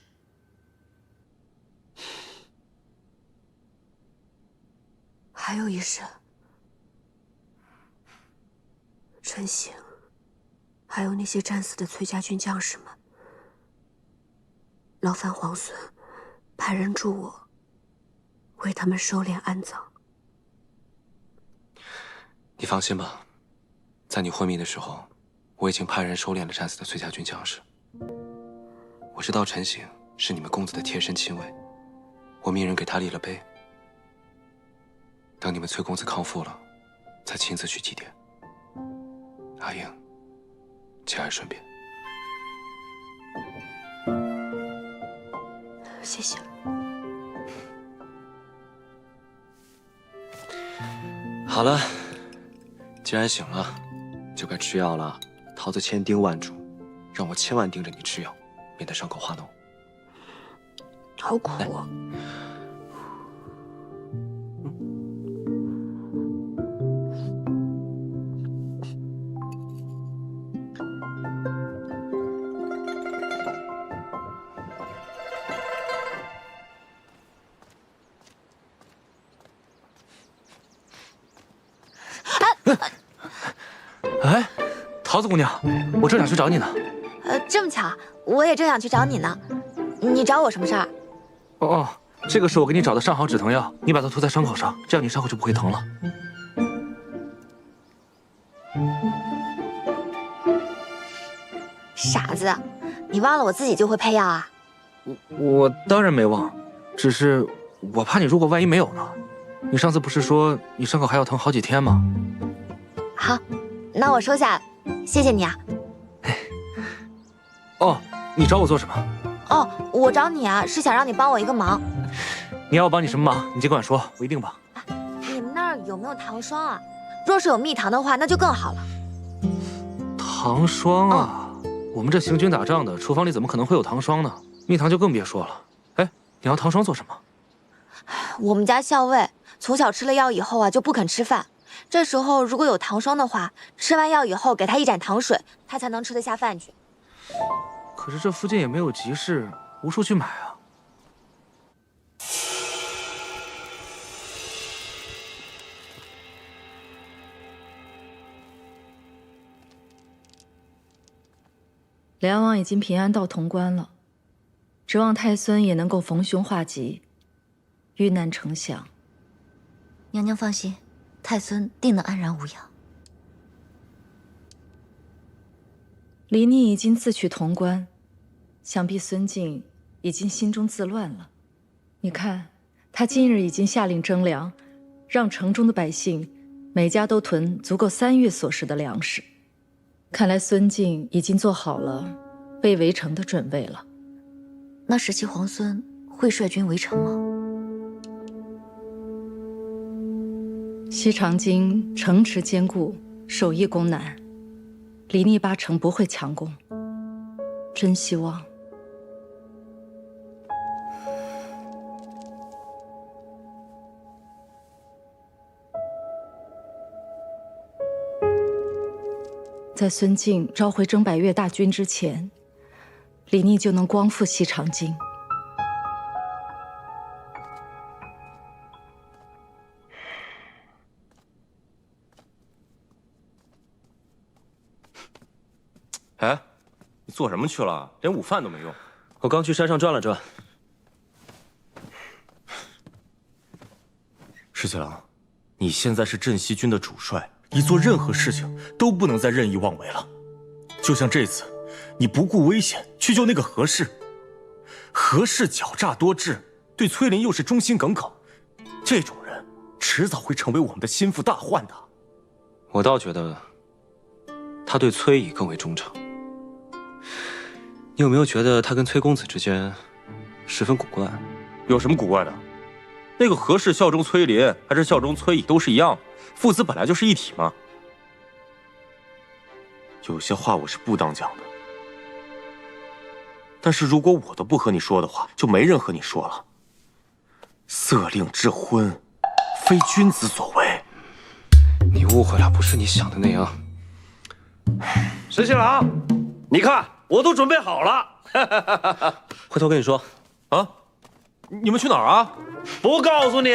还有一事，陈醒，还有那些战死的崔家军将士们，劳烦皇孙派人助我为他们收敛安葬。你放心吧，在你昏迷的时候，我已经派人收敛了战死的崔家军将士。我知道陈醒是你们公子的贴身亲卫，我命人给他立了碑。等你们崔公子康复了，再亲自去祭奠。阿英，节哀顺变。谢谢。好了，既然醒了，就该吃药了。桃子千叮万嘱，让我千万盯着你吃药，免得伤口化脓。好苦啊！哎，桃子姑娘，我正想去找你呢。这么巧，我也正想去找你呢。你找我什么事儿？哦，这个是我给你找的上好止疼药，你把它涂在伤口上，这样你伤口就不会疼了。傻子，你忘了我自己就会配药啊？我当然没忘，只是我怕你如果万一没有呢？你上次不是说你伤口还要疼好几天吗？好，那我收下了，谢谢你啊。哦，你找我做什么？哦，我找你啊，是想让你帮我一个忙。你要我帮你什么忙？你尽管说，我一定帮。你们那儿有没有糖霜啊？若是有蜜糖的话，那就更好了。糖霜啊，我们这行军打仗的，厨房里怎么可能会有糖霜呢？蜜糖就更别说了。哎，你要糖霜做什么？我们家校尉从小吃了药以后啊，就不肯吃饭。这时候如果有糖霜的话，吃完药以后给他一盏糖水，他才能吃得下饭去。可是这附近也没有集市，无处去买啊。梁王已经平安到潼关了，指望太孙也能够逢凶化吉，遇难成祥。娘娘放心，太孙定能安然无恙。李逆已经自取潼关，想必孙敬已经心中自乱了。你看，他今日已经下令征粮，让城中的百姓每家都囤足够3月所食的粮食。看来孙敬已经做好了被围城的准备了。那时期皇孙会率军围城吗？西长京城池坚固，守易攻难，李逆八成不会强攻。真希望。在孙敬召回征百越大军之前，李逆就能光复西长京。哎，你做什么去了？连午饭都没用。我刚去山上转了转。石七郎，你现在是镇西军的主帅，你做任何事情都不能再任意妄为了。就像这次，你不顾危险去救那个何氏，何氏狡诈多智，对崔林又是忠心耿耿，这种人迟早会成为我们的心腹大患的。我倒觉得，他对崔乙更为忠诚。你有没有觉得他跟崔公子之间十分古怪？有什么古怪的？那个何氏效忠崔林，还是效忠崔乙，都是一样，父子本来就是一体嘛。有些话我是不当讲的，但是如果我都不和你说的话，就没人和你说了。色令之婚，非君子所为。你误会了，不是你想的那样。石七郎，你看我都准备好了。回头跟你说。啊？你们去哪儿啊？不告诉你。